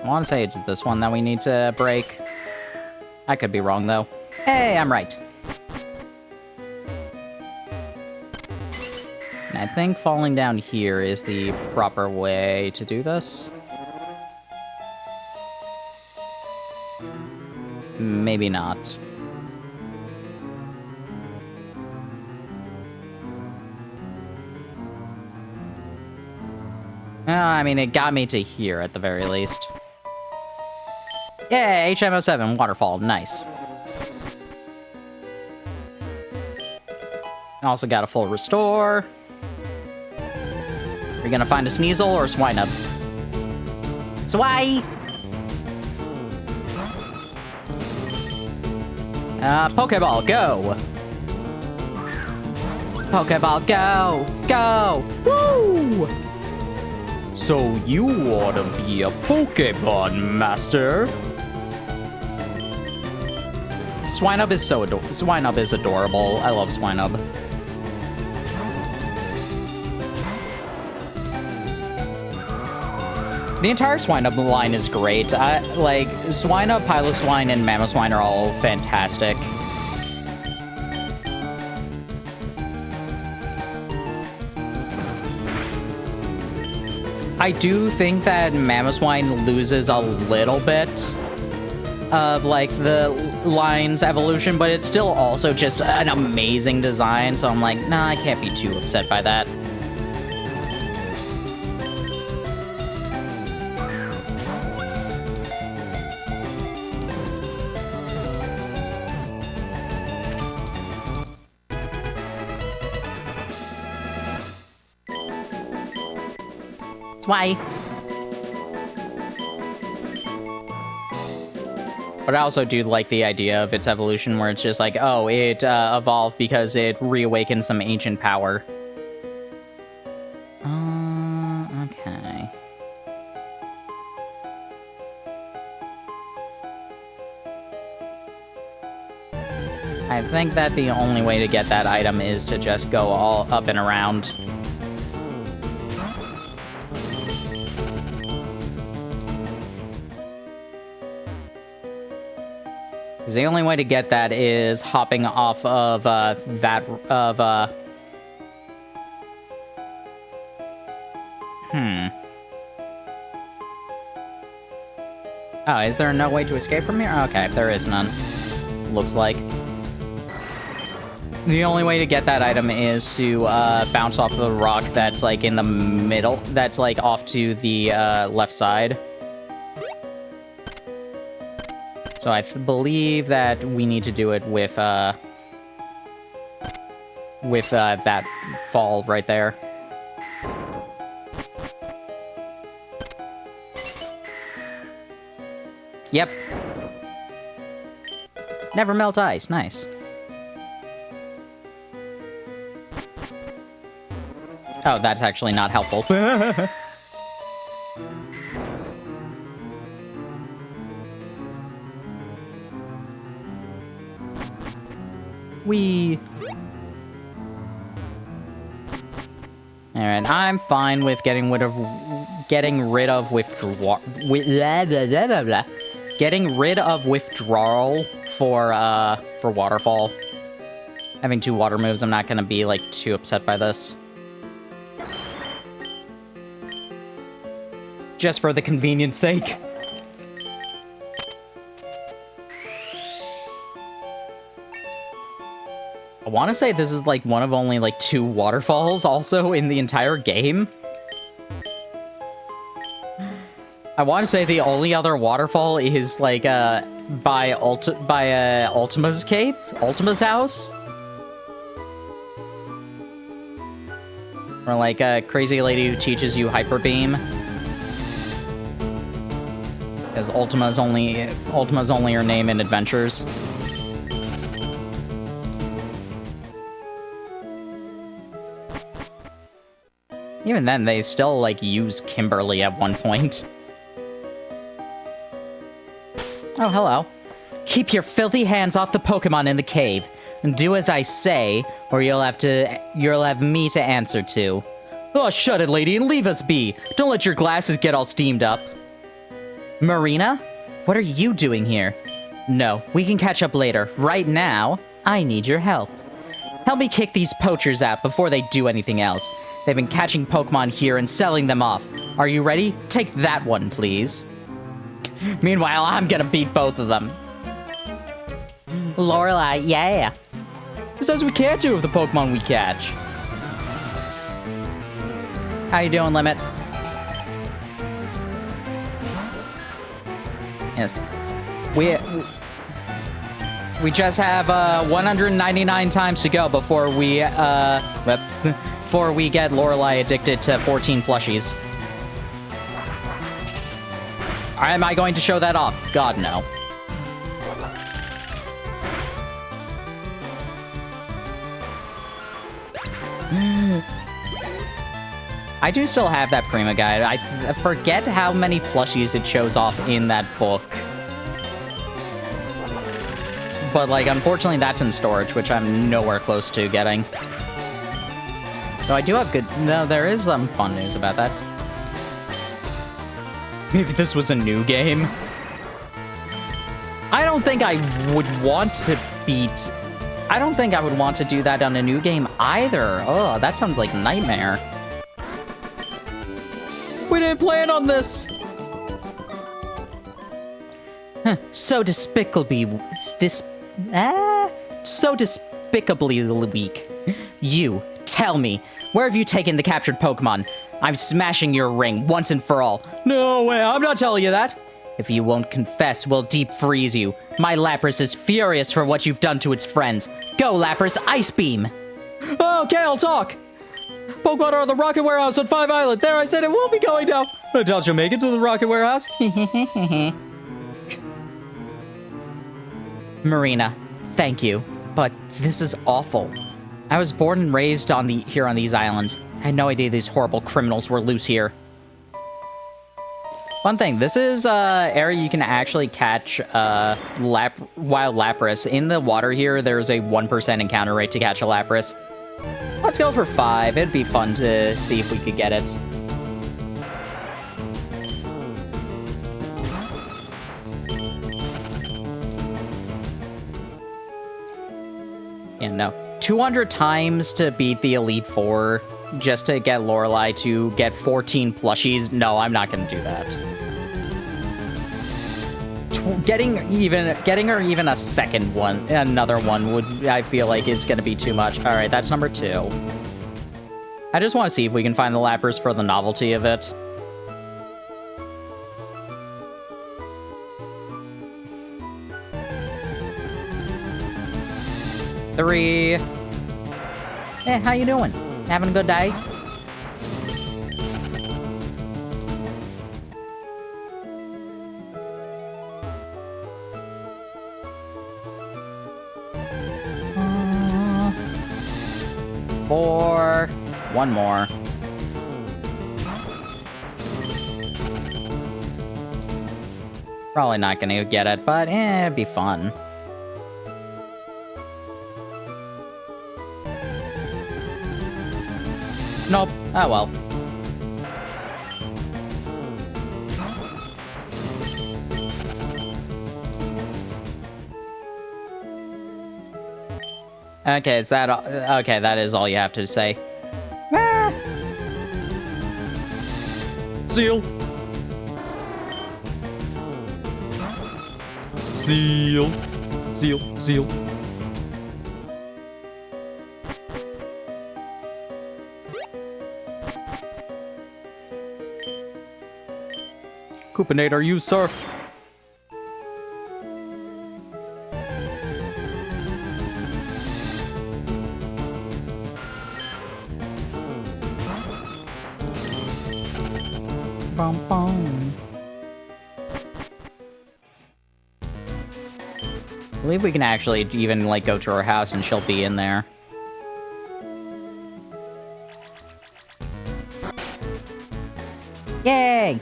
I want to say it's this one that we need to break. I could be wrong, though. Hey, I'm right. And I think falling down here is the proper way to do this. Maybe not. I mean, it got me to here at the very least. Yeah, HM07, waterfall, nice. Also got a full restore. Are you gonna find a Sneasel or a Swinub? Swine! Pokeball, go! Pokeball, go! Go! Woo! So you want to be a Pokemon Master? Swinub is so adorable. Swinub is adorable. I love Swinub. The entire Swinub line is great. Like, Swinub, Piloswine, and Mamoswine are all fantastic. I do think that Mamoswine loses a little bit of, like, the line's evolution, but it's still also just an amazing design, so I'm like, nah, I can't be too upset by that. Why? But I also do like the idea of its evolution where it's just like, oh, it evolved because it reawakened some ancient power. Okay. I think that the only way to get that item is to just go all up and around. The only way to get that is hopping off of, Oh, is there no way to escape from here? Okay, there is none. Looks like. The only way to get that item is to, bounce off of the rock that's, like, in the middle. That's, like, off to the, left side. So I believe that we need to do it with that fall right there. Yep. Never melt ice. Nice. Oh, that's actually not helpful. Whee! Alright, I'm fine with getting rid of withdrawal for Waterfall. Having 2 water moves, I'm not gonna be, like, too upset by this. Just for the convenience sake. I want to say this is, like, one of only, like, 2 waterfalls also in the entire game. I want to say the only other waterfall is, like, by Ultima's cave? Ultima's house? Or, like, a crazy lady who teaches you Hyper Beam. Because Ultima's only her name in Adventures. Even then, they still, like, use Kimberly at one point. Oh, hello. Keep your filthy hands off the Pokemon in the cave. And do as I say, or you'll have me to answer to. Oh, shut it, lady, and leave us be. Don't let your glasses get all steamed up. Marina? What are you doing here? No, we can catch up later. Right now, I need your help. Help me kick these poachers out before they do anything else. They've been catching Pokemon here and selling them off. Are you ready? Take that one, please. Meanwhile, I'm gonna beat both of them. Lorelei, yeah. Who says we can't do with the Pokemon we catch? How you doing, Limit? Yes. We just have 199 times to go before we before we get Lorelei addicted to 14 plushies. Am I going to show that off? God, no. I do still have that Prima guide. I forget how many plushies it shows off in that book. But, like, unfortunately that's in storage, which I'm nowhere close to getting. So I do have good... No, there is some fun news about that. If this was a new game. I don't think I would want to beat... I don't think I would want to do that on a new game either. Oh, that sounds like a nightmare. We didn't plan on this! So despicably... so despicably weak. You, tell me, where have you taken the captured Pokemon? I'm smashing your ring once and for all. No way, I'm not telling you that. If you won't confess, we'll deep freeze you. My Lapras is furious for what you've done to its friends. Go, Lapras, Ice Beam! Okay, I'll talk. Pokemon are at the Rocket Warehouse on 5 Island. There, I said it will be going now. I doubt you'll make it to the Rocket Warehouse. Marina, thank you, but this is awful. I was born and raised here on these islands. I had no idea these horrible criminals were loose here. Fun thing, this is area you can actually catch wild Lapras. In the water here, there's a 1% encounter rate to catch a Lapras. Let's go for 5. It'd be fun to see if we could get it. Yeah, no. 200 times to beat the Elite Four just to get Lorelei to get 14 plushies. No, I'm not going to do that. Getting her even a second one, another one would, I feel like, is going to be too much. All right, that's number 2. I just want to see if we can find the Lapras for the novelty of it. Three. Hey, how you doing? Having a good day? Four. One more. Probably not gonna get it, but it'd be fun. Nope. Oh well. Okay, is that all? Okay, that is all you have to say. Ah. Seal. Seal. Seal. Seal. Coopinator, you surf. Bum, bum. I believe we can actually even, like, go to her house and she'll be in there. Yay!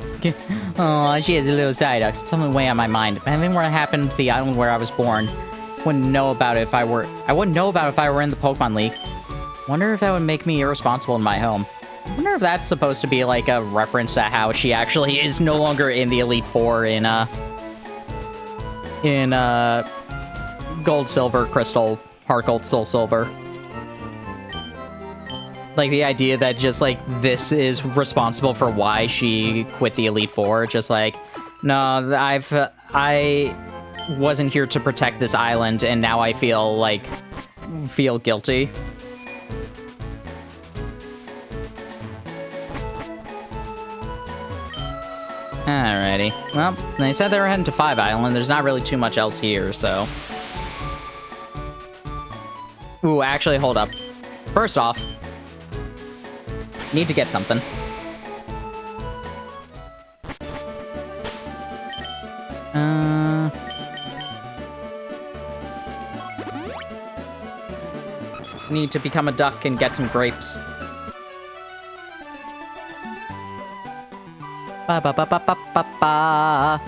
Oh, she has a little side. Something way on my mind. If anything were to happen to the island where I was born, I wouldn't know about it if I were in the Pokemon League. Wonder if that would make me irresponsible in my home. I wonder if that's supposed to be like a reference to how she actually is no longer in the Elite Four in Gold, Silver, Crystal, Heart Gold, Soul Silver. Like, the idea that just, like, this is responsible for why she quit the Elite Four. Just like, no, I wasn't here to protect this island, and now I feel guilty. Alrighty. Well, they said they were heading to 5 Island. There's not really too much else here, so... Ooh, actually, hold up. First off, need to get something. Need to become a duck and get some grapes. Ba ba ba ba ba ba ba.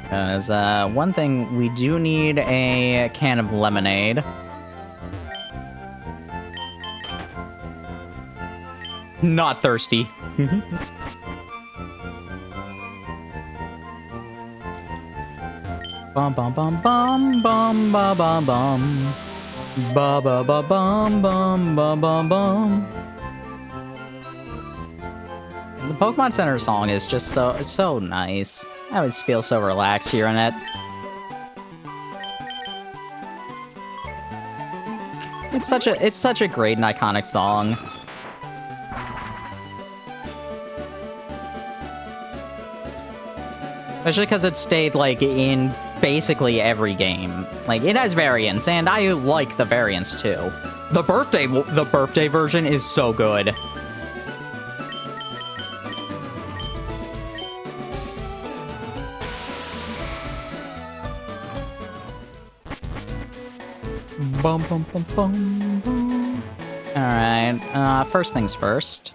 Because, one thing, we do need a can of lemonade. Not thirsty. Bum bum bum bum bum ba bum bum. Ba ba ba bum bum ba bum bum. The Pokemon Center song is just it's so nice. I always feel so relaxed hearing it. It's such a great and iconic song. Especially because it stayed, like, in basically every game. Like, it has variants, and I like the variants, too. The birthday version is so good. Bum, bum, bum, bum, bum. Alright, first things first.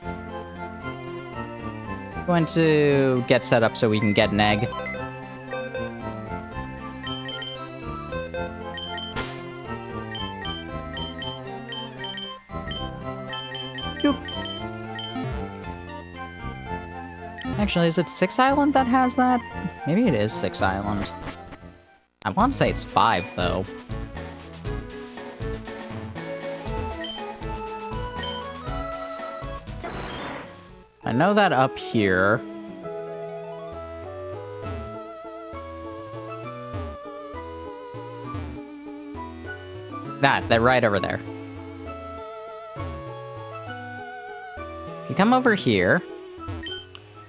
Going to get set up so we can get an egg. Boop. Actually, is it Six Island that has that? Maybe it is Six Island. I want to say it's 5, though. I know that up here. They're right over there. If you come over here...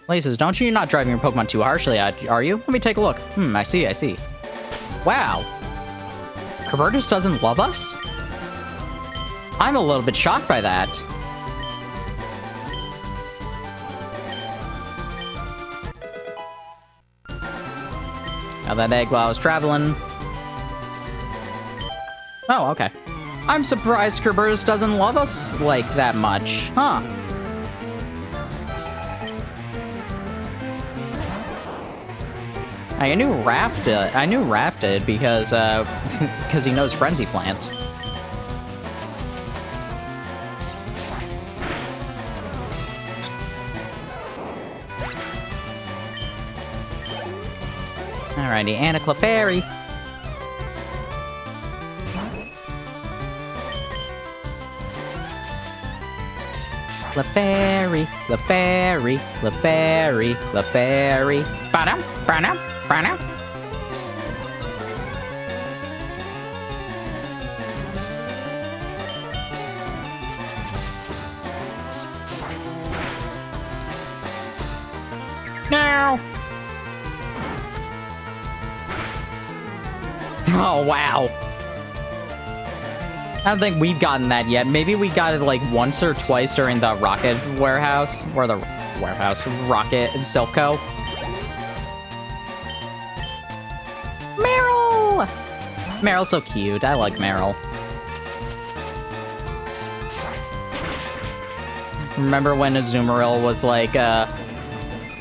Laces, don't you're not driving your Pokemon too harshly, are you? Let me take a look. I see. Wow. Kerbertus doesn't love us? I'm a little bit shocked by that. Got that egg while I was traveling. Oh, okay. I'm surprised Kerbertus doesn't love us like that much, huh? I knew Raph did because because he knows Frenzy Plant. Alrighty, and a Clefairy. Clefairy, Clefairy, Clefairy, Clefairy. Ba-dum, ba-dum, ba-dum. No! Oh, wow. I don't think we've gotten that yet. Maybe we got it like once or twice during the Rocket Warehouse. Or the Warehouse. Rocket and Silphco. Meryl! Meryl's so cute. I like Meryl. Remember when Azumarill was like,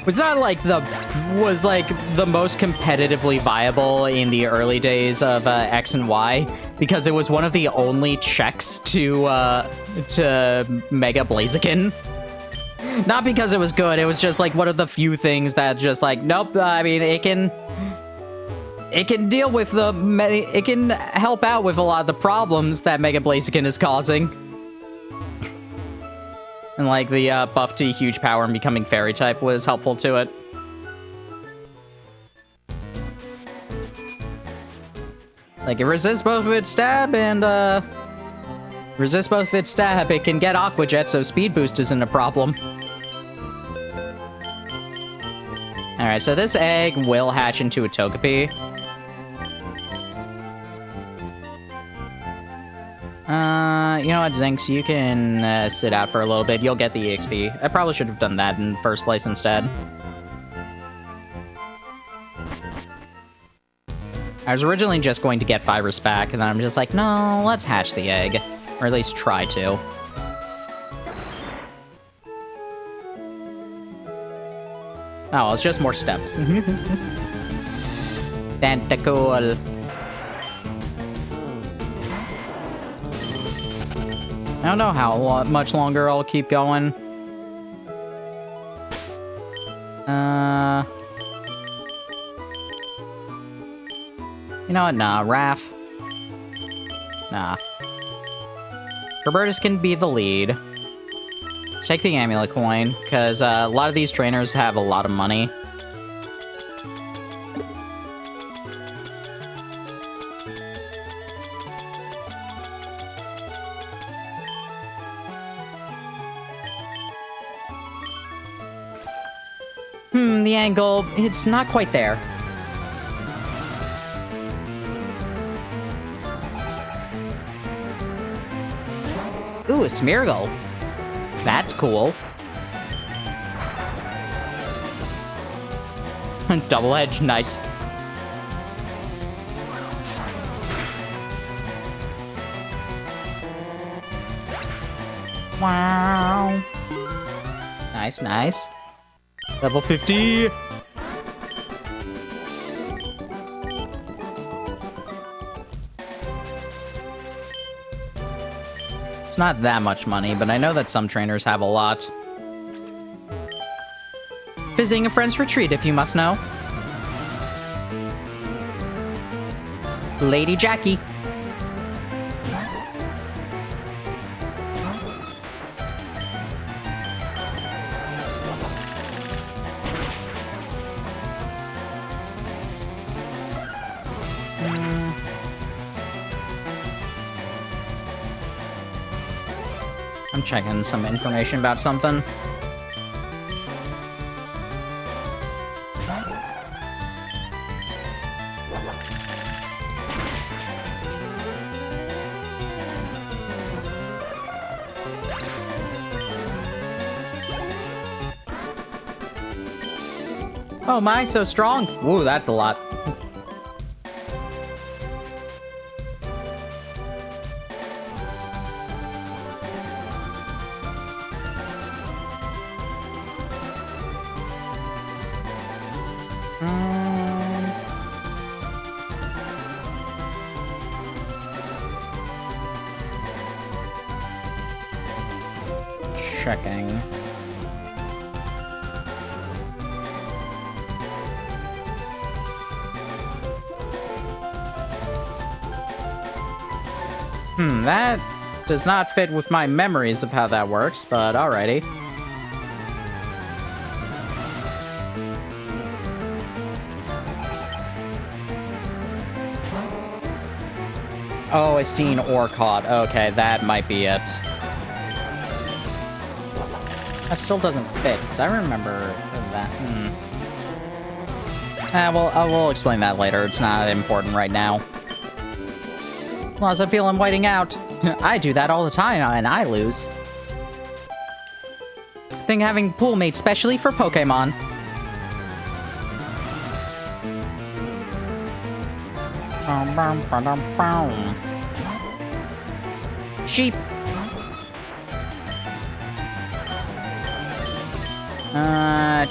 was like the most competitively viable in the early days of X and Y because it was one of the only checks to Mega Blaziken. Not because it was good, it was just like one of the few things that just like, nope, I mean, it can deal with it can help out with a lot of the problems that Mega Blaziken is causing. And like the buff to huge power and becoming fairy type was helpful to it. Like it resists both of its stab and it can get Aqua Jet, so speed boost isn't a problem. Alright, so this egg will hatch into a Togepi. You know what, Zinx, you can sit out for a little bit. You'll get the EXP. I probably should have done that in the first place instead. I was originally just going to get Fibrous back, and then I'm just like, no, let's hatch the egg. Or at least try to. Oh, it's just more steps. Tentacle. I don't know how much longer I'll keep going. You know what? Nah, Raph. Nah. Robertus can be the lead. Let's take the amulet coin, because a lot of these trainers have a lot of money. The angle, it's not quite there. Ooh, it's Smeargle. That's cool. Double edge, nice. Wow. Nice, nice. Level 50. It's not that much money, but I know that some trainers have a lot. Visiting a friend's retreat, if you must know. Lady Jackie. I'm checking some information about something. Oh my, so strong. Woo, that's a lot. Checking. That does not fit with my memories of how that works, but alrighty. Oh, I seen or caught. Okay, that might be it. That still doesn't fit, because I remember that. Well, I will explain that later. It's not important right now. Plus, I feel I'm whiting out. I do that all the time, and I lose. Think having pool made specially for Pokemon. Sheep.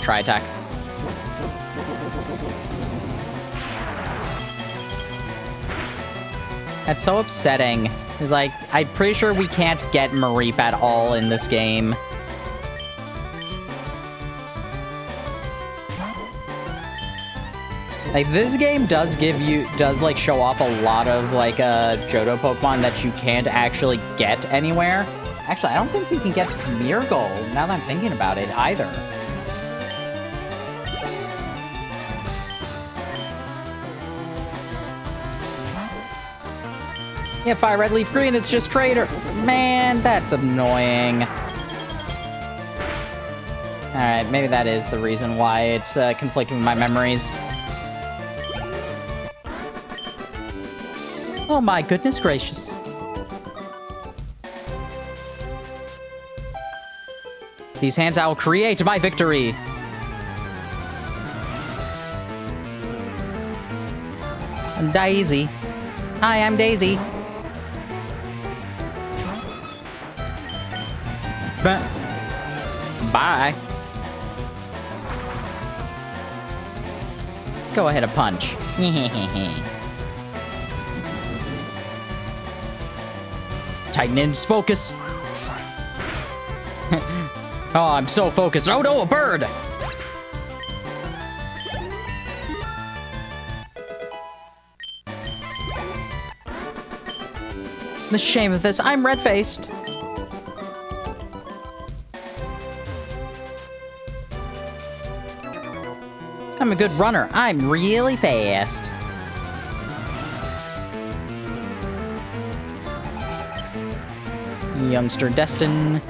Tri-attack. That's so upsetting. It's like, I'm pretty sure we can't get Mareep at all in this game. Like, this game does like, show off a lot of, like, Johto Pokemon that you can't actually get anywhere. Actually, I don't think we can get Smeargle, now that I'm thinking about it, either. Yeah, Fire Red, Leaf Green, it's just Trader. Man, that's annoying. Alright, maybe that is the reason why it's conflicting with my memories. Oh my goodness gracious. These hands I will create my victory. Daisy. Hi, I'm Daisy. Bye. Go ahead and punch. Tighten in his focus. Oh, I'm so focused. Oh no, a bird! The shame of this, I'm red-faced. I'm a good runner. I'm really fast. Youngster Destin.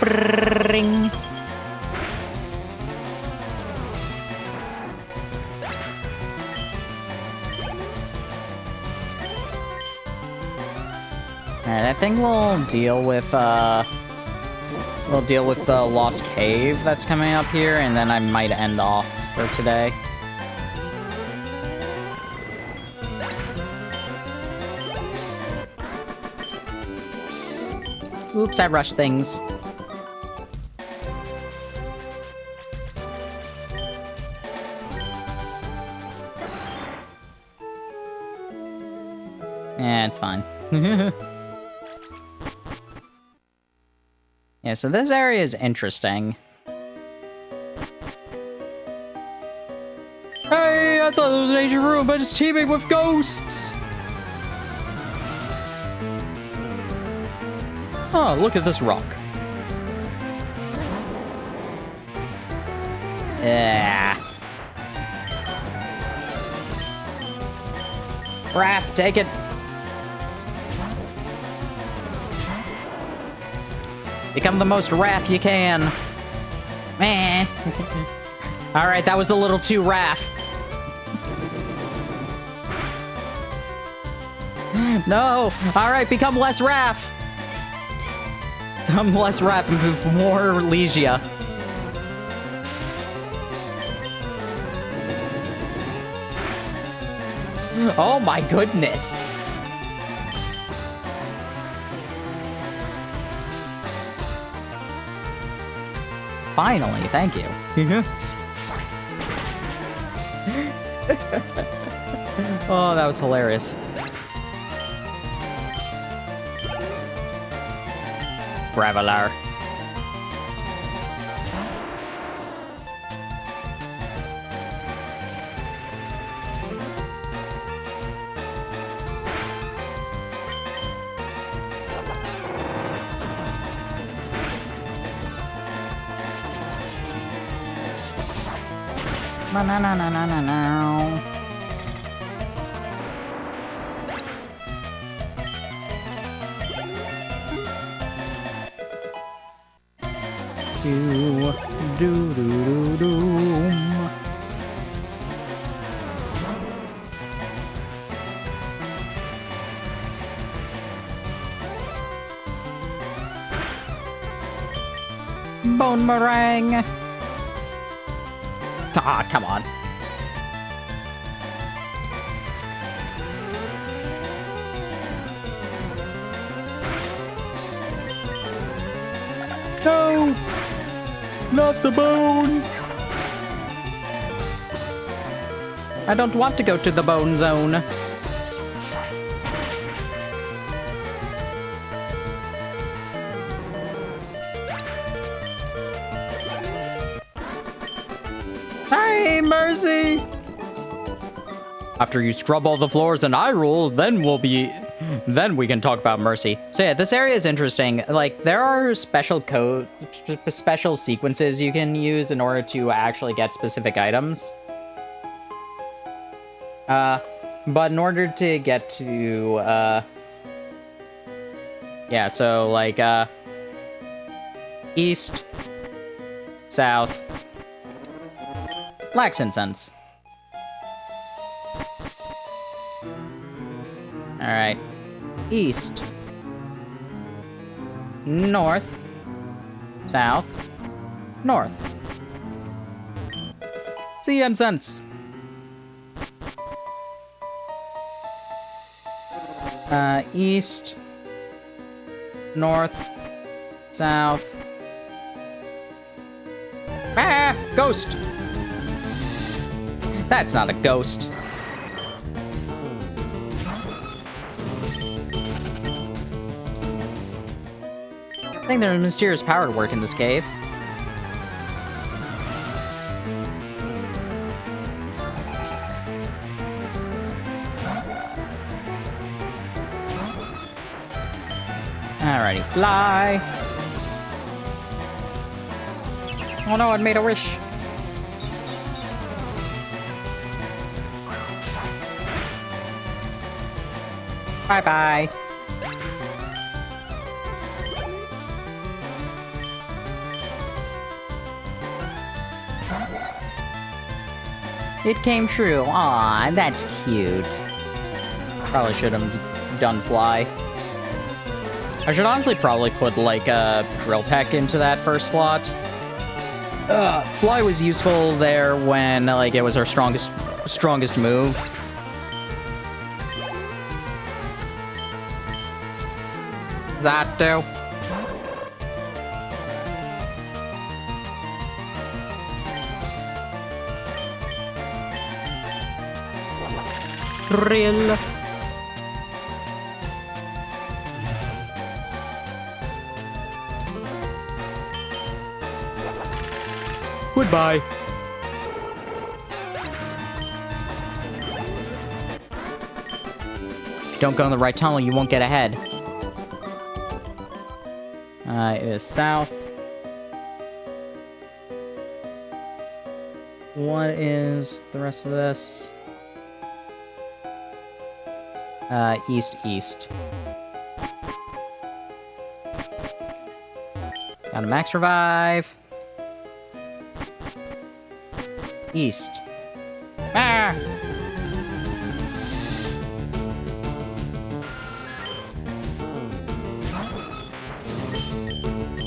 Bring. Alright, I think we'll deal with the Lost Cave that's coming up here, and then I might end off for today. Oops, I rushed things. Yeah, it's fine. Yeah, so this area is interesting. Hey, I thought it was an ancient ruin, but it's teeming with ghosts! Oh, look at this rock. Yeah. Raph, take it. Become the most Raph you can. Meh. Alright, that was a little too Raph. No! Alright, become less Raph! Become less Raph and more Legia. Oh my goodness! Finally, thank you. Oh, that was hilarious. Graveler. Na-na-na-na-na-na. Do-do-do-do-doom. Bone meringue. Ah, come on. No! Not the bones! I don't want to go to the bone zone. Hey, Mercy! After you scrub all the floors and I rule, then we can talk about Mercy. So yeah, this area is interesting. Like, there are special sequences you can use in order to actually get specific items. But in order to get to, yeah, so, like, east, south, Lax Incense. Alright. East. North. South. North. See incense. East. North. South. Ah! Ghost! That's not a ghost. I think there's a mysterious power to work in this cave. Alrighty, fly. Oh no, it made a wish. Bye-bye. It came true. Aw, that's cute. Probably should have done fly. I should honestly probably put, like, a drill peck into that first slot. Fly was useful there when, like, it was our strongest move. Does that do? Drill. Goodbye. If you don't go in the right tunnel, you won't get ahead. It is south. What is the rest of this? East. Got a max revive. East. Ah!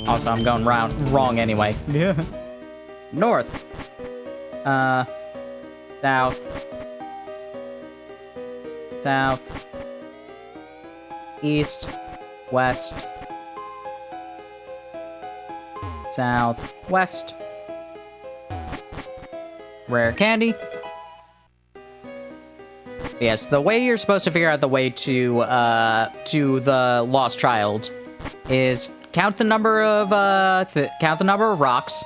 Also, I'm going wrong anyway. Yeah. North. South. South. East. West. South. West. Rare candy. Yes, the way you're supposed to figure out the way to the lost child is count the number of rocks,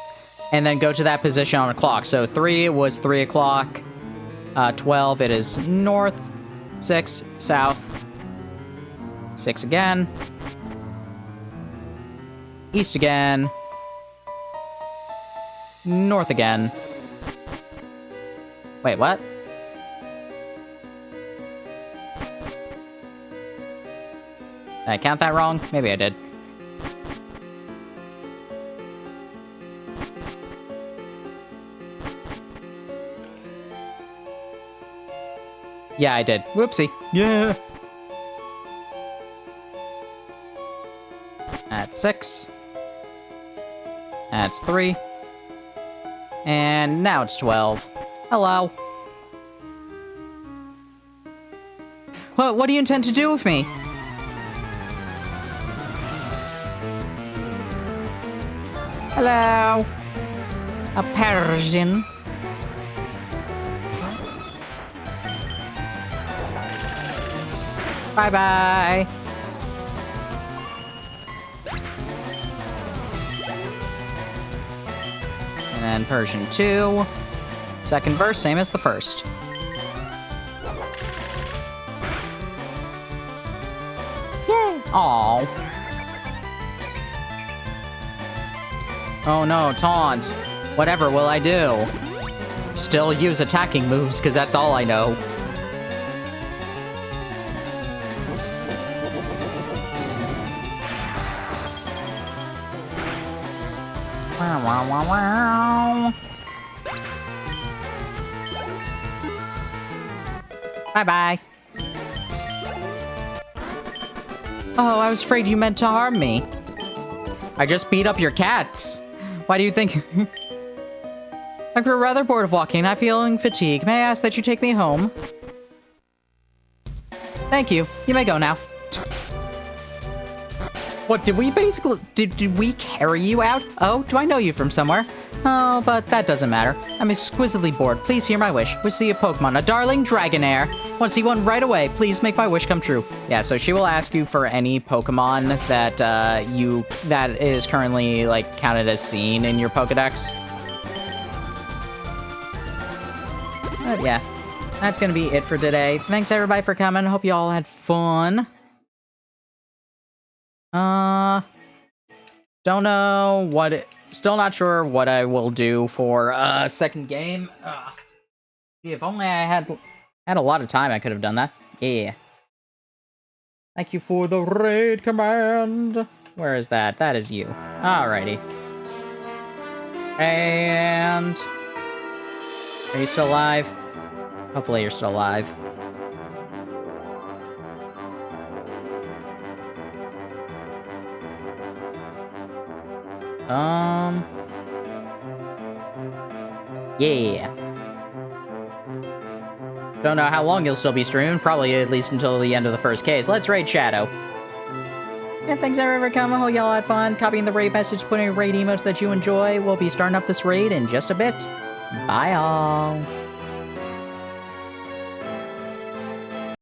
and then go to that position on a clock. So 3 was 3 o'clock. 12 it is north. 6 south. 6 again. East again. North again. Wait, what? Did I count that wrong? Maybe I did. Yeah, I did. Whoopsie. Yeah. That's 6. That's 3. And now it's 12. Hello. What do you intend to do with me? Hello. A Persian. Bye-bye. And then Persian 2. Second verse, same as the first. Yay! Aww. Oh no, taunt. Whatever will I do? Still use attacking moves, because that's all I know. Wow, wow, wow, wow. Bye-bye. Oh, I was afraid you meant to harm me. I just beat up your cats. Why do you think... I'm rather bored of walking. I'm feeling fatigued. May I ask that you take me home? Thank you. You may go now. What, did we carry you out? Oh, do I know you from somewhere? Oh, but that doesn't matter. I'm exquisitely bored. Please hear my wish. Wish to see a Pokemon, a darling Dragonair. Want to see one right away. Please make my wish come true. Yeah, so she will ask you for any Pokemon that that is currently like counted as seen in your Pokedex. But yeah, that's gonna be it for today. Thanks everybody for coming. Hope you all had fun. Don't know still not sure what I will do for second game. Gee, if only I had a lot of time, I could have done that. Yeah. Thank you for the raid command. Where is that? That is you. Alrighty. And are you still alive? Hopefully you're still alive. Yeah. Don't know how long you'll still be streaming, probably at least until the end of the first case. Let's raid Shadow. Yeah, thanks everyone for coming. Hope y'all had fun. Copying the raid message, putting raid emotes that you enjoy. We'll be starting up this raid in just a bit. Bye, all.